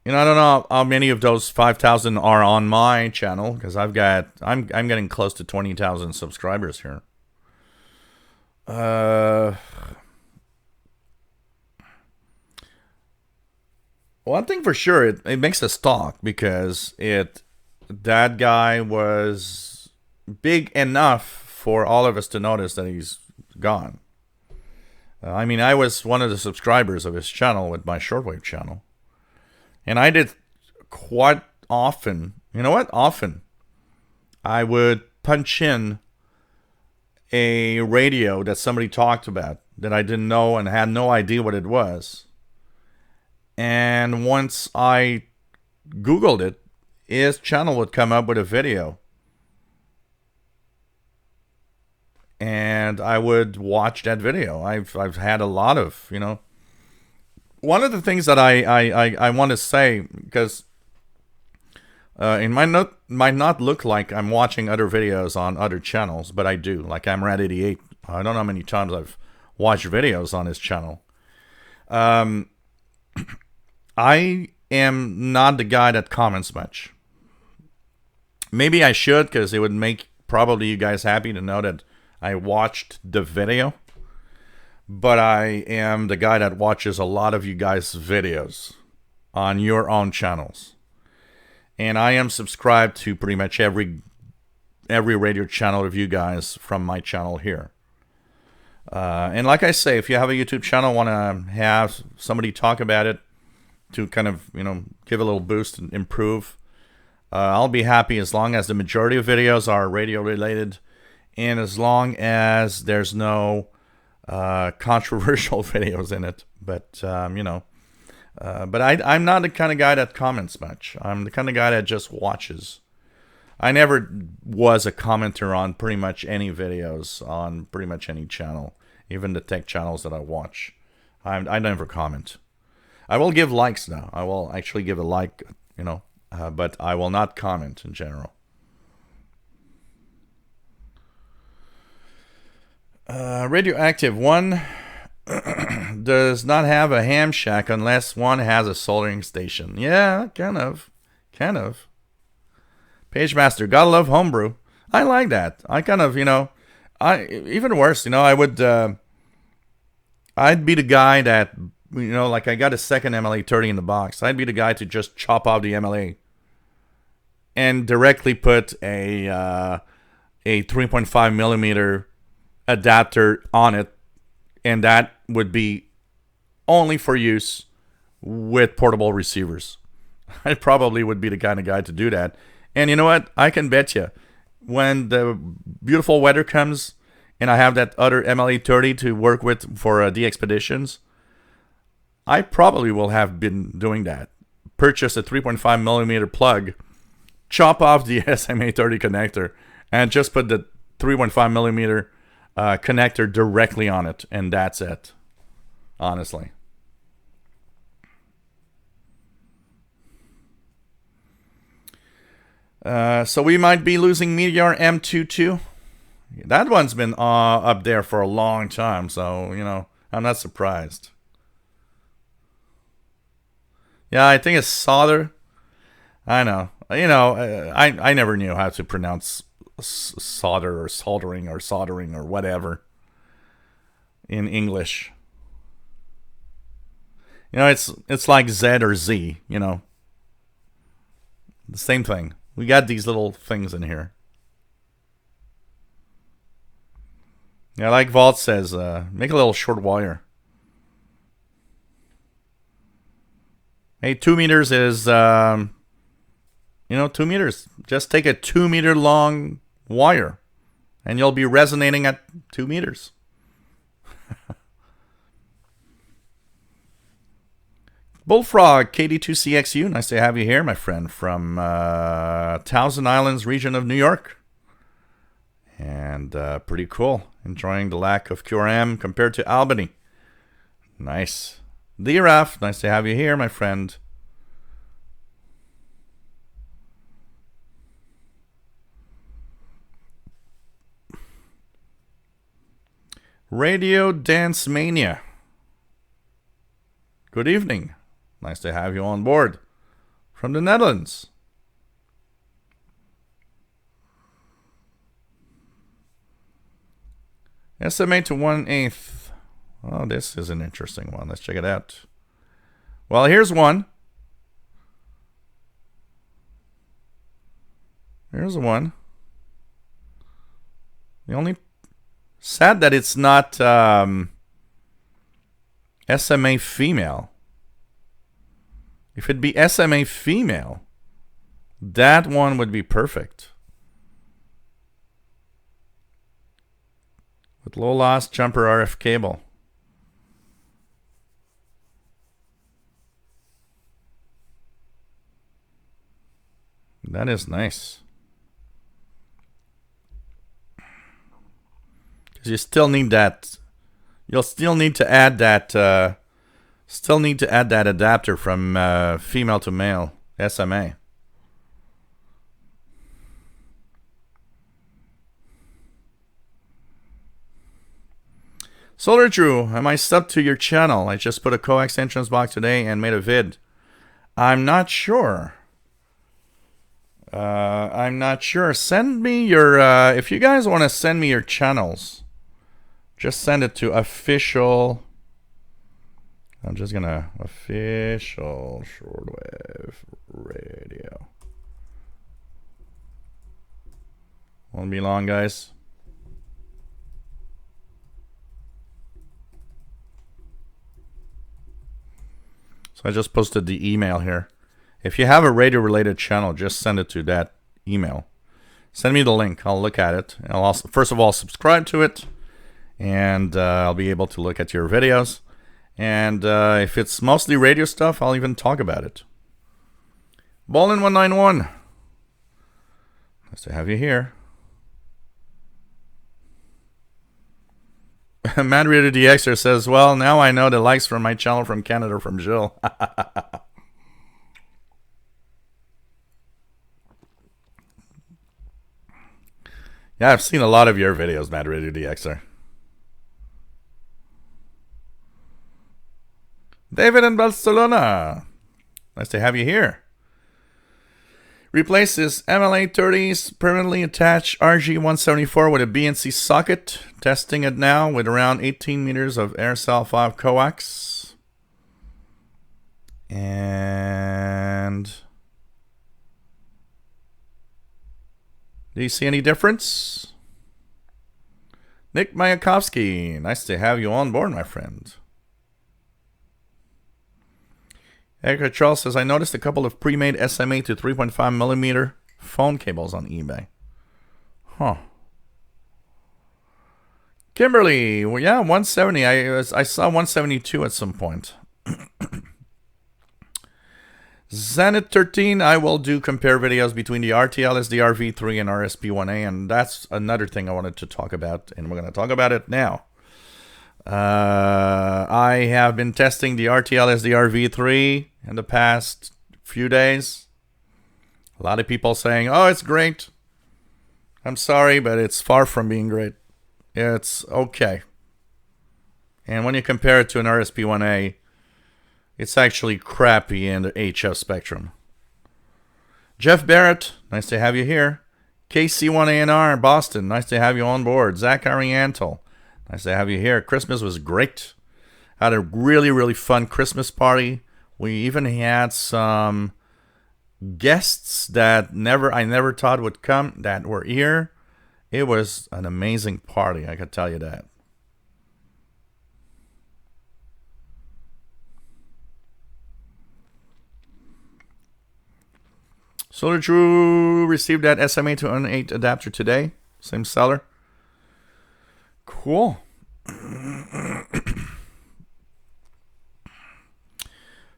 don't know how many of those 5,000 are on my channel, because I'm getting close to 20,000 subscribers here. One thing for sure, it makes us talk, because that guy was big enough for all of us to notice that he's gone. I mean, I was one of the subscribers of his channel with my Shortwave channel. And I did quite often, you know what? Often. I would punch in a radio that somebody talked about that I didn't know and had no idea what it was. And once I Googled it, his channel would come up with a video. And I would watch that video. I've had a lot of, you know. One of the things that I want to say, because it might not look like I'm watching other videos on other channels, but I do. Like Amrad88. I don't know how many times I've watched videos on his channel. I am not the guy that comments much. Maybe I should, because it would make probably you guys happy to know that I watched the video. But I am the guy that watches a lot of you guys' videos on your own channels. And I am subscribed to pretty much every radio channel of you guys from my channel here. And like I say, if you have a YouTube channel, want to have somebody talk about it to kind of, you know, give a little boost and improve, I'll be happy as long as the majority of videos are radio related and as long as there's no controversial videos in it. But, you know, but I'm not the kind of guy that comments much. I'm the kind of guy that just watches. I never was a commenter on pretty much any videos on pretty much any channel, even the tech channels that I watch. I never comment. I will give likes now. I will actually give a like, you know, but I will not comment in general. Radioactive one does not have a ham shack unless one has a soldering station. Yeah, kind of. Pagemaster, gotta love homebrew. I like that. I kind of, you know, even worse, you know, I'd be the guy that, you know, like I got a second MLA 30 in the box. I'd be the guy to just chop off the MLA and directly put a 3.5 millimeter adapter on it, and that would be only for use with portable receivers. I probably would be the kind of guy to do that. And you know what? I can bet you, when the beautiful weather comes and I have that other MLA 30 to work with for the expeditions, I probably will have been doing that. Purchase a 3.5 millimeter plug, chop off the SMA 30 connector, and just put the 3.5 millimeter connector directly on it, and that's it. Honestly. So we might be losing Meteor M22. That one's been up there for a long time, so, you know, I'm not surprised. Yeah, I think it's solder. I know. You know, I never knew how to pronounce solder or soldering or whatever in English. You know, it's like Z or Z, you know. The same thing. We got these little things in here. Yeah, like Vault says, make a little short wire. Hey, 2 meters is, you know, 2 meters. Just take a 2 meter long wire, and you'll be resonating at 2 meters. Bullfrog KD2CXU, nice to have you here, my friend, from Thousand Islands region of New York. And pretty cool. Enjoying the lack of QRM compared to Albany. Nice. D-Raf, nice to have you here, my friend. Radio Dance Mania. Good evening. Nice to have you on board from the Netherlands. Estimate to 1/8. Oh, this is an interesting one. Let's check it out. Well, here's one. Here's one. The only sad that it's not SMA female. If it'd be SMA female, that one would be perfect. With low loss jumper RF cable. That is nice. Because you still need that. You'll still need to add that. Adapter from female to male SMA. Solar Drew, am I subbed to your channel? I just put a coax entrance box today and made a vid. I'm not sure. Send me your, if you guys want to send me your channels, just send it to official. I'm just going to official Shortwave radio. Won't be long, guys. So I just posted the email here. If you have a radio-related channel, just send it to that email. Send me the link. I'll look at it. I'll also, first of all, subscribe to it, and I'll be able to look at your videos. And if it's mostly radio stuff, I'll even talk about it. Ballin191. Nice to have you here. Mad Radio DXer says, well, now I know the likes from my channel from Canada from Jill. Yeah, I've seen a lot of your videos, Mad Radio DXer. David in Barcelona. Nice to have you here. Replaces MLA30's permanently attached RG174 with a BNC socket. Testing it now with around 18 meters of AirCell 5 coax. And do you see any difference? Nick Mayakovsky, nice to have you on board, my friend. Eric Charles says, I noticed a couple of pre-made SMA to 3.5 millimeter phone cables on eBay. Huh. Kimberly, well, yeah, 170. I saw 172 at some point. Zenit 13, I will do compare videos between the RTL SDR V3 and RSP1A, and that's another thing I wanted to talk about, and we're going to talk about it now. I have been testing the RTL SDR V3 in the past few days. A lot of people saying, oh, it's great. I'm sorry, but it's far from being great. It's okay. And when you compare it to an RSP1A, it's actually crappy in the HF spectrum. Jeff Barrett, nice to have you here. KC1ANR, Boston, nice to have you on board. Zach Ariantel, nice to have you here. Christmas was great. Had a really, really fun Christmas party. We even had some guests that I never thought would come that were here. It was an amazing party, I could tell you that. Solar True received that SMA to N8 adapter today. Same seller. Cool.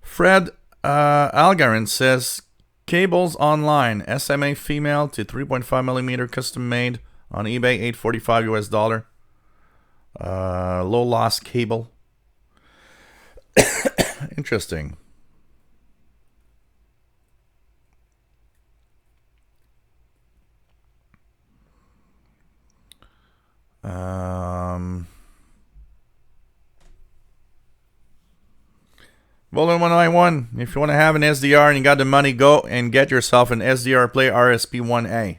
Fred Algarin says, cables online, SMA female to 3.5 millimeter custom made on eBay, $845 US. Low loss cable. Interesting. Bowler 191, if you want to have an SDR and you got the money, go and get yourself an SDR Play RSP1A.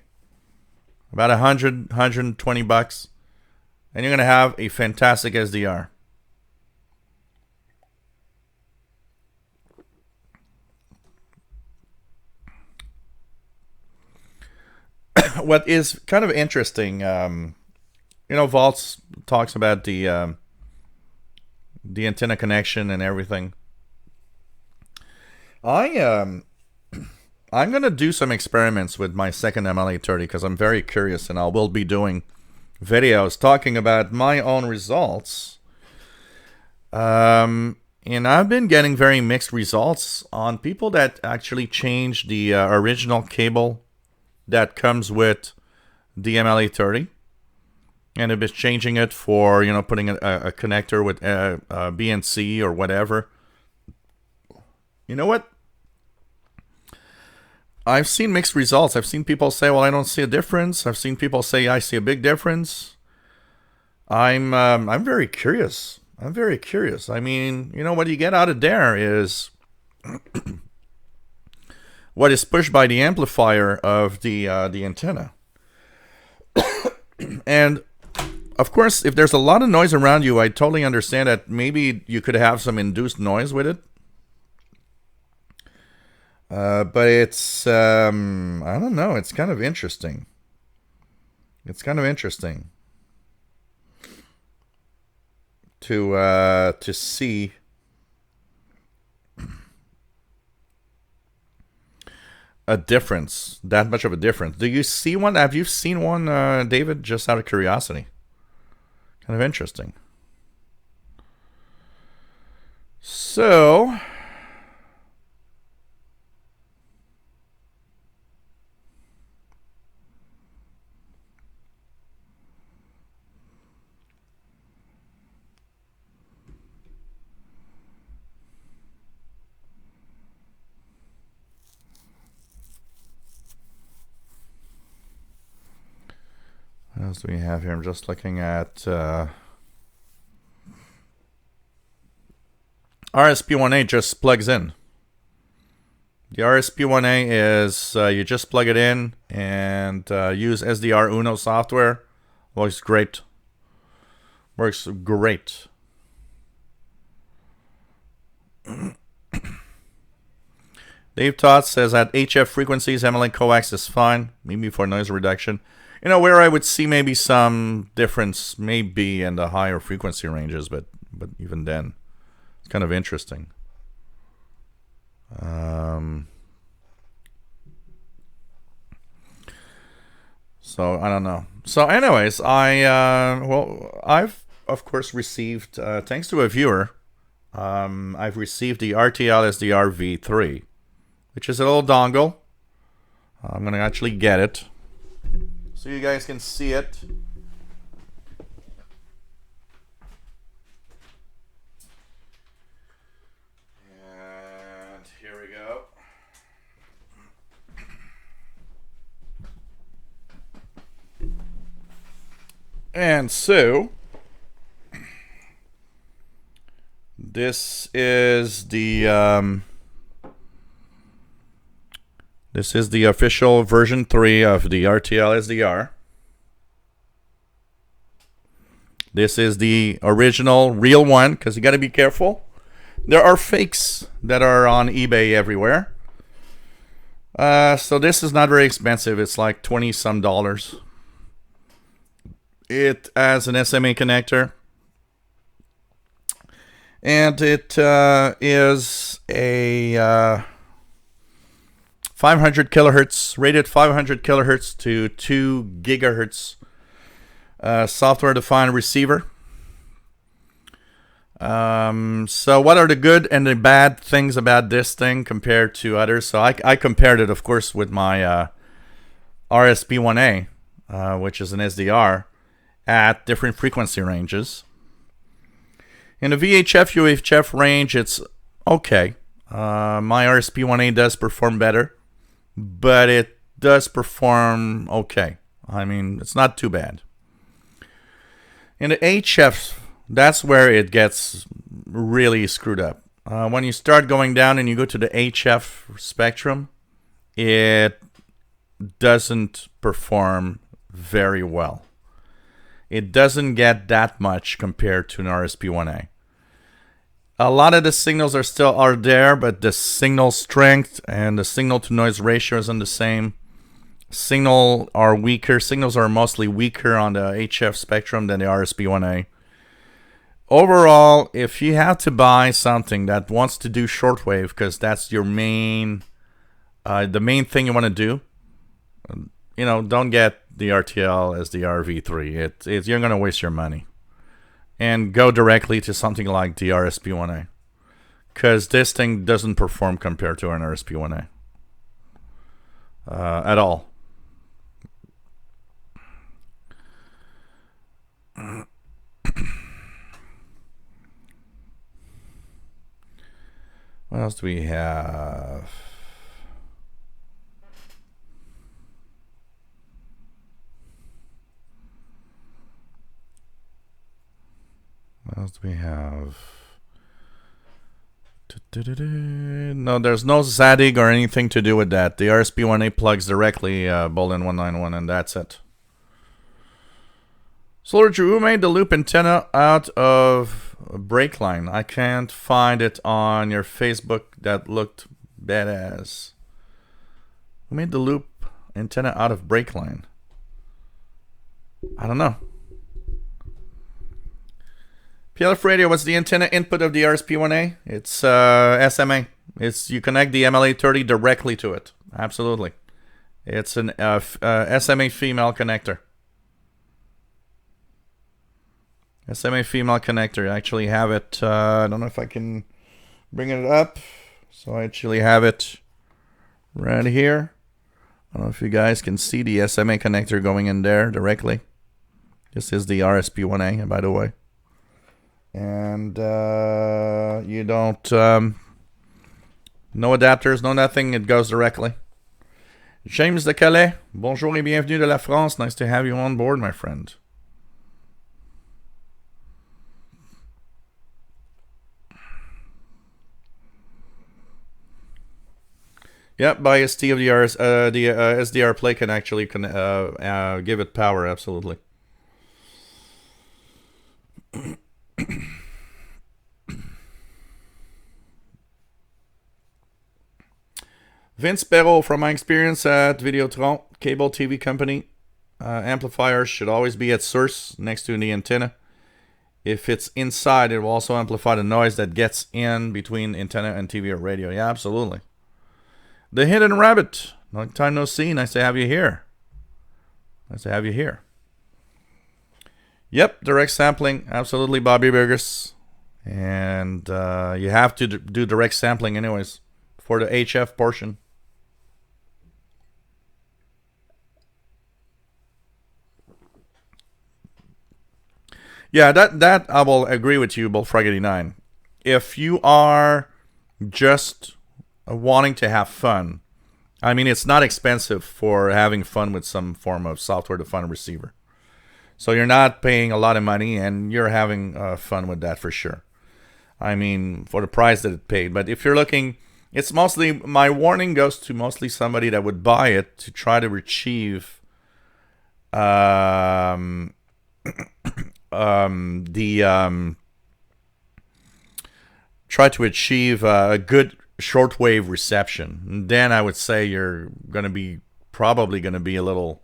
About 120 bucks. And you're going to have a fantastic SDR. What is kind of interesting, Vaults talks about the antenna connection and everything. I I'm gonna do some experiments with my second MLA30 because I'm very curious, and I will be doing videos talking about my own results. And I've been getting very mixed results on people that actually change the original cable that comes with the MLA30, and have been changing it for putting a connector with BNC or whatever. You know what? I've seen mixed results. I've seen people say, "Well, I don't see a difference." I've seen people say, "I see a big difference." I'm very curious. I'm very curious. I mean, what you get out of there is what is pushed by the amplifier of the antenna. And of course, if there's a lot of noise around you, I totally understand that maybe you could have some induced noise with it. But it's I don't know. It's kind of interesting. It's kind of interesting to see a difference, that much of a difference. Do you see one? Have you seen one, David? Just out of curiosity. Kind of interesting. So, what else do we have here? I'm just looking at RSP1A just plugs in. The RSP1A is you just plug it in and use SDR Uno software. Works great. Works great. Dave Todd says at HF frequencies, MLA coax is fine, maybe for noise reduction. Where I would see maybe some difference maybe in the higher frequency ranges, but even then, it's kind of interesting. So I don't know. So anyways, I've of course received, thanks to a viewer, I've received the RTL SDR V3, which is a little dongle. I'm going to actually get it so you guys can see it. And here we go. And so this is the official version 3 of the RTL SDR. This is the original, real one, because you got to be careful. There are fakes that are on eBay everywhere. So this is not very expensive. It's like $20-some. It has an SMA connector. And it is a 500 kilohertz, rated 500 kilohertz to 2 gigahertz software-defined receiver. So what are the good and the bad things about this thing compared to others? So I compared it, of course, with my RSP1A, which is an SDR, at different frequency ranges. In the VHF, UHF range, it's okay. My RSP1A does perform better, but it does perform okay. I mean, it's not too bad. In the HF, that's where it gets really screwed up. When you start going down and you go to the HF spectrum, it doesn't perform very well. It doesn't get that much compared to an RSP1A. A lot of the signals are there, but the signal strength and the signal to noise ratio isn't the same. Signals are mostly weaker on the HF spectrum than the RSP1A. Overall, if you have to buy something that wants to do shortwave, because that's your the main thing you want to do, don't get the RTL as the RV3. You're gonna waste your money, and go directly to something like the RSP1A, because this thing doesn't perform compared to an RSP1A at all. What else do we have? What else do we have? No, there's no ZADIG or anything to do with that. The RSP1A plugs directly Bolin 191, and that's it. Solar Drew, who made the loop antenna out of brake line? I can't find it on your Facebook. That looked badass. Who made the loop antenna out of brake line? I don't know. PLF radio, what's the antenna input of the RSP1A? It's SMA. You connect the MLA30 directly to it. Absolutely. It's an SMA female connector. SMA female connector. I actually have it. I don't know if I can bring it up. So I actually have it right here. I don't know if you guys can see the SMA connector going in there directly. This is the RSP1A, by the way. And you don't no adapters, no nothing. It goes directly. James de Calais, bonjour et bienvenue de la France. Nice to have you on board, my friend. Yep, by ST of the SDR play can actually give it power. Absolutely. Vince Perrault, from my experience at Videotron, cable TV company, amplifiers should always be at source next to the antenna. If it's inside, it will also amplify the noise that gets in between antenna and TV or radio. Yeah, absolutely. The Hidden Rabbit, long time no see. Nice to have you here. Nice to have you here. Yep, direct sampling, absolutely, Bobby Burgess. And you have to do direct sampling anyways for the HF portion. Yeah, that I will agree with you, Bullfrog89. If you are just wanting to have fun, I mean, it's not expensive for having fun with some form of software-defined receiver. So you're not paying a lot of money, and you're having fun with that for sure. I mean, for the price that it paid. But if you're looking, it's mostly, my warning goes to mostly somebody that would buy it to try to achieve try to achieve a good shortwave reception. And then I would say you're probably gonna be a little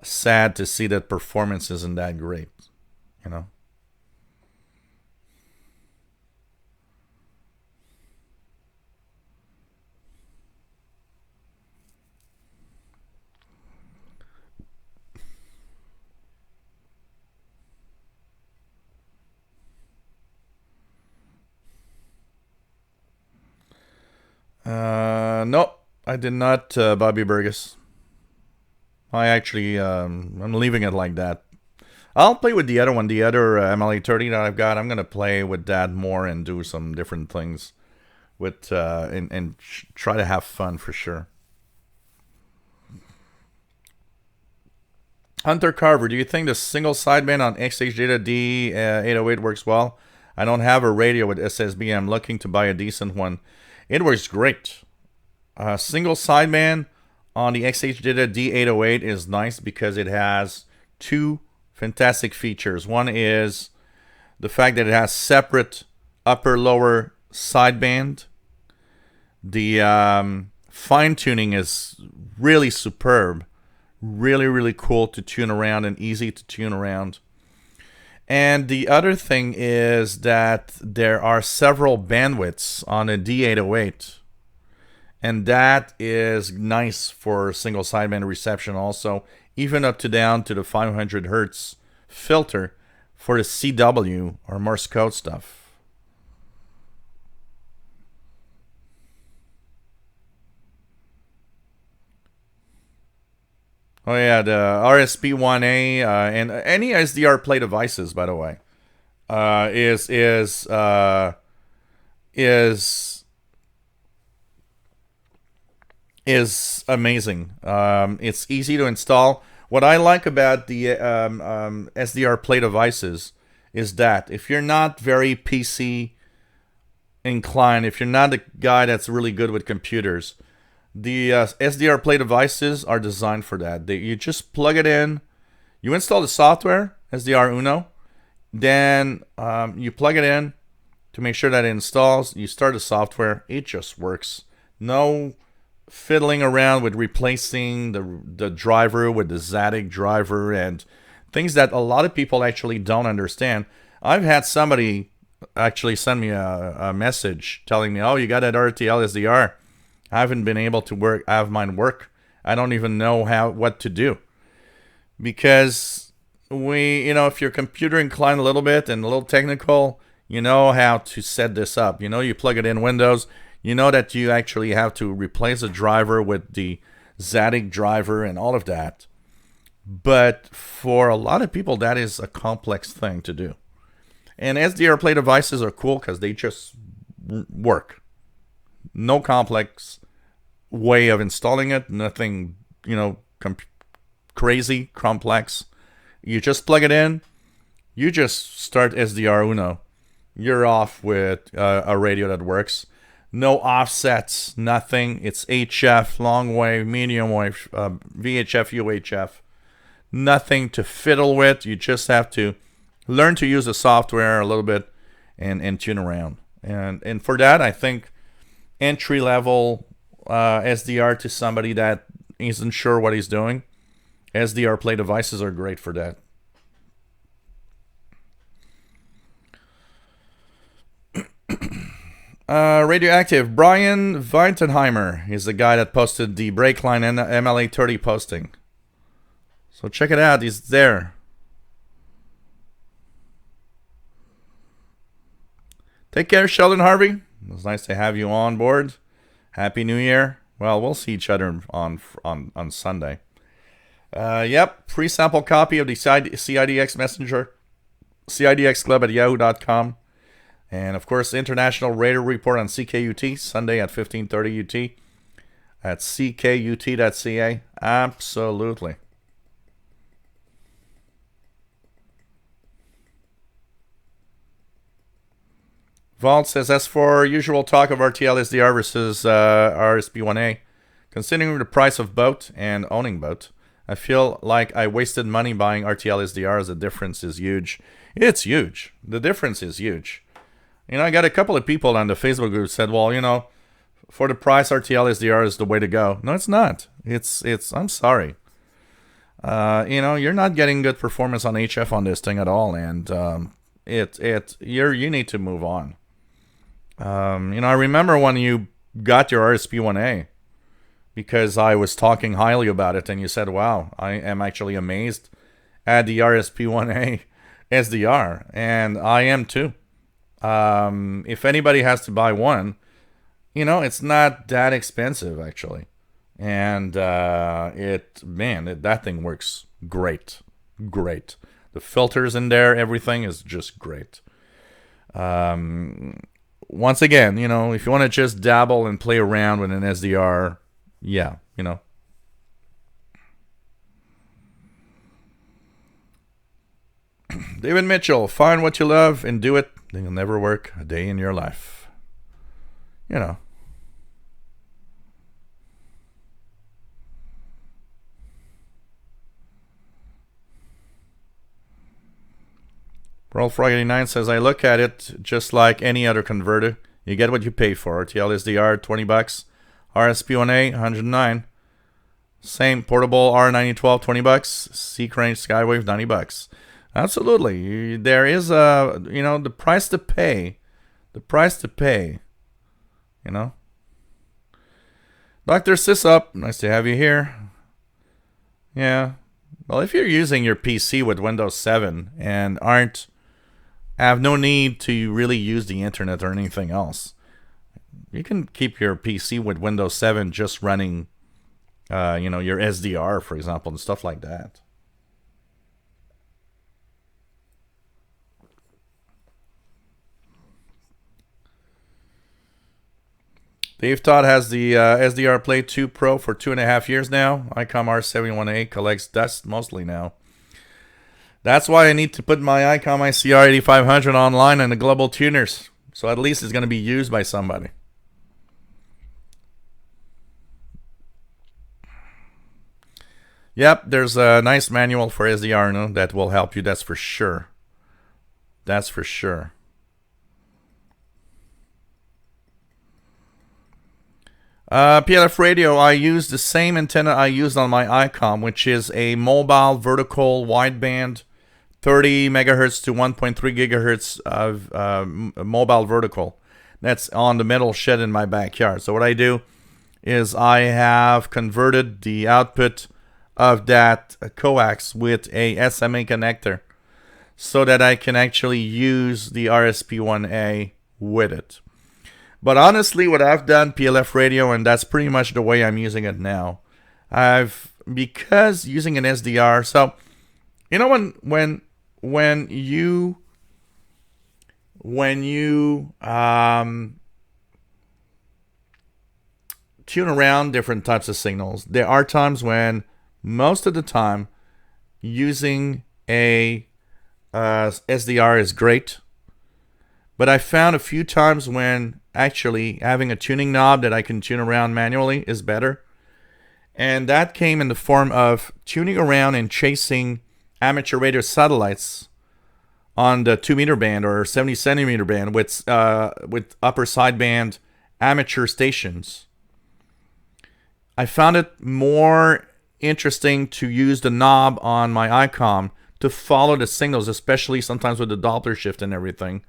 sad to see that performance isn't that great, you know. No, I did not, Bobby Burgess. I actually, I'm leaving it like that. I'll play with the other one, the other MLA30 that I've got. I'm gonna play with that more and do some different things with, and try to have fun for sure. Hunter Carver, do you think the single sideband on XH Data D808 works well? I don't have a radio with SSB. I'm looking to buy a decent one. It works great. Single sideband on the XH Data D808 is nice because it has two fantastic features. One is the fact that it has separate upper-lower sideband. The fine-tuning is really superb Really, really cool to tune around and easy to tune around. And the other thing is that there are several bandwidths on a D808. And that is nice for single sideband reception also, even up to down to the 500 hertz filter for the CW or Morse code stuff. Oh yeah, the RSP1A and any SDR Play devices, by the way, is is amazing. It's easy to install. What I like about the SDR Play devices is that if you're not very PC inclined, if you're not a guy that's really good with computers, the SDR Play devices are designed for that. You just plug it in, you install the software, SDR Uno, then you plug it in to make sure that it installs. You start the software, it just works. No fiddling around with replacing the driver with the Zadig driver and things that a lot of people actually don't understand. I've had somebody actually send me a message telling me, "Oh, you got that RTL SDR. I haven't been able to have mine work. I don't even know what to do." Because if you're computer inclined a little bit and a little technical, you know how to set this up. You plug it in Windows. You know that you actually have to replace the driver with the Zadig driver and all of that. But for a lot of people, that is a complex thing to do. And SDR Play devices are cool because they just work. No complex way of installing it. Nothing, crazy, complex. You just plug it in. You just start SDR Uno. You're off with a radio that works. No offsets, nothing. It's HF, long wave, medium wave, VHF, UHF. Nothing to fiddle with. You just have to learn to use the software a little bit and tune around. And for that, I think entry level SDR to somebody that isn't sure what he's doing, SDR Play devices are great for that. Radioactive. Brian Weintenheimer is the guy that posted the Breakline and MLA30 posting. So check it out. He's there. Take care, Sheldon Harvey. It was nice to have you on board. Happy New Year. Well, we'll see each other on Sunday. Yep. Pre-sample copy of the CIDX Messenger. CIDX Club at yahoo.com. And, of course, International Radar Report on CKUT, Sunday at 15:30 UT at ckut.ca. Absolutely. Vault says, as for usual talk of RTL SDR versus RSP1A, considering the price of both and owning both, I feel like I wasted money buying RTL SDRs. The difference is huge. It's huge. The difference is huge. I got a couple of people on the Facebook group said, well, for the price, RTL SDR is the way to go. No, it's not. It's. I'm sorry. You're not getting good performance on HF on this thing at all, and you need to move on. I remember when you got your RSP1A, because I was talking highly about it, and you said, wow, I am actually amazed at the RSP1A SDR, and I am too. If anybody has to buy one, it's not that expensive actually, and that thing works great. The filters in there, everything is just great. Once again, if you want to just dabble and play around with an SDR, yeah, David Mitchell, find what you love and do it. Then you'll never work a day in your life. Brawl Frog 89 says, I look at it just like any other converter. You get what you pay for. RTL SDR, $20. RSP1A, $109. Same portable R9012, $20. Seacrane Skywave, $90. Absolutely. There is a, the price to pay. The price to pay. You know? Dr. Sisup, nice to have you here. Yeah. Well, if you're using your PC with Windows 7 and have no need to really use the internet or anything else, you can keep your PC with Windows 7 just running, your SDR, for example, and stuff like that. Dave Todd has the SDR Play 2 Pro for 2.5 years now. ICOM R71A collects dust mostly now. That's why I need to put my ICOM ICR 8500 online in the global tuners. So at least it's going to be used by somebody. Yep, there's a nice manual for SDR that will help you, that's for sure. That's for sure. PLF radio, I use the same antenna I used on my ICOM, which is a mobile vertical wideband, 30 megahertz to 1.3 gigahertz of mobile vertical. That's on the metal shed in my backyard. So what I do is I have converted the output of that coax with a SMA connector so that I can actually use the RSP1A with it. But honestly, what I've done, PLF radio, and that's pretty much the way I'm using it now. Because using an SDR, so when you tune around different types of signals, there are times when most of the time using a SDR is great. But I found a few times when actually having a tuning knob that I can tune around manually is better. And that came in the form of tuning around and chasing amateur radio satellites on the 2-meter band or 70 centimeter band with upper sideband amateur stations. I found it more interesting to use the knob on my ICOM to follow the signals, especially sometimes with the Doppler shift and everything.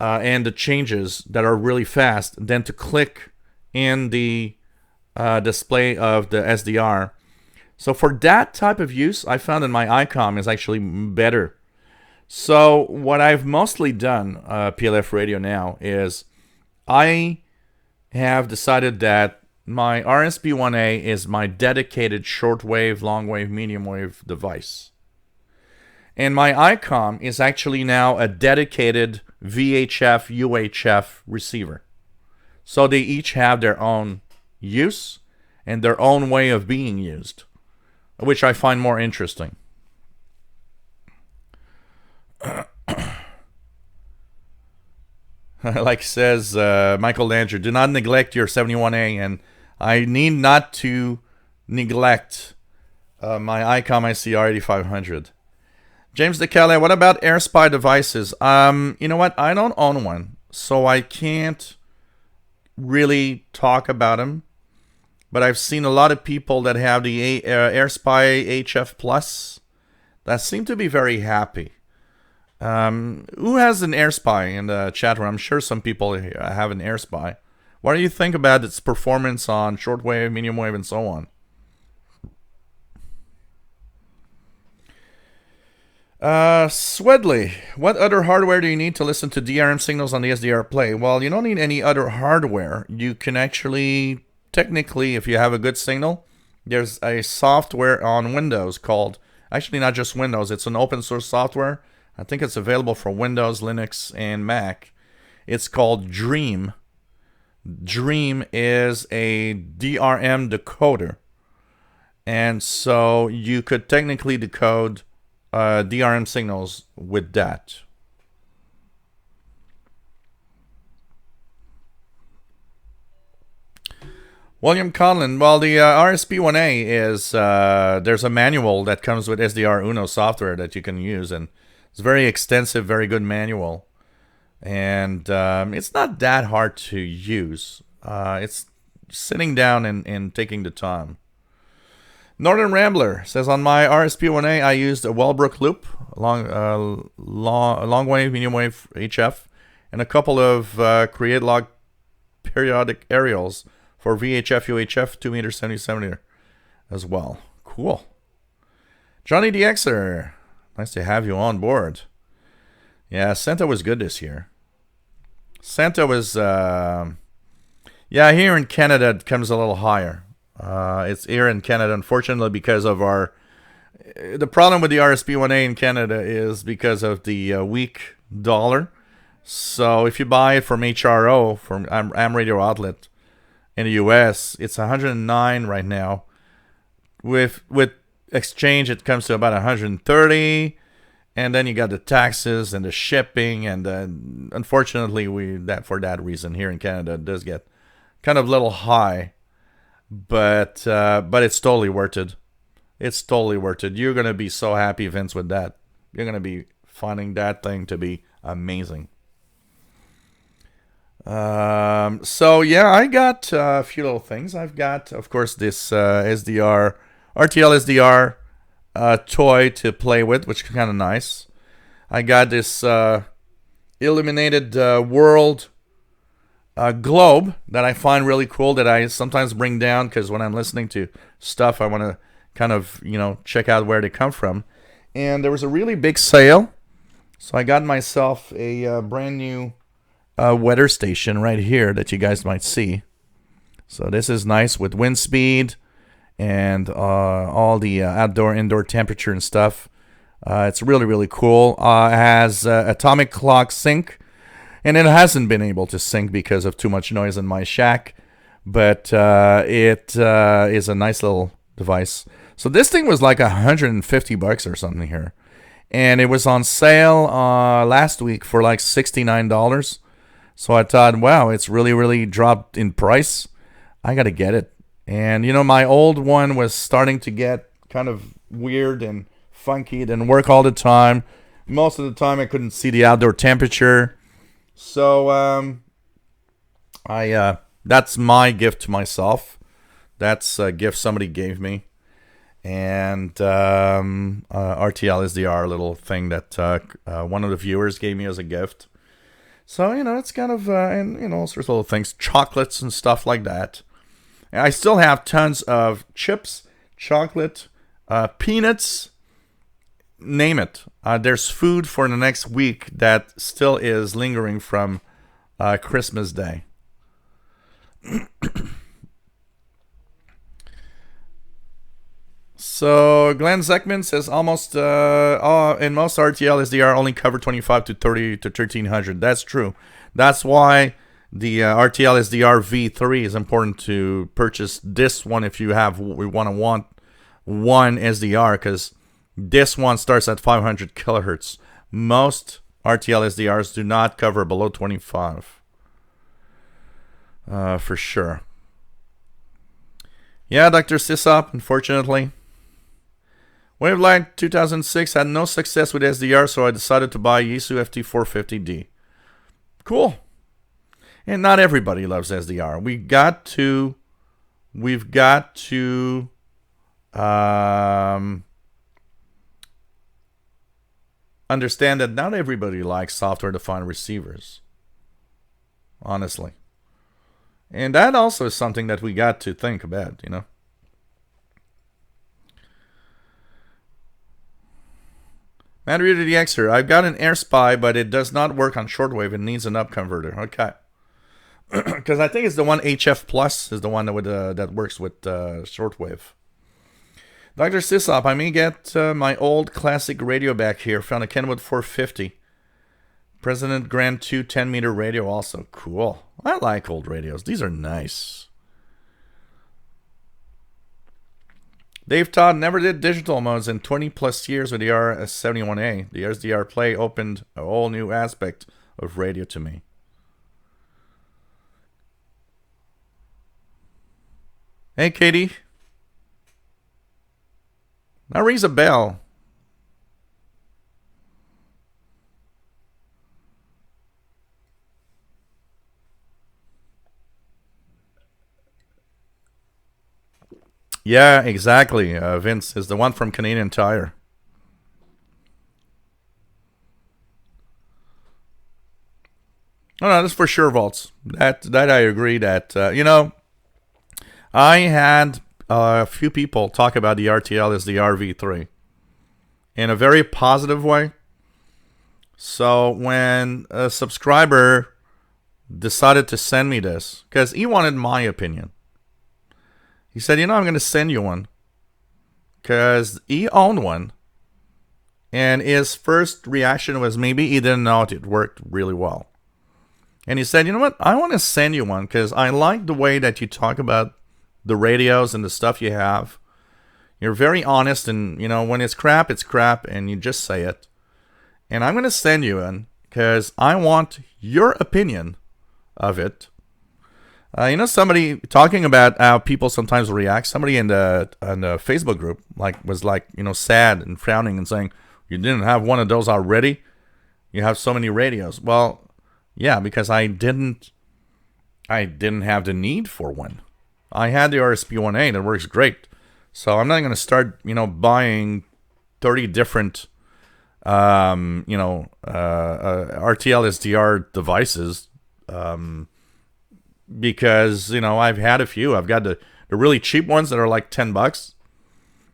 And the changes that are really fast, than to click in the display of the SDR. So for that type of use, I found that my ICOM is actually better. So what I've mostly done, PLF radio now, is I have decided that my RSP1A is my dedicated shortwave, longwave, medium wave device. And my ICOM is actually now a dedicated VHF, UHF receiver. So they each have their own use and their own way of being used, which I find more interesting. Like says Michael Langer, do not neglect your 71A, and I need not to neglect my ICOM ICR 8500. James DeCalle, what about AirSpy devices? You know what? I don't own one, so I can't really talk about them. But I've seen a lot of people that have the AirSpy HF Plus that seem to be very happy. Who has an AirSpy in the chat room? I'm sure some people have an AirSpy. What do you think about its performance on shortwave, medium wave, and so on? Swedley, what other hardware do you need to listen to DRM signals on the SDR Play? Well, you don't need any other hardware. You can actually, technically, if you have a good signal, there's a software on Windows called, actually not just Windows, it's an open source software. I think it's available for Windows, Linux, and Mac. It's called Dream. Dream is a DRM decoder. And so you could technically decode DRM signals with that. William Conlon, well, the RSP1A is, there's a manual that comes with SDR Uno software that you can use, and it's very extensive, very good manual. And it's not that hard to use. It's sitting down and taking the time. Northern Rambler says on my RSP1A I used a Wellbrook loop, long wave, medium wave HF, and a couple of create log periodic aerials for VHF, UHF, 2 meter, 70 centimeter as well. Cool. Johnny DXer, nice to have you on board. Yeah, Santa was good this year. Santa was, yeah, here in Canada it comes a little higher. It's here in Canada, unfortunately, because of the problem with the RSP1A in Canada is because of the weak dollar. So if you buy it from HRO, from Am Radio Outlet in the US, it's 109 right now. With exchange, it comes to about 130, and then you got the taxes and the shipping, and unfortunately, for that reason here in Canada it does get kind of a little high, but it's totally worth it. It's totally worth it. You're gonna be so happy, Vince, with that. You're gonna be finding that thing to be amazing. So yeah, I got a few little things. I've got, of course, this SDR, RTL SDR toy to play with, which is kind of nice. I got this illuminated world globe that I find really cool, that I sometimes bring down because when I'm listening to stuff, I want to kind of, check out where they come from. And there was a really big sale, so I got myself a brand new weather station right here that you guys might see. So this is nice with wind speed and all the outdoor, indoor temperature and stuff. It's really, really cool. It has atomic clock sync, and it hasn't been able to sync because of too much noise in my shack, but it is a nice little device. So this thing was like $150 or something here, and it was on sale last week for like $69. So I thought, wow, it's really, really dropped in price. I got to get it. And, my old one was starting to get kind of weird and funky. It didn't work all the time. Most of the time, I couldn't see the outdoor temperature. So that's my gift to myself. That's a gift somebody gave me. And RTL is the little thing that one of the viewers gave me as a gift. So, it's kind of, and, all sorts of little things, chocolates and stuff like that. And I still have tons of chips, chocolate, peanuts, name it. There's food for the next week that still is lingering from Christmas Day. So Glenn Zeckman says almost in most RTL SDR only cover 25 to 30 to 1300. That's true. That's why the RTL SDR V3 is important to purchase this one if you want one SDR, because this one starts at 500 kilohertz. Most RTL SDRs do not cover below 25. For sure. Yeah, Dr. Sisop, unfortunately. Wavelight 2006 had no success with SDR, so I decided to buy Yaesu FT450D. Cool. And not everybody loves SDR. We've got to understand that not everybody likes software-defined receivers. Honestly. And that also is something that we got to think about, Matter to the Xer, I've got an AirSpy, but it does not work on shortwave. It needs an up converter. Okay. Because I think it's the one HF Plus is the one that works with shortwave. Dr. Sisop, I may get my old classic radio back here. Found a Kenwood 450. President Grand 2 10-meter radio also. Cool. I like old radios. These are nice. Dave Todd never did digital modes in 20 plus years with the RS71A. The SDR Play opened a whole new aspect of radio to me. Hey, Katie. That rings a bell. Yeah, exactly. Vince is the one from Canadian Tire. No, no, that's for sure, Volts. That I agree. That I had a few people talk about the RTL as the RV3 in a very positive way. So when a subscriber decided to send me this, because he wanted my opinion, he said, I'm going to send you one because he owned one. And his first reaction was maybe he didn't know it worked really well. And he said, you know what? I want to send you one because I like the way that you talk about the radios and the stuff you have. You're very honest, and, when it's crap, and you just say it. And I'm going to send you one because I want your opinion of it. Somebody talking about how people sometimes react. Somebody in the Facebook group was sad and frowning and saying, "You didn't have one of those already? You have so many radios." Well, yeah, because I didn't have the need for one. I had the RSP1A that works great, so I'm not going to start buying 30 different RTL SDR devices. Because I've had a few. I've got the really cheap ones that are like $10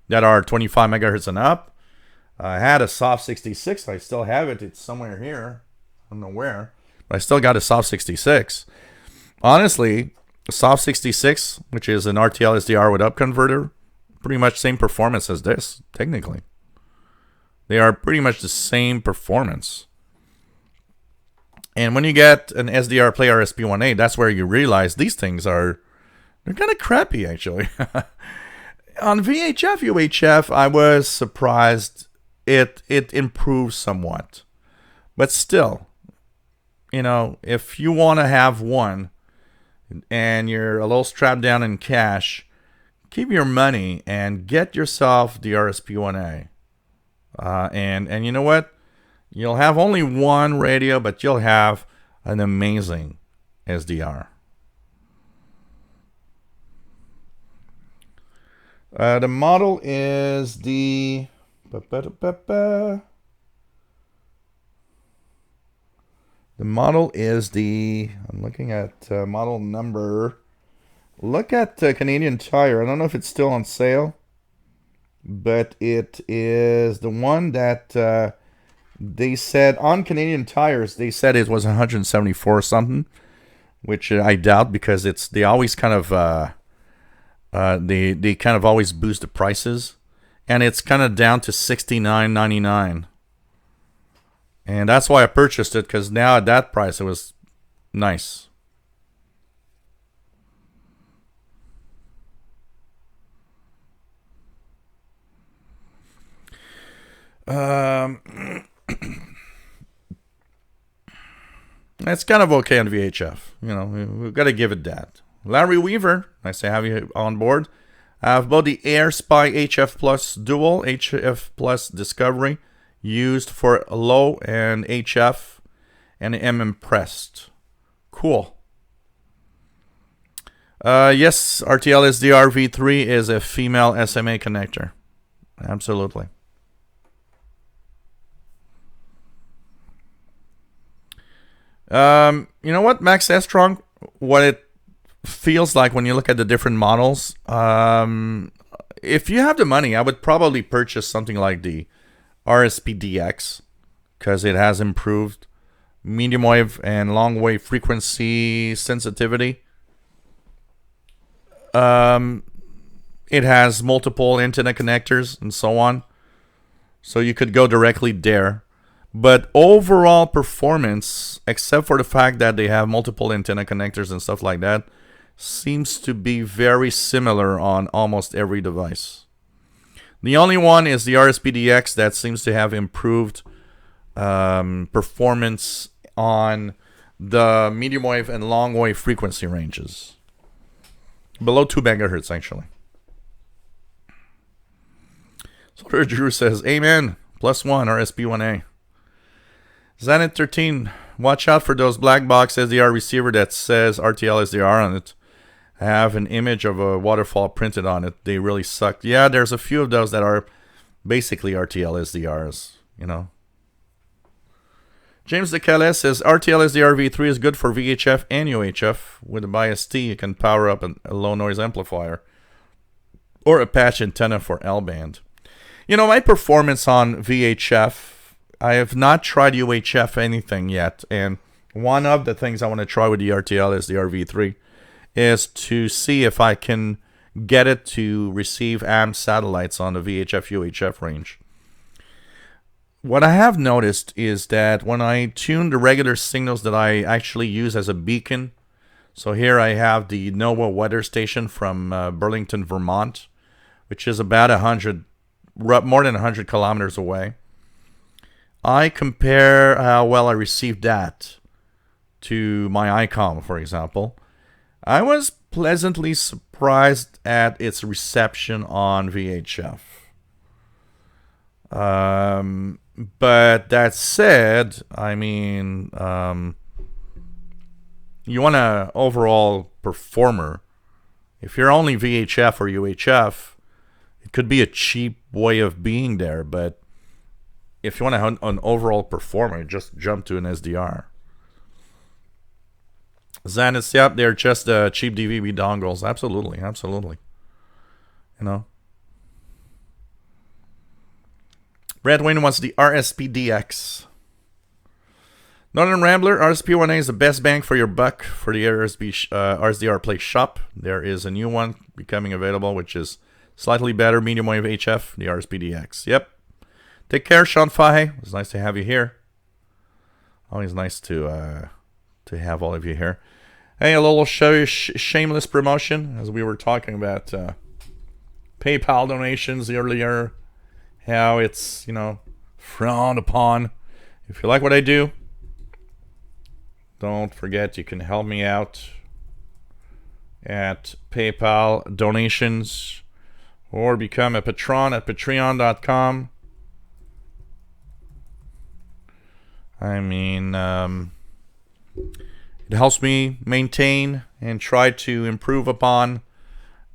that are 25 megahertz and up. I had a Soft 66. I still have it. It's somewhere here. I don't know where, but I still got a Soft 66. Honestly, a Soft 66, which is an RTL SDR with up converter, pretty much same performance as this. Technically, they are pretty much the same performance. And when you get an SDR Play RSP1A, that's where you realize these things they're kind of crappy, actually. On VHF, UHF, I was surprised it improved somewhat. But still, if you want to have one and you're a little strapped down in cash, keep your money and get yourself the RSP1A. And you know what? You'll have only one radio, but you'll have an amazing SDR. The model is the... The model is the... I'm looking at model number. Look at Canadian Tire. I don't know if it's still on sale, but it is the one that... they said on Canadian Tires, they said it was 174 or something, which I doubt because they always kind of they kind of always boost the prices, and it's kind of down to $69.99, and that's why I purchased it, because now at that price it was nice. It's kind of okay on VHF. We've got to give it that. Larry Weaver, nice to have you on board. I have both the Air Spy HF Plus Dual, HF Plus Discovery, used for low and HF, and am impressed. Cool. Yes, RTL SDR V3 is a female SMA connector. Absolutely. You know what, Max S-Strong? What it feels like when you look at the different models, if you have the money, I would probably purchase something like the RSP-DX because it has improved medium wave and long wave frequency sensitivity. It has multiple antenna connectors and so on, so you could go directly there. But overall performance, except for the fact that they have multiple antenna connectors and stuff like that, seems to be very similar on almost every device. The only one is the RSP-DX that seems to have improved performance on the medium wave and long wave frequency ranges. Below 2 megahertz, actually. So Drew says, amen, +1 RSP1A. Zenit 13, watch out for those black box SDR receiver that says RTL SDR on it. have an image of a waterfall printed on it. They really suck. Yeah, there's a few of those that are basically RTL SDRs, you know. James DeCalais says RTL SDR V3 is good for VHF and UHF. With a bias T, you can power up a low noise amplifier or a patch antenna for L band. You know, my performance on VHF, I have not tried UHF anything yet, and one of the things I want to try with the RTL SDR V3 is to see if I can get it to receive AM satellites on the VHF UHF range. What I have noticed is that when I tune the regular signals that I actually use as a beacon, so here I have the NOAA weather station from Burlington, Vermont, which is about more than 100 kilometers away. I compare how well I received that to my ICOM, for example. I was pleasantly surprised at its reception on VHF. But that said, I mean, you want an overall performer. If you're only VHF or UHF, it could be a cheap way of being there. But if you want an overall performer, just jump to an SDR. Xanis, yep, they're just cheap DVB dongles. Absolutely, absolutely. You know. Brad Wayne wants the RSPDX. Northern Rambler, RSP1A is the best bang for your buck for the RSDR Play Shop. There is a new one becoming available, which is slightly better, medium wave HF, the RSPDX. Yep. Take care, Sean Fahey. It's nice to have you here. Always nice to have all of you here. Hey, a little shameless promotion, as we were talking about PayPal donations earlier. How it's, you know, frowned upon. If you like what I do, don't forget you can help me out at PayPal donations or become a patron at patreon.com. I mean, it helps me maintain and try to improve upon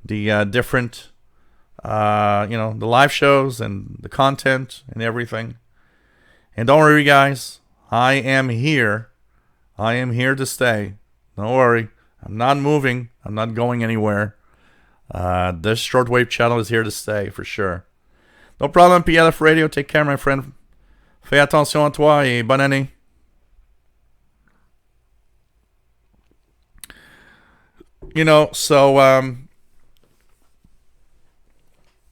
the different the live shows and the content and everything. And don't worry, guys. I am here. I am here to stay. Don't worry. I'm not moving. I'm not going anywhere. This shortwave channel is here to stay, for sure. No problem, PLF Radio. Take care, my friend. Fais attention à toi et bonne année. You know, so,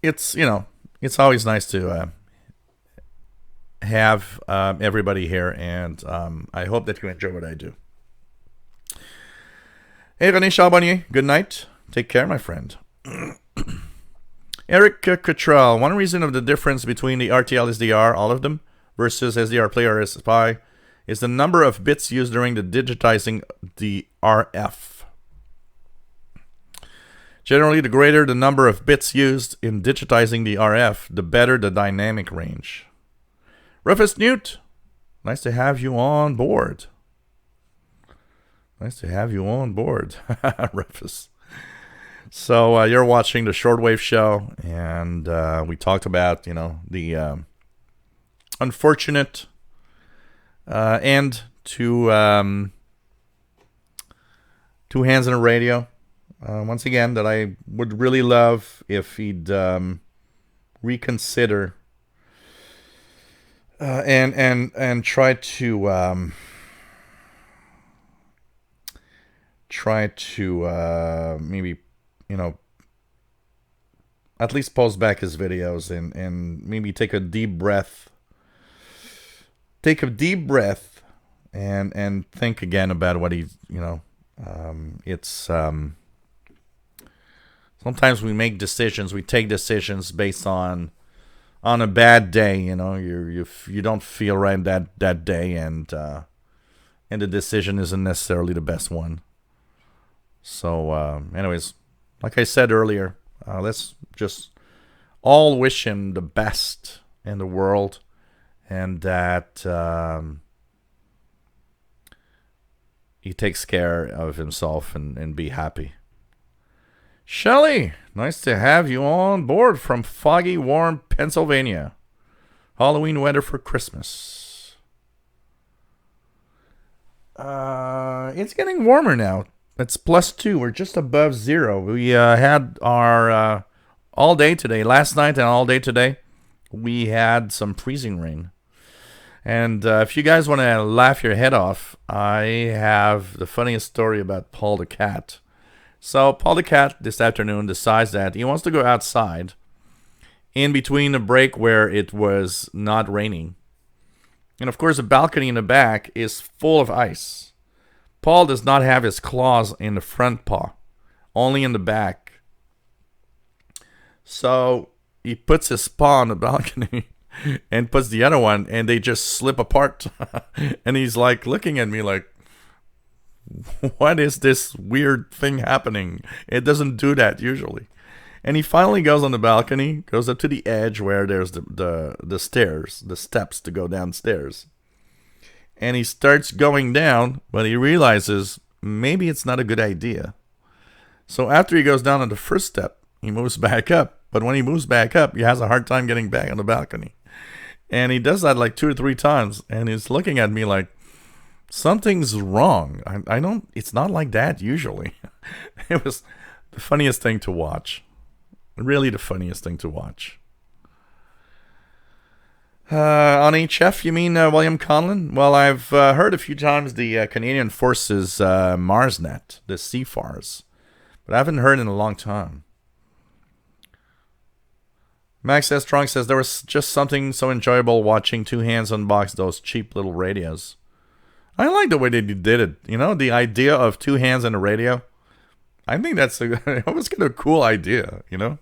it's always nice to have everybody here, and I hope that you enjoy what I do. Hey, René Charbonnier, good night. Take care, my friend. Eric Cottrell, one reason of the difference between the RTL SDR, all of them, versus SDR Play or SPI is the number of bits used during the digitizing the RF. Generally, the greater the number of bits used in digitizing the RF, the better the dynamic range. Rufus Newt, nice to have you on board. Nice to have you on board, Rufus. So you're watching the Shortwave show, and we talked about, the unfortunate end to Two Hands in a Radio. Once again, that I would really love if he'd reconsider and try to maybe, at least post back his videos and maybe take a deep breath. Take a deep breath and think again about what he's, it's sometimes we make decisions, we take decisions based on a bad day, you don't feel right that day, and the decision isn't necessarily the best one. So, anyways, like I said earlier, let's just all wish him the best in the world, and that he takes care of himself and be happy. Shelley, nice to have you on board from foggy, warm Pennsylvania. Halloween weather for Christmas. It's getting warmer now. It's +2. We're just above zero. We had our all day today, last night and all day today. We had some freezing rain. And if you guys want to laugh your head off, I have the funniest story about Paul the cat. So Paul the cat this afternoon decides that he wants to go outside in between a break where it was not raining. And of course, the balcony in the back is full of ice. Paul does not have his claws in the front paw, only in the back. So he puts his paw on the balcony and puts the other one, and they just slip apart. And he's like looking at me like, what is this weird thing happening? It doesn't do that usually. And he finally goes on the balcony, goes up to the edge where there's the stairs, the steps to go downstairs. And he starts going down, but he realizes maybe it's not a good idea. So after he goes down on the first step, he moves back up. But when he moves back up, he has a hard time getting back on the balcony. And he does that like 2 or 3 times. And he's looking at me like, something's wrong. I don't, it's not like that usually. It was the funniest thing to watch. Really the funniest thing to watch. On HF, you mean William Conlon? Well, I've heard a few times the Canadian Forces MarsNet, the CFARS. But I haven't heard in a long time. Max S. Strong says there was just something so enjoyable watching two hands unbox those cheap little radios. I like the way they did it. You know, the idea of two hands and a radio. I think that's it was kind of a cool idea, you know.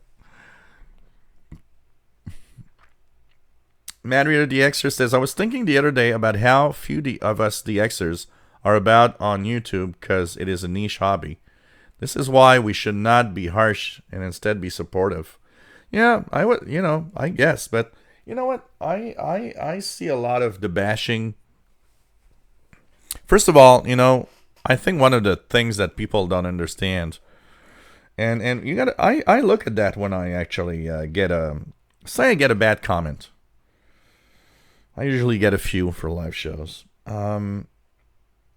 Mario the Xer says, I was thinking the other day about how few of us the Xers are about on YouTube because it is a niche hobby. This is why we should not be harsh and instead be supportive. Yeah, I would, you know, I guess, but you know what? I see a lot of the bashing. First of all, you know, I think one of the things that people don't understand, and you gotta, I look at that when I actually get a bad comment. I usually get a few for live shows. You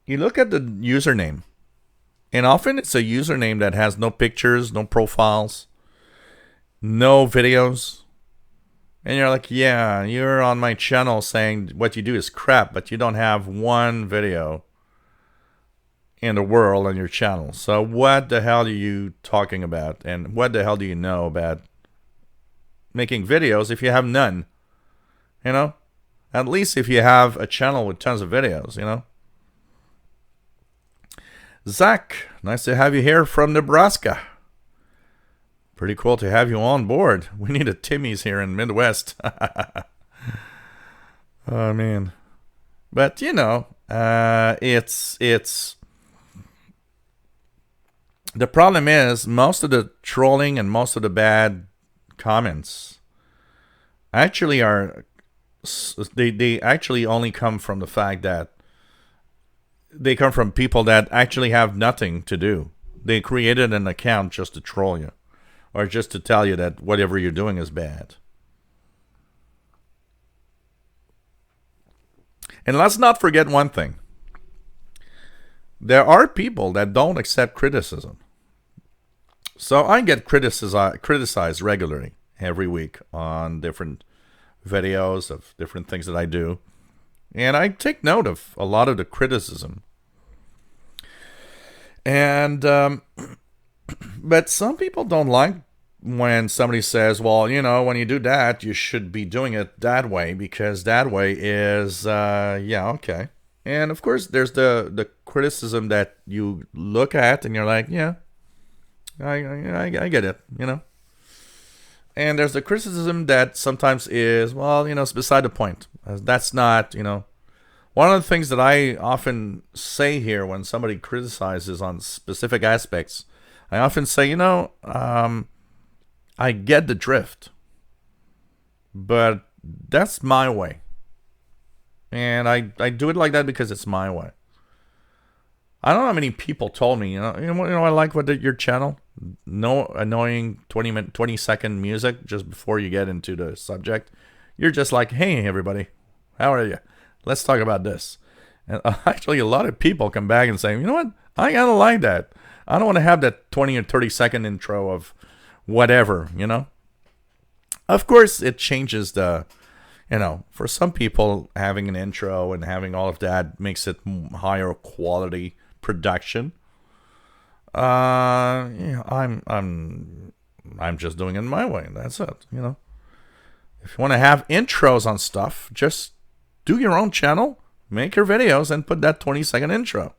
look at the username, and often it's a username that has no pictures, no profiles, no videos. And you're like, yeah, you're on my channel saying what you do is crap, but you don't have one video in the world on your channel. So what the hell are you talking about? And what the hell do you know about making videos if you have none? You know? At least if you have a channel with tons of videos, you know? Zach, nice to have you here from Nebraska. Pretty cool to have you on board. We need a Timmy's here in Midwest. Oh, man. But, you know, it's... The problem is, most of the trolling and most of the bad comments actually are... They actually only come from the fact that they come from people that actually have nothing to do. They created an account just to troll you. Or just to tell you that whatever you're doing is bad. And let's not forget one thing. There are people that don't accept criticism. So I get criticized regularly every week on different videos of different things that I do. And I take note of a lot of the criticism. And... but some people don't like when somebody says, well, you know, when you do that, you should be doing it that way because that way is, yeah, okay. And of course, there's the criticism that you look at and you're like, yeah, I get it, you know. And there's the criticism that sometimes is, well, you know, it's beside the point. That's not, you know. One of the things that I often say here when somebody criticizes on specific aspects, I often say, you know, I get the drift, but that's my way. And I do it like that because it's my way. I don't know how many people told me, I like your channel. No annoying 20-second music just before you get into the subject. You're just like, hey, everybody, how are you? Let's talk about this. And actually, a lot of people come back and say, you know what? I kind of like that. I don't want to have that 20 or 30-second intro of whatever, Of course, it changes for some people, having an intro and having all of that makes it higher quality production. I'm just doing it my way. That's it. If you want to have intros on stuff, just do your own channel, make your videos, and put that 20-second intro.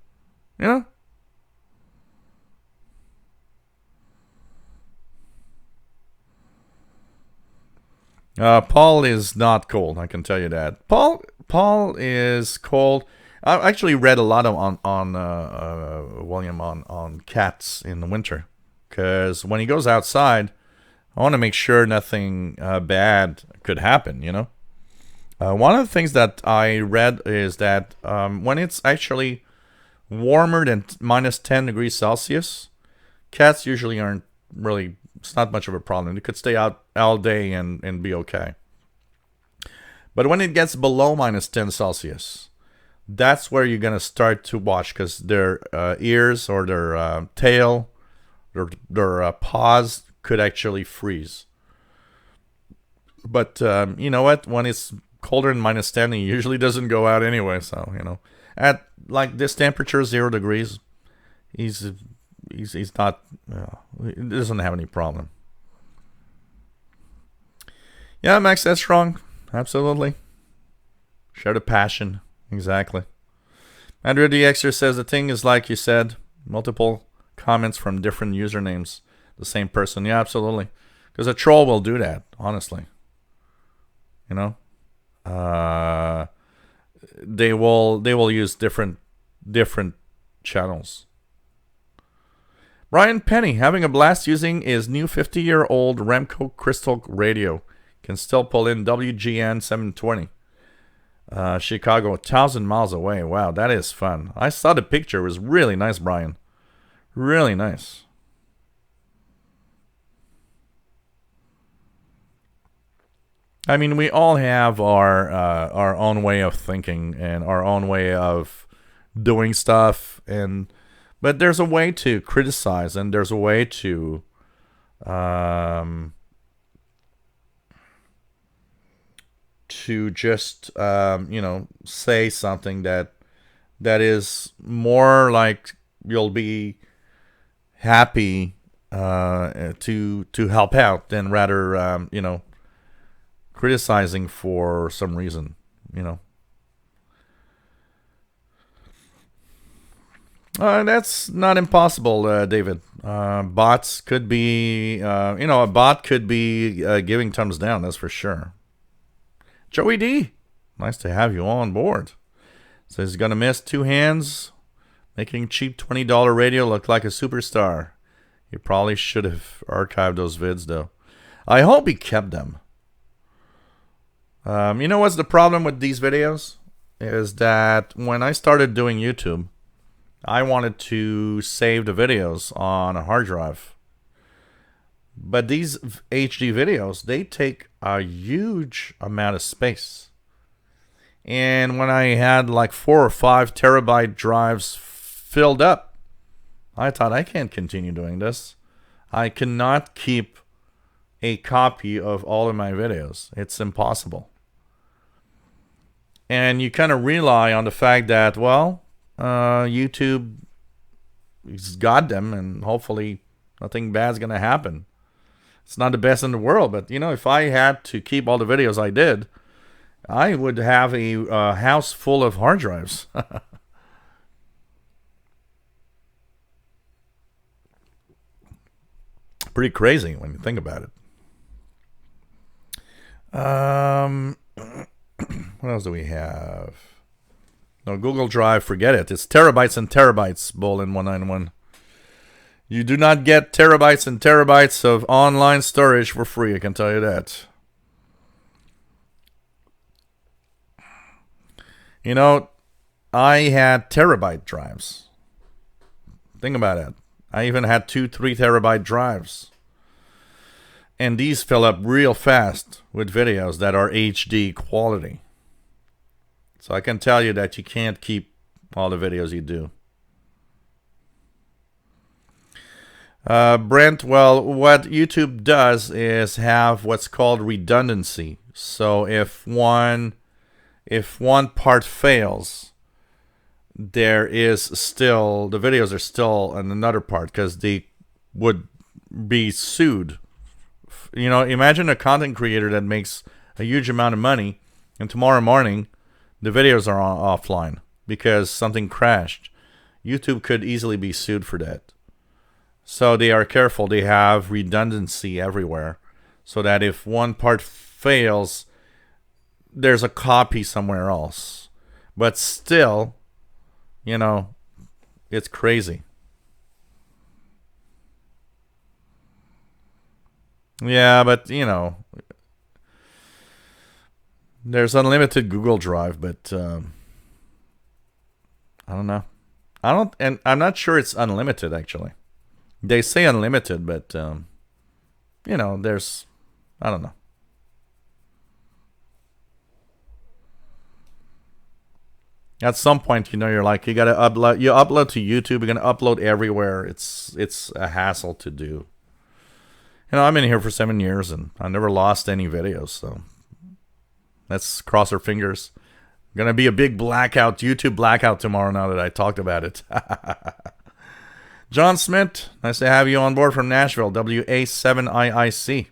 Paul is not cold. I can tell you that. Paul is cold. I actually read a lot on William on cats in the winter, because when he goes outside, I want to make sure nothing bad could happen. One of the things that I read is that when it's actually warmer than minus 10 degrees Celsius, cats usually aren't really. It's not much of a problem. They could stay out all day and be okay. But when it gets below minus 10 Celsius, that's where you're going to start to watch, because their ears or their tail, their paws could actually freeze. But you know what? When it's colder than minus 10, he usually doesn't go out anyway. So, at like this temperature, 0 degrees, he's not, he doesn't have any problem. Yeah, Max, that's wrong. Absolutely. Share the passion. Exactly. Andrew DXer says the thing is like you said, multiple comments from different usernames, the same person. Yeah, absolutely. Because a troll will do that, honestly. They will use different channels. Brian Penny having a blast using his new 50-year-old Remco Crystal radio. Can still pull in WGN 720. Chicago, 1,000 miles away. Wow, that is fun. I saw the picture. It was really nice, Brian. Really nice. I mean, we all have our own way of thinking and our own way of doing stuff, but there's a way to criticize, and there's a way to just say something that is more like you'll be happy to help out, than rather criticizing for some reason. That's not impossible, David. Bots could be, a bot could be giving thumbs down, that's for sure. Joey D, nice to have you on board. Says he's going to miss two hands, making cheap $20 radio look like a superstar. He probably should have archived those vids, though. I hope he kept them. You know what's the problem with these videos? Is that when I started doing YouTube, I wanted to save the videos on a hard drive. But these HD videos, they take a huge amount of space. And when I had like 4 or 5 terabyte drives filled up, I thought, I can't continue doing this. I cannot keep a copy of all of my videos. It's impossible. And you kind of rely on the fact that, well, YouTube has got them, and hopefully nothing bad's going to happen. It's not the best in the world, but, if I had to keep all the videos I did, I would have a house full of hard drives. Pretty crazy when you think about it. What else do we have? No, Google Drive, forget it. It's terabytes and terabytes, Bolin 191. You do not get terabytes and terabytes of online storage for free, I can tell you that. I had terabyte drives. Think about it. I even had 3 terabyte drives. And these fill up real fast with videos that are HD quality. So I can tell you that you can't keep all the videos you do. Brent, well, what YouTube does is have what's called redundancy. So if one part fails, there is still, the videos are still in another part because they would be sued. You know, imagine a content creator that makes a huge amount of money, and tomorrow morning the videos are offline because something crashed. YouTube could easily be sued for that. So they are careful. They have redundancy everywhere so that if one part fails, there's a copy somewhere else. But still, you know, it's crazy. Yeah, but, you know, there's unlimited Google Drive, but I don't know. And I'm not sure it's unlimited, actually. They say unlimited, but, you know, I don't know. At some point, you know, you're like, you got to upload. You upload to YouTube. You're going to upload everywhere. It's a hassle to do. You know, I'm in here for 7 years, and I never lost any videos, so let's cross our fingers. Going to be a big blackout, YouTube blackout tomorrow now that I talked about it. John Smith, nice to have you on board from Nashville, WA7IIC.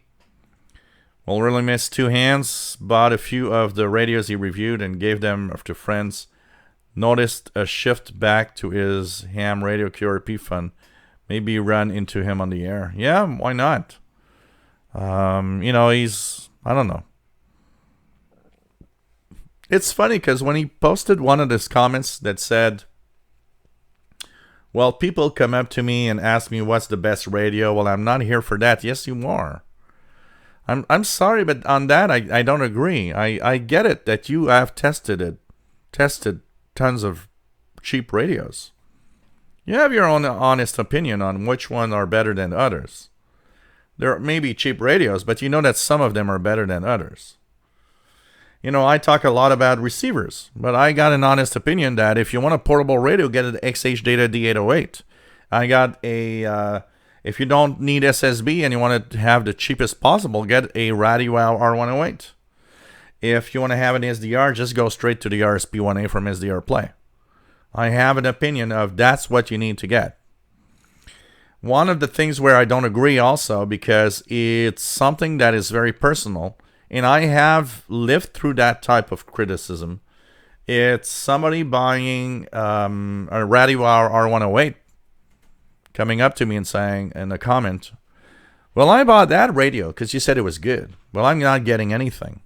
Will really miss Two Hands. Bought a few of the radios he reviewed and gave them to friends. Noticed a shift back to his ham radio QRP fund. Maybe run into him on the air. Yeah, why not? You know, I don't know. It's funny because when he posted one of his comments that said, well, people come up to me and ask me what's the best radio. Well, I'm not here for that. Yes, you are. I'm sorry, but on that, I don't agree. I get it that you have tested tons of cheap radios. You have your own honest opinion on which one are better than others. There may be cheap radios, but you know that some of them are better than others. You know, I talk a lot about receivers, but I got an honest opinion that if you want a portable radio, get an XH Data D808. I got if you don't need SSB and you want to have the cheapest possible, get a RadioWow R108. If you want to have an SDR, just go straight to the RSP1A from SDR Play. I have an opinion of that's what you need to get. One of the things where I don't agree also, because it's something that is very personal, and I have lived through that type of criticism. It's somebody buying a RadioWow R108 coming up to me and saying in a comment, well, I bought that radio because you said it was good. Well, I'm not getting anything.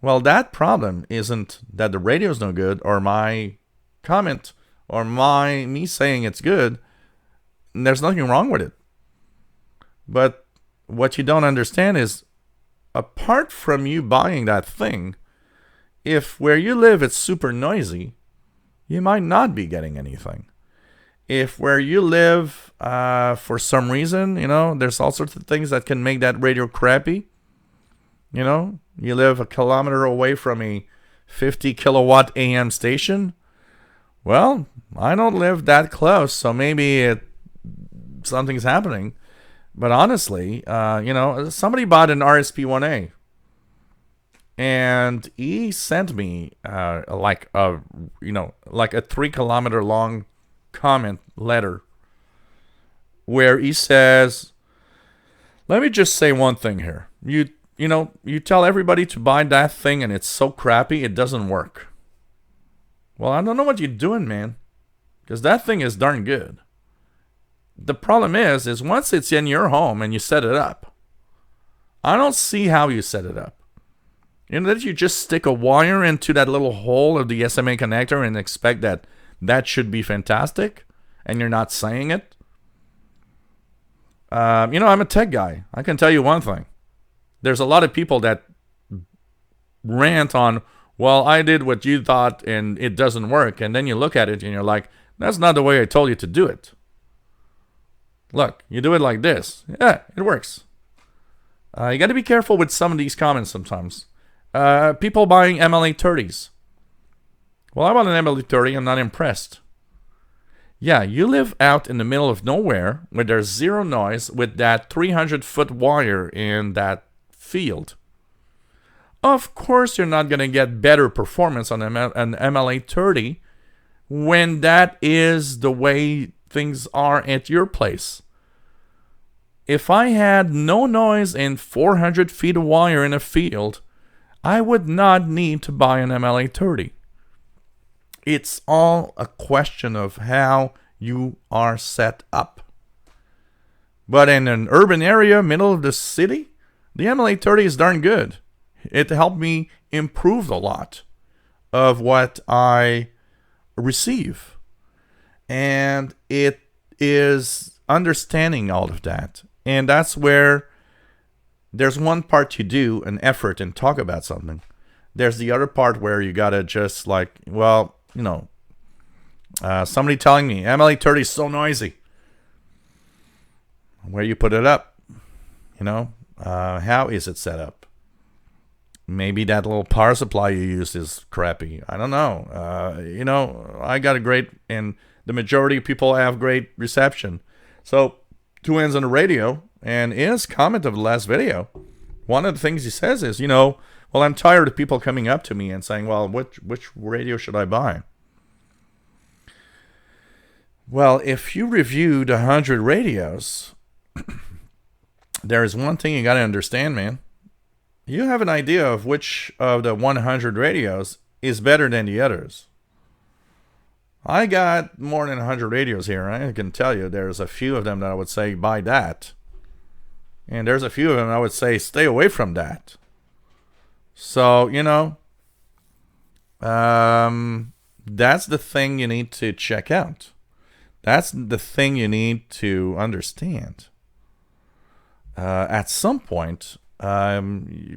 Well, that problem isn't that the radio's no good or my comment or me saying it's good. There's nothing wrong with it. But what you don't understand is, apart from you buying that thing, if where you live it's super noisy, you might not be getting anything. If where you live, for some reason, you know, there's all sorts of things that can make that radio crappy. You know, you live a kilometer away from a 50 kilowatt AM station. Well, I don't live that close, so maybe something's happening. But honestly, you know, somebody bought an RSP1A, and he sent me like a 3 kilometer long comment letter where he says, let me just say one thing here. You tell everybody to buy that thing and it's so crappy it doesn't work. Well, I don't know what you're doing, man, because that thing is darn good. The problem is once it's in your home and you set it up, I don't see how you set it up. You know, that you just stick a wire into that little hole of the SMA connector and expect that should be fantastic, and you're not saying it. You know, I'm a tech guy. I can tell you one thing. There's a lot of people that rant on, well, I did what you thought and it doesn't work. And then you look at it and you're like, that's not the way I told you to do it. Look, you do it like this. Yeah, it works. You got to be careful with some of these comments sometimes. People buying MLA 30s. Well, I bought an MLA 30. I'm not impressed. Yeah, you live out in the middle of nowhere where there's zero noise with that 300-foot wire in that field. Of course, you're not going to get better performance on an MLA 30 when that is the way things are at your place. If I had no noise and 400 feet of wire in a field, I would not need to buy an MLA 30. It's all a question of how you are set up. But in an urban area, middle of the city, the MLA 30 is darn good. It helped me improve a lot of what I receive. And it is understanding all of that. And that's where there's one part you do an effort and talk about something. There's the other part where you gotta just like, well, you know, somebody telling me MLA 30 is so noisy. Where you put it up, you know, how is it set up? Maybe that little power supply you use is crappy. I don't know. You know, I got a great, and the majority of people have great reception. So, Two Ends on the Radio, and in his comment of the last video, one of the things he says is, you know, well, I'm tired of people coming up to me and saying, well, which radio should I buy? Well, if you reviewed 100 radios, there is one thing you got to understand, man. You have an idea of which of the 100 radios is better than the others. I got more than 100 radios here. I can tell you there's a few of them that I would say buy that. And there's a few of them I would say stay away from that. So, you know, that's the thing you need to check out. That's the thing you need to understand. At some point,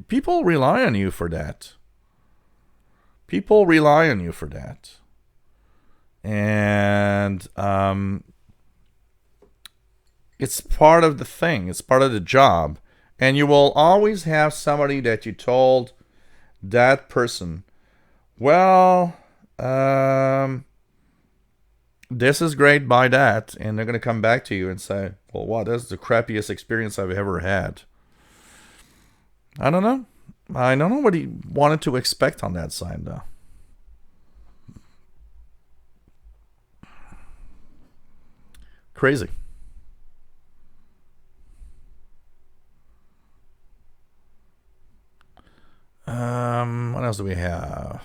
people rely on you for that. People rely on you for that. And it's part of the thing. It's part of the job. And you will always have somebody that you told that person, well, this is great, buy that. And they're going to come back to you and say, well, wow, that's the crappiest experience I've ever had. I don't know. I don't know what he wanted to expect on that side, though. Crazy. What else do we have?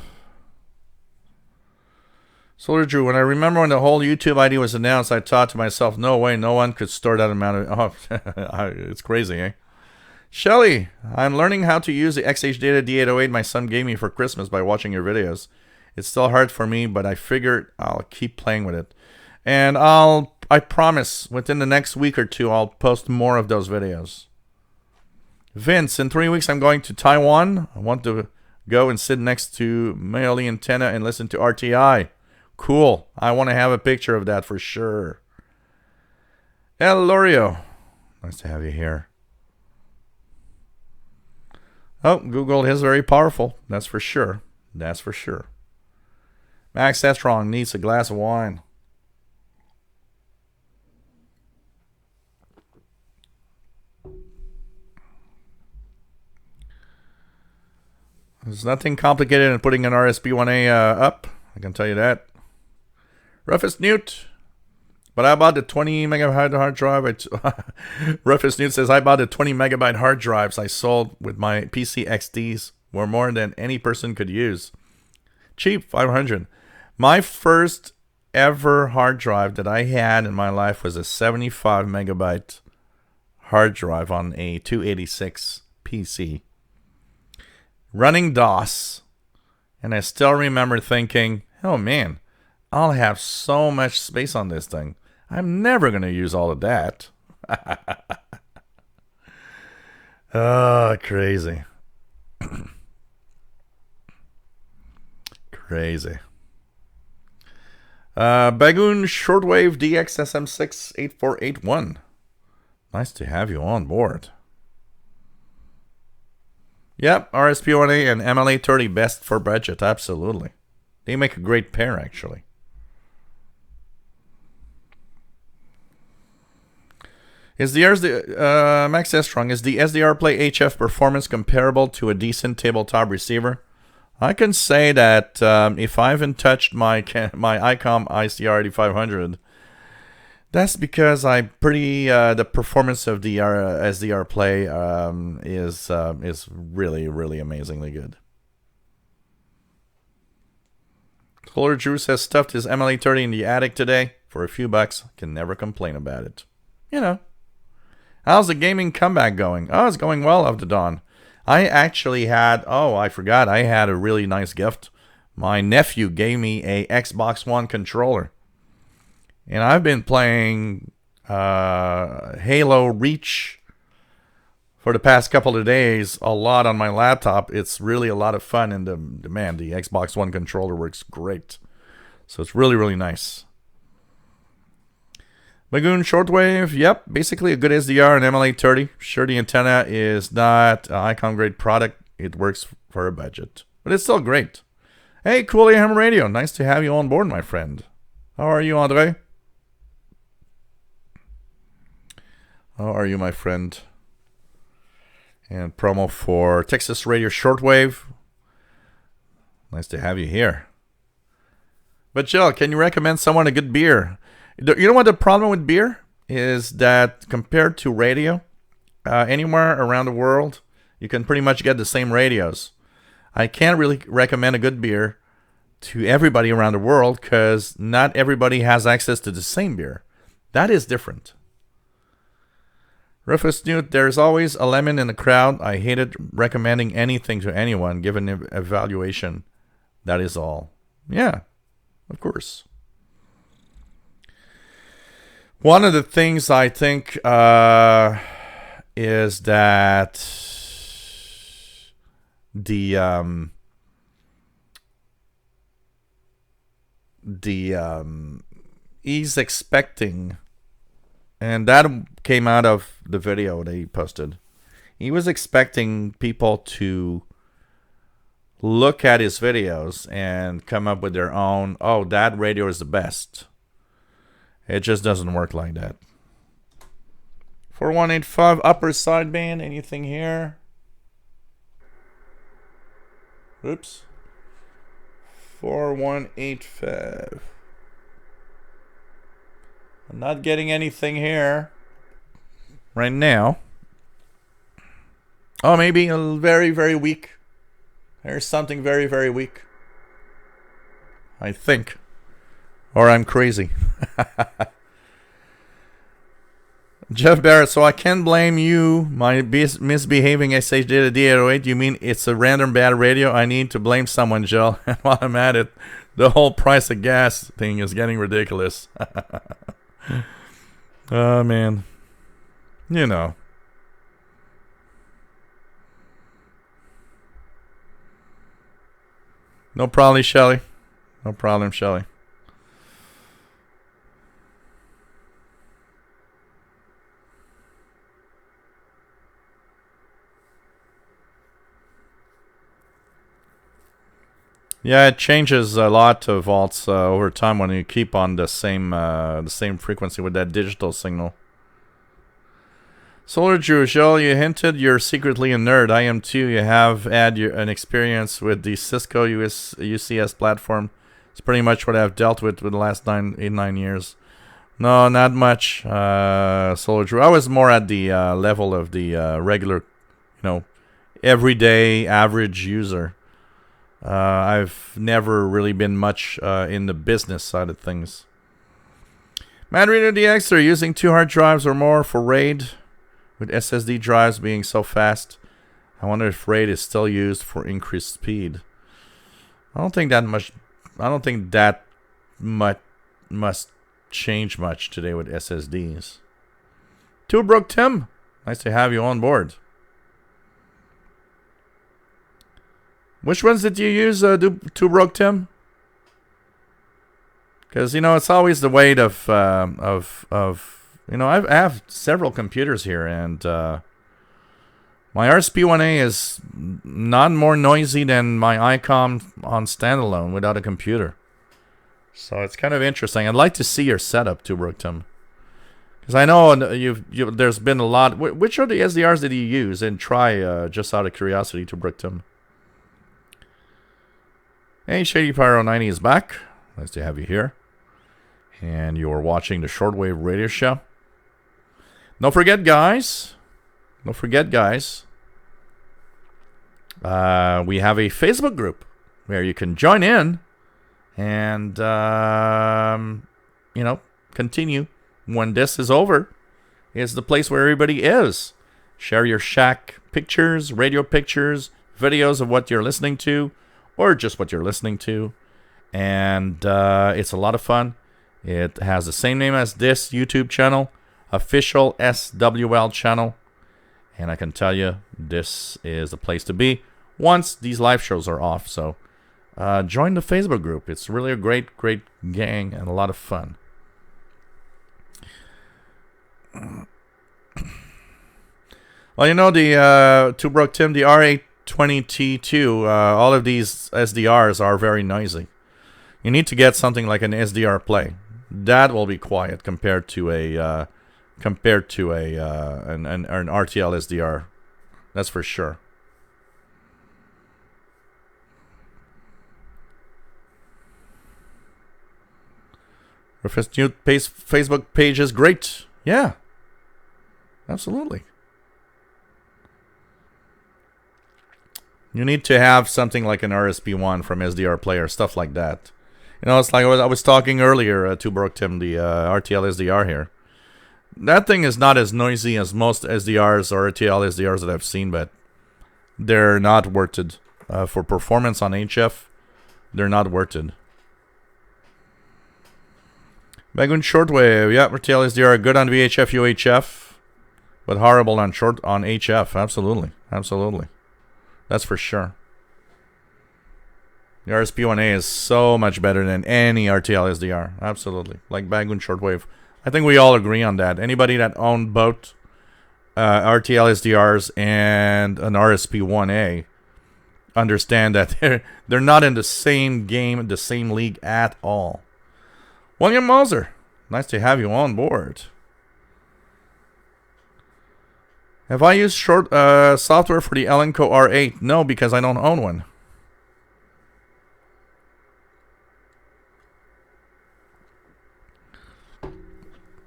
Solar Drew, when I remember when the whole YouTube ID was announced, I thought to myself, no way, no one could store that amount of... Oh, it's crazy, eh? Shelly, I'm learning how to use the XH Data D808 my son gave me for Christmas by watching your videos. It's still hard for me, but I figured I'll keep playing with it. And I promise, within the next week or two, I'll post more of those videos. Vince, in 3 weeks I'm going to Taiwan. I want to go and sit next to Maoli Antenna and listen to RTI. Cool. I want to have a picture of that for sure. El Lorio, nice to have you here. Oh, Google is very powerful. That's for sure. That's for sure. Max Estrong needs a glass of wine. There's nothing complicated in putting an RSB1A up. I can tell you that. Roughest Newt. But I bought the 20 megabyte hard drive. Roughest Newt says, I bought the 20 megabyte hard drives I sold with my PC XDs. Were more than any person could use. Cheap, 500. My first ever hard drive that I had in my life was a 75 megabyte hard drive on a 286 PC. Running DOS. And I still remember thinking, oh man, I'll have so much space on this thing. I'm never going to use all of that. Oh, crazy. Crazy. Bagoon Shortwave DXSM68481. Nice to have you on board. Yep, RSP1A and MLA30 best for budget, absolutely. They make a great pair, actually. Is the Max S Strong, is the SDR Play HF performance comparable to a decent tabletop receiver? I can say that if I haven't touched my ICOM ICR 8500, that's because the performance of the SDR Play is really, really amazingly good. Solar Juice has stuffed his MLA30 in the attic today for a few bucks. Can never complain about it. You know. How's the gaming comeback going? Oh, it's going well, of the dawn. I actually had, I forgot, I had a really nice gift. My nephew gave me a Xbox One controller. And I've been playing Halo Reach for the past couple of days a lot on my laptop. It's really a lot of fun, and the Xbox One controller works great. So it's really, really nice. Lagoon Shortwave, yep, basically a good SDR and MLA30. Sure, the antenna is not an icon grade product. It works for a budget, but it's still great. Hey, Cool AM Radio, nice to have you on board, my friend. How are you, Andre? How are you, my friend? And promo for Texas Radio Shortwave. Nice to have you here. But Jill, can you recommend someone a good beer? You know what the problem with beer is? That compared to radio, anywhere around the world, you can pretty much get the same radios. I can't really recommend a good beer to everybody around the world because not everybody has access to the same beer. That is different. Rufus Newt, there's always a lemon in the crowd. I hated recommending anything to anyone given an evaluation. That is all. Yeah, of course. One of the things I think is that he's expecting, and that came out of the video that he posted. He was expecting people to look at his videos and come up with their own, oh, that radio is the best. It just doesn't work like that. 4185 upper sideband. Anything here? Oops. 4185. I'm not getting anything here right now. Oh, maybe a very, very weak. There's something very, very weak. I think. Or I'm crazy. Jeff Barrett, so I can't blame you, my misbehaving SHD808. You mean it's a random bad radio? I need to blame someone, Jill. And while I'm at it, the whole price of gas thing is getting ridiculous. Oh, man. You know. No problem, Shelly. No problem, Shelly. Yeah, it changes a lot of vaults over time when you keep on the same frequency with that digital signal. Solar Jewel, you hinted you're secretly a nerd. I am too. You have had an experience with the Cisco UCS platform. It's pretty much what I've dealt with the last 9 years. No, not much, Solar Jewel. I was more at the level of the regular, everyday average user. I've never really been much in the business side of things. Madrina DX, are using 2 hard drives or more for RAID, with SSD drives being so fast. I wonder if RAID is still used for increased speed. I don't think that must change much today with SSDs. Two Brook Tim, nice to have you on board. Which ones did you use, Two Brook Tim? Because it's always the weight of I have several computers here, and my RSP1A is not more noisy than my ICOM on standalone without a computer. So it's kind of interesting. I'd like to see your setup too, Brookton. Because I know there's been a lot. Which are the SDRs that you use? And try, just out of curiosity, to Brookton. Hey, Shady Pyro 90 is back. Nice to have you here. And you're watching the Shortwave radio show. Don't forget, guys. We have a Facebook group where you can join in and, continue. When this is over, it's the place where everybody is. Share your shack pictures, radio pictures, videos of what you're listening to, or just what you're listening to. And it's a lot of fun. It has the same name as this YouTube channel, official SWL channel. And I can tell you, this is the place to be once these live shows are off. So join the Facebook group. It's really a great gang and a lot of fun. Well, the Brook Tim, the R820T2, all of these SDRs are very noisy. You need to get something like an SDR play. That will be quiet compared to an RTL SDR. That's for sure. Rufus new Facebook page is great. Yeah. Absolutely. You need to have something like an RSP1 from SDR Player, stuff like that. It's like I was talking earlier to Brook Tim, the RTL SDR here. That thing is not as noisy as most SDRs or RTL SDRs that I've seen, but they're not worth it. For performance on HF, they're not worth it. Bagun Shortwave, yeah, RTL SDR good on VHF, UHF, but horrible on HF. Absolutely. That's for sure. The RSP1A is so much better than any RTL SDR. Absolutely. Like Bagun Shortwave. I think we all agree on that. Anybody that owned both RTL SDRs and an RSP1A understand that they're not in the same game, the same league at all. William Moser, nice to have you on board. Have I used software for the Elenco R8? No, because I don't own one.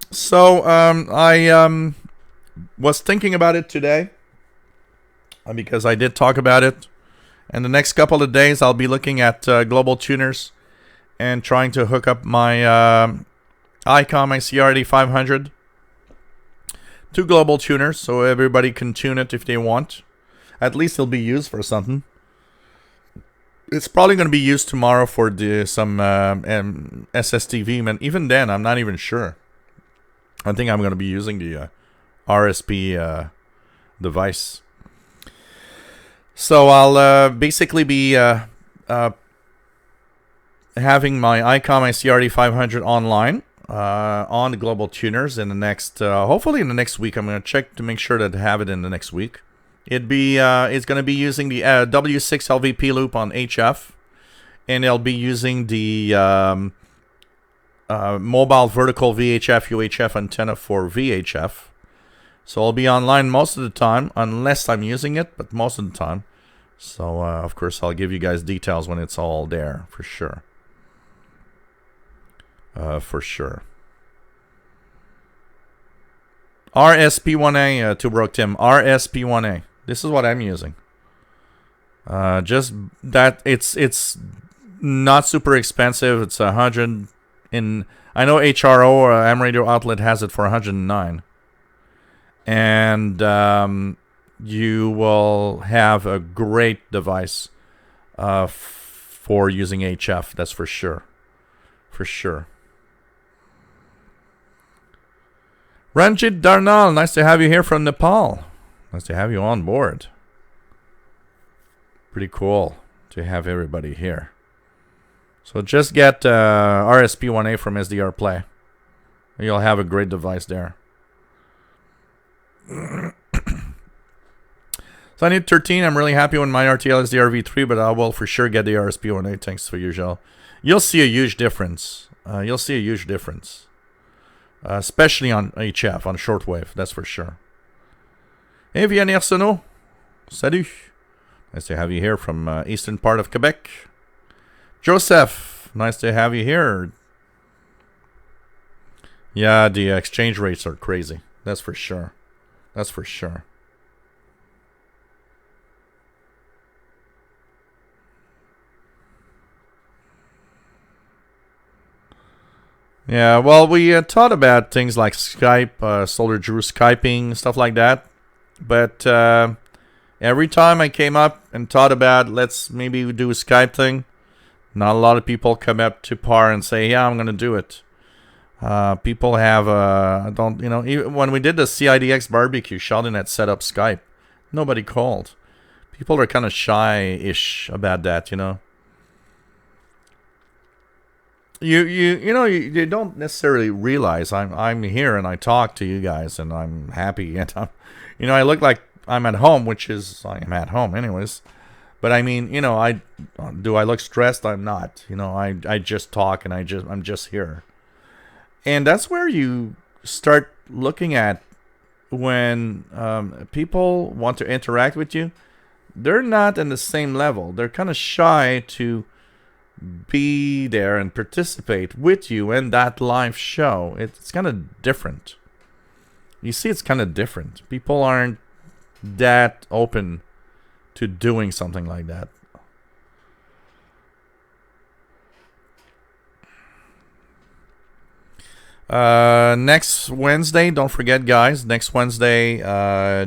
So I was thinking about it today because I did talk about it. And the next couple of days, I'll be looking at global tuners and trying to hook up my ICOM, my CRD 500 to global tuners so everybody can tune it if they want. At least it'll be used for something. It's probably going to be used tomorrow for some SSTV, and even then, I'm not even sure. I think I'm going to be using the RSP device. So I'll basically be having my ICOM, my CRD 500 online on the global tuners in the next, hopefully in the next week. I'm going to check to make sure that I have it in the next week. It's going to be using the W6 LVP loop on HF, and it'll be using the mobile vertical VHF UHF antenna for VHF. So I'll be online most of the time, unless I'm using it, but most of the time. So of course I'll give you guys details when it's all there, for sure. RSP1A to Brook Tim. RSP1A. This is what I'm using. Just that it's not super expensive. It's 100 in. I know HRO or M Radio Outlet has it for 109, and you will have a great device for using HF. That's for sure. Ranjit Darnal, nice to have you here from Nepal. Nice to have you on board. Pretty cool to have everybody here. So just get RSP1A from SDR Play. You'll have a great device there. So I need 13. I'm really happy with my RTL SDR V3, but I will for sure get the RSP1A. Thanks for usual. You'll see a huge difference. Especially on HF, on shortwave, that's for sure. Hey, Vianney Arsenault. Salut. Nice to have you here from eastern part of Quebec. Joseph, nice to have you here. Yeah, the exchange rates are crazy. That's for sure. Yeah, well, we thought about things like Skype, Solar Drew Skyping, stuff like that. But every time I came up and thought about let's maybe do a Skype thing, not a lot of people come up to par and say, yeah, I'm going to do it. People have, even when we did the CIDX barbecue, Sheldon had set up Skype. Nobody called. People are kind of shy-ish about that, you know. You don't necessarily realize I'm here and I talk to you guys and I'm happy and I look like I'm at home, which is I'm at home anyways. But I mean, I look stressed? I'm not. I just talk and I'm just here. And that's where you start looking at when people want to interact with you. They're not in the same level. They're kind of shy to be there and participate with you in that live show. It's kind of different. You see, it's kind of different. People aren't that open to doing something like that. Next Wednesday, don't forget, guys. Next Wednesday,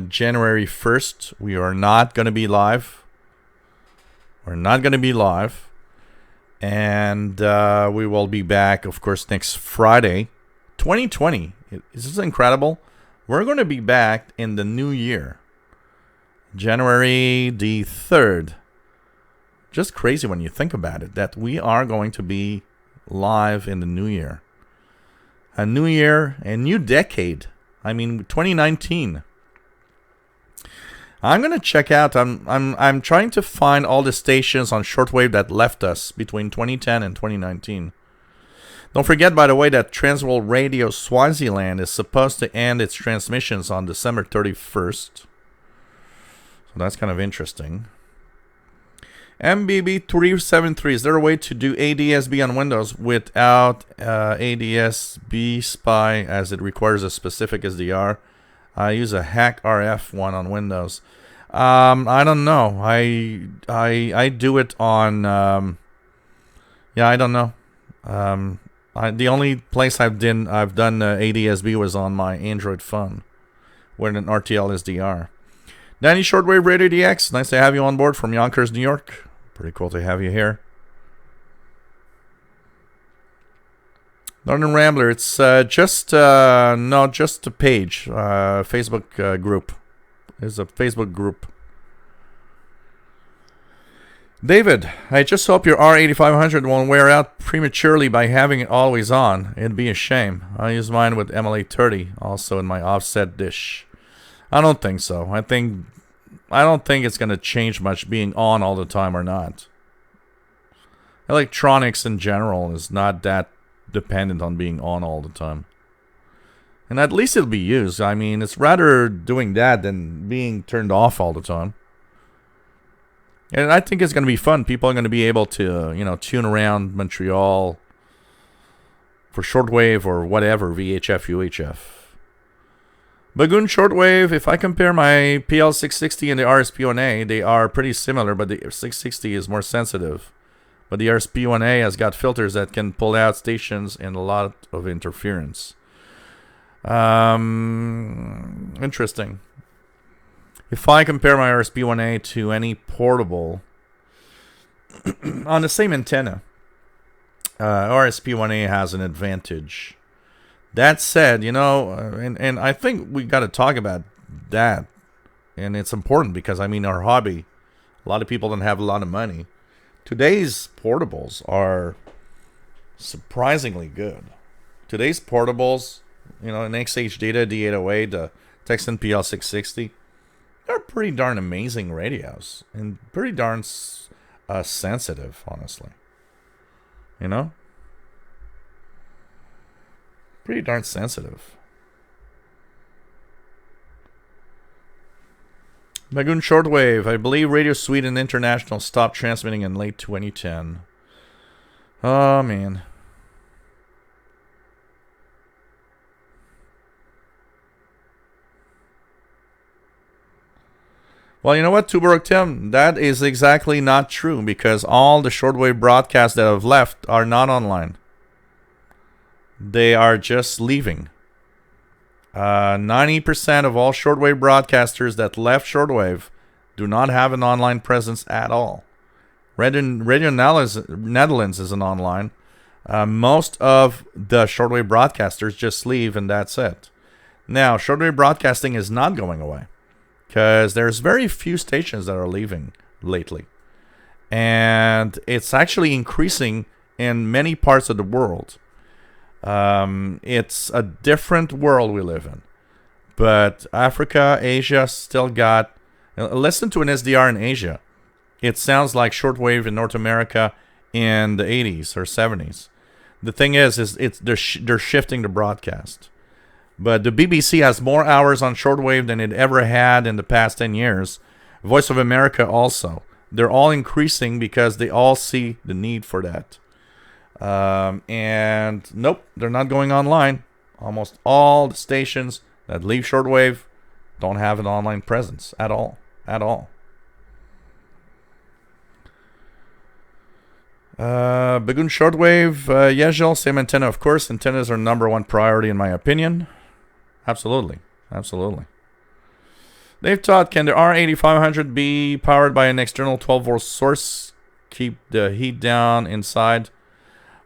January 1st, we are not going to be live. And we will be back, of course, next Friday. 2020. Is this incredible? We're going to be back in the new year. January the 3rd. Just crazy when you think about it, that we are going to be live in the new year. A new year, a new decade. I mean, 2019. I'm gonna check out. I'm trying to find all the stations on shortwave that left us between 2010 and 2019. Don't forget, by the way, that Transworld Radio Swaziland is supposed to end its transmissions on December 31st. So that's kind of interesting. MBB373, is there a way to do ADSB on Windows without ADSB Spy as it requires a specific SDR? I use a hack RF one on Windows. I don't know. I do it on. I don't know. The only place I've done ADSB was on my Android phone with an RTL SDR. Danny Shortwave Radio DX, nice to have you on board from Yonkers, New York. Pretty cool to have you here. Northern Rambler, it's just a page, Facebook group. It's a Facebook group. David, I just hope your R8500 won't wear out prematurely by having it always on. It'd be a shame. I use mine with MLA30, also in my offset dish. I don't think so. I don't think it's going to change much being on all the time or not. Electronics in general is not that dependent on being on all the time. And at least it'll be used. I mean, it's rather doing that than being turned off all the time. And I think it's going to be fun. People are going to be able to, tune around Montreal for shortwave or whatever, VHF, UHF. Bagoon Shortwave, if I compare my PL660 and the RSP1A, they are pretty similar, but the 660 is more sensitive. But the RSP1A has got filters that can pull out stations and a lot of interference. Interesting. If I compare my RSP1A to any portable on the same antenna, RSP1A has an advantage. That said, and I think we got to talk about that. And it's important because, our hobby, a lot of people don't have a lot of money. Today's portables are surprisingly good. Today's portables, an XH Data D808, Texan PL660. They're pretty darn amazing radios and pretty darn sensitive, honestly. You know? Pretty darn sensitive. Magoon Shortwave. I believe Radio Sweden International stopped transmitting in late 2010. Oh, man. Well, you know what, Tuborg Tim? That is exactly not true because all the shortwave broadcasts that have left are not online. They are just leaving. 90% of all shortwave broadcasters that left shortwave do not have an online presence at all. Radio Netherlands isn't online. Most of the shortwave broadcasters just leave and that's it. Now, shortwave broadcasting is not going away because there's very few stations that are leaving lately. And it's actually increasing in many parts of the world. It's a different world we live in. But Africa, Asia still got... Listen to an SDR in Asia. It sounds like shortwave in North America in the 80s or 70s. The thing is they're shifting the broadcast. But the BBC has more hours on shortwave than it ever had in the past 10 years. Voice of America also. They're all increasing because they all see the need for that. And nope, they're not going online. Almost all the stations that leave shortwave don't have an online presence at all. At all. Bagoon Shortwave, yeah, Joel, same antenna, of course. Antennas are number one priority in my opinion. Absolutely. Absolutely. They've taught, can the R8500 be powered by an external 12-volt source? Keep the heat down inside.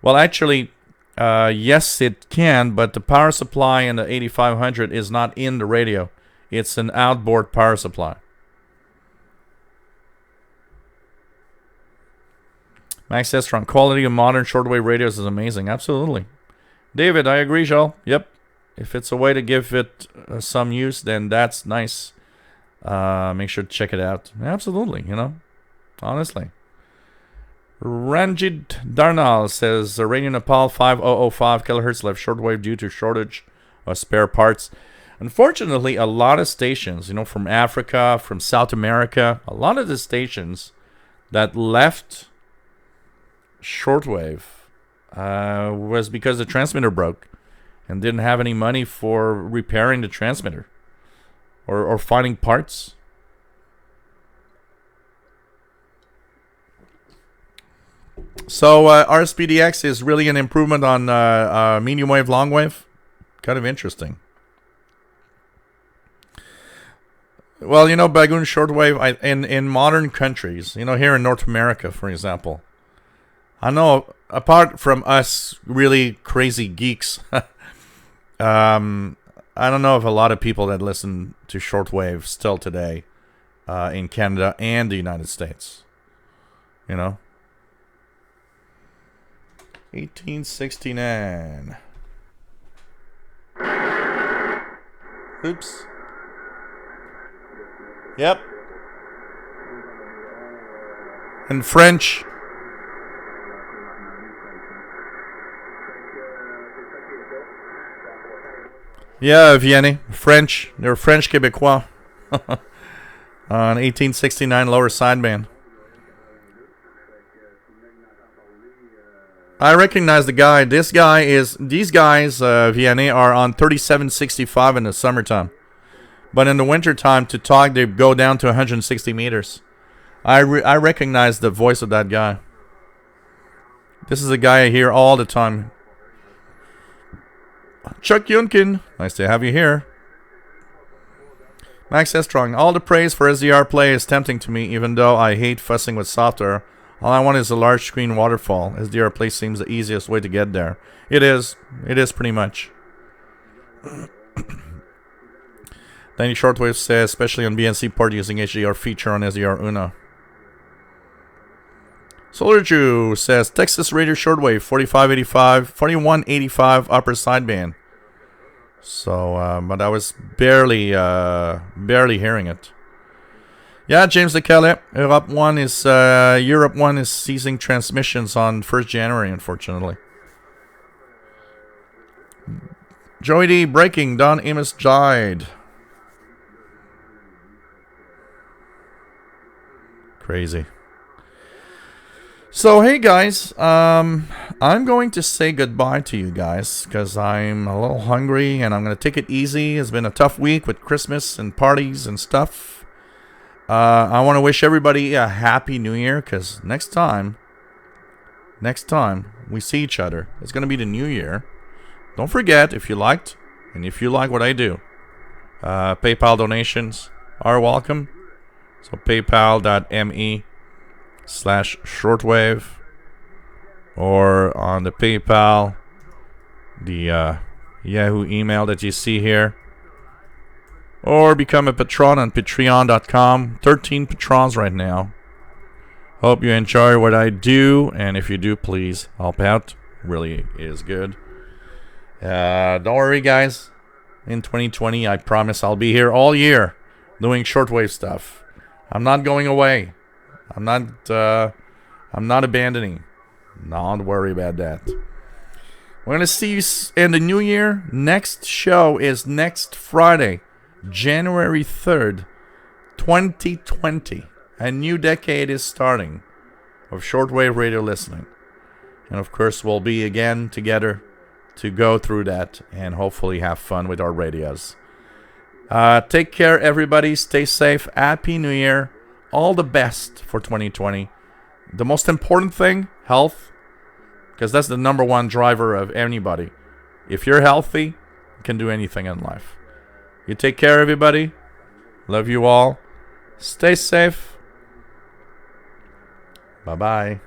Well, actually, yes, it can, but the power supply in the 8500 is not in the radio. It's an outboard power supply. Max says, strong quality of modern shortwave radios is amazing. Absolutely. David, I agree, Joel. Yep. If it's a way to give it some use, then that's nice. Make sure to check it out. Absolutely, you know. Honestly. Ranjit Darnal says, Radio Nepal 5005 kHz left shortwave due to shortage of spare parts. Unfortunately, a lot of stations, you know, from Africa, from South America, a lot of the stations that left shortwave was because the transmitter broke and didn't have any money for repairing the transmitter or finding parts. So RSPDX is really an improvement on medium wave, long wave. Kind of interesting. Well, you know, Bagoon shortwave in modern countries, you know, here in North America, for example, I know apart from us really crazy geeks, I don't know of a lot of people that listen to shortwave still today in Canada and the United States. You know? 1869. Oops. Yep. In French. Yeah, Vianney. French. They're French Québécois. On 1869 lower sideband. I recognize the guy. These guys, Vianney, are on 3765 in the summertime. But in the wintertime, to talk, they go down to 160 meters. I recognize the voice of that guy. This is a guy I hear all the time. Chuck Yunkin, nice to have you here. Max Estrong, all the praise for SDR play is tempting to me, even though I hate fussing with software. All I want is a large screen waterfall. SDR play seems the easiest way to get there. It is pretty much. Danny Shortwave says, especially on BNC port using HDR feature on SDR Uno. Solar Jew says, Texas Radio Shortwave 4185 upper sideband. So, but I was barely hearing it. Yeah, James Lekele, Europe 1 is ceasing transmissions on 1st January, unfortunately. Joey D, breaking, Don Amos died. Crazy. So, hey guys, I'm going to say goodbye to you guys because I'm a little hungry and I'm going to take it easy. It's been a tough week with Christmas and parties and stuff. I want to wish everybody a happy new year because next time we see each other, it's going to be the new year. Don't forget, if you liked and if you like what I do, PayPal donations are welcome. So paypal.me/shortwave, or on the PayPal, the Yahoo email that you see here, or become a patron on patreon.com. 13 patrons right now. Hope you enjoy what I do, and if you do, please help out. Really is good. Don't worry, guys. In 2020, I promise I'll be here all year doing shortwave stuff. I'm not going away. I'm not abandoning. Don't worry about that. We're going to see you in the new year. Next show is next Friday, January 3rd, 2020. A new decade is starting of shortwave radio listening. And of course, we'll be again together to go through that and hopefully have fun with our radios. Take care, everybody. Stay safe. Happy New Year. All the best for 2020. The most important thing, health, because that's the number one driver of anybody. If you're healthy, you can do anything in life. You take care, everybody. Love you all. Stay safe. Bye-bye.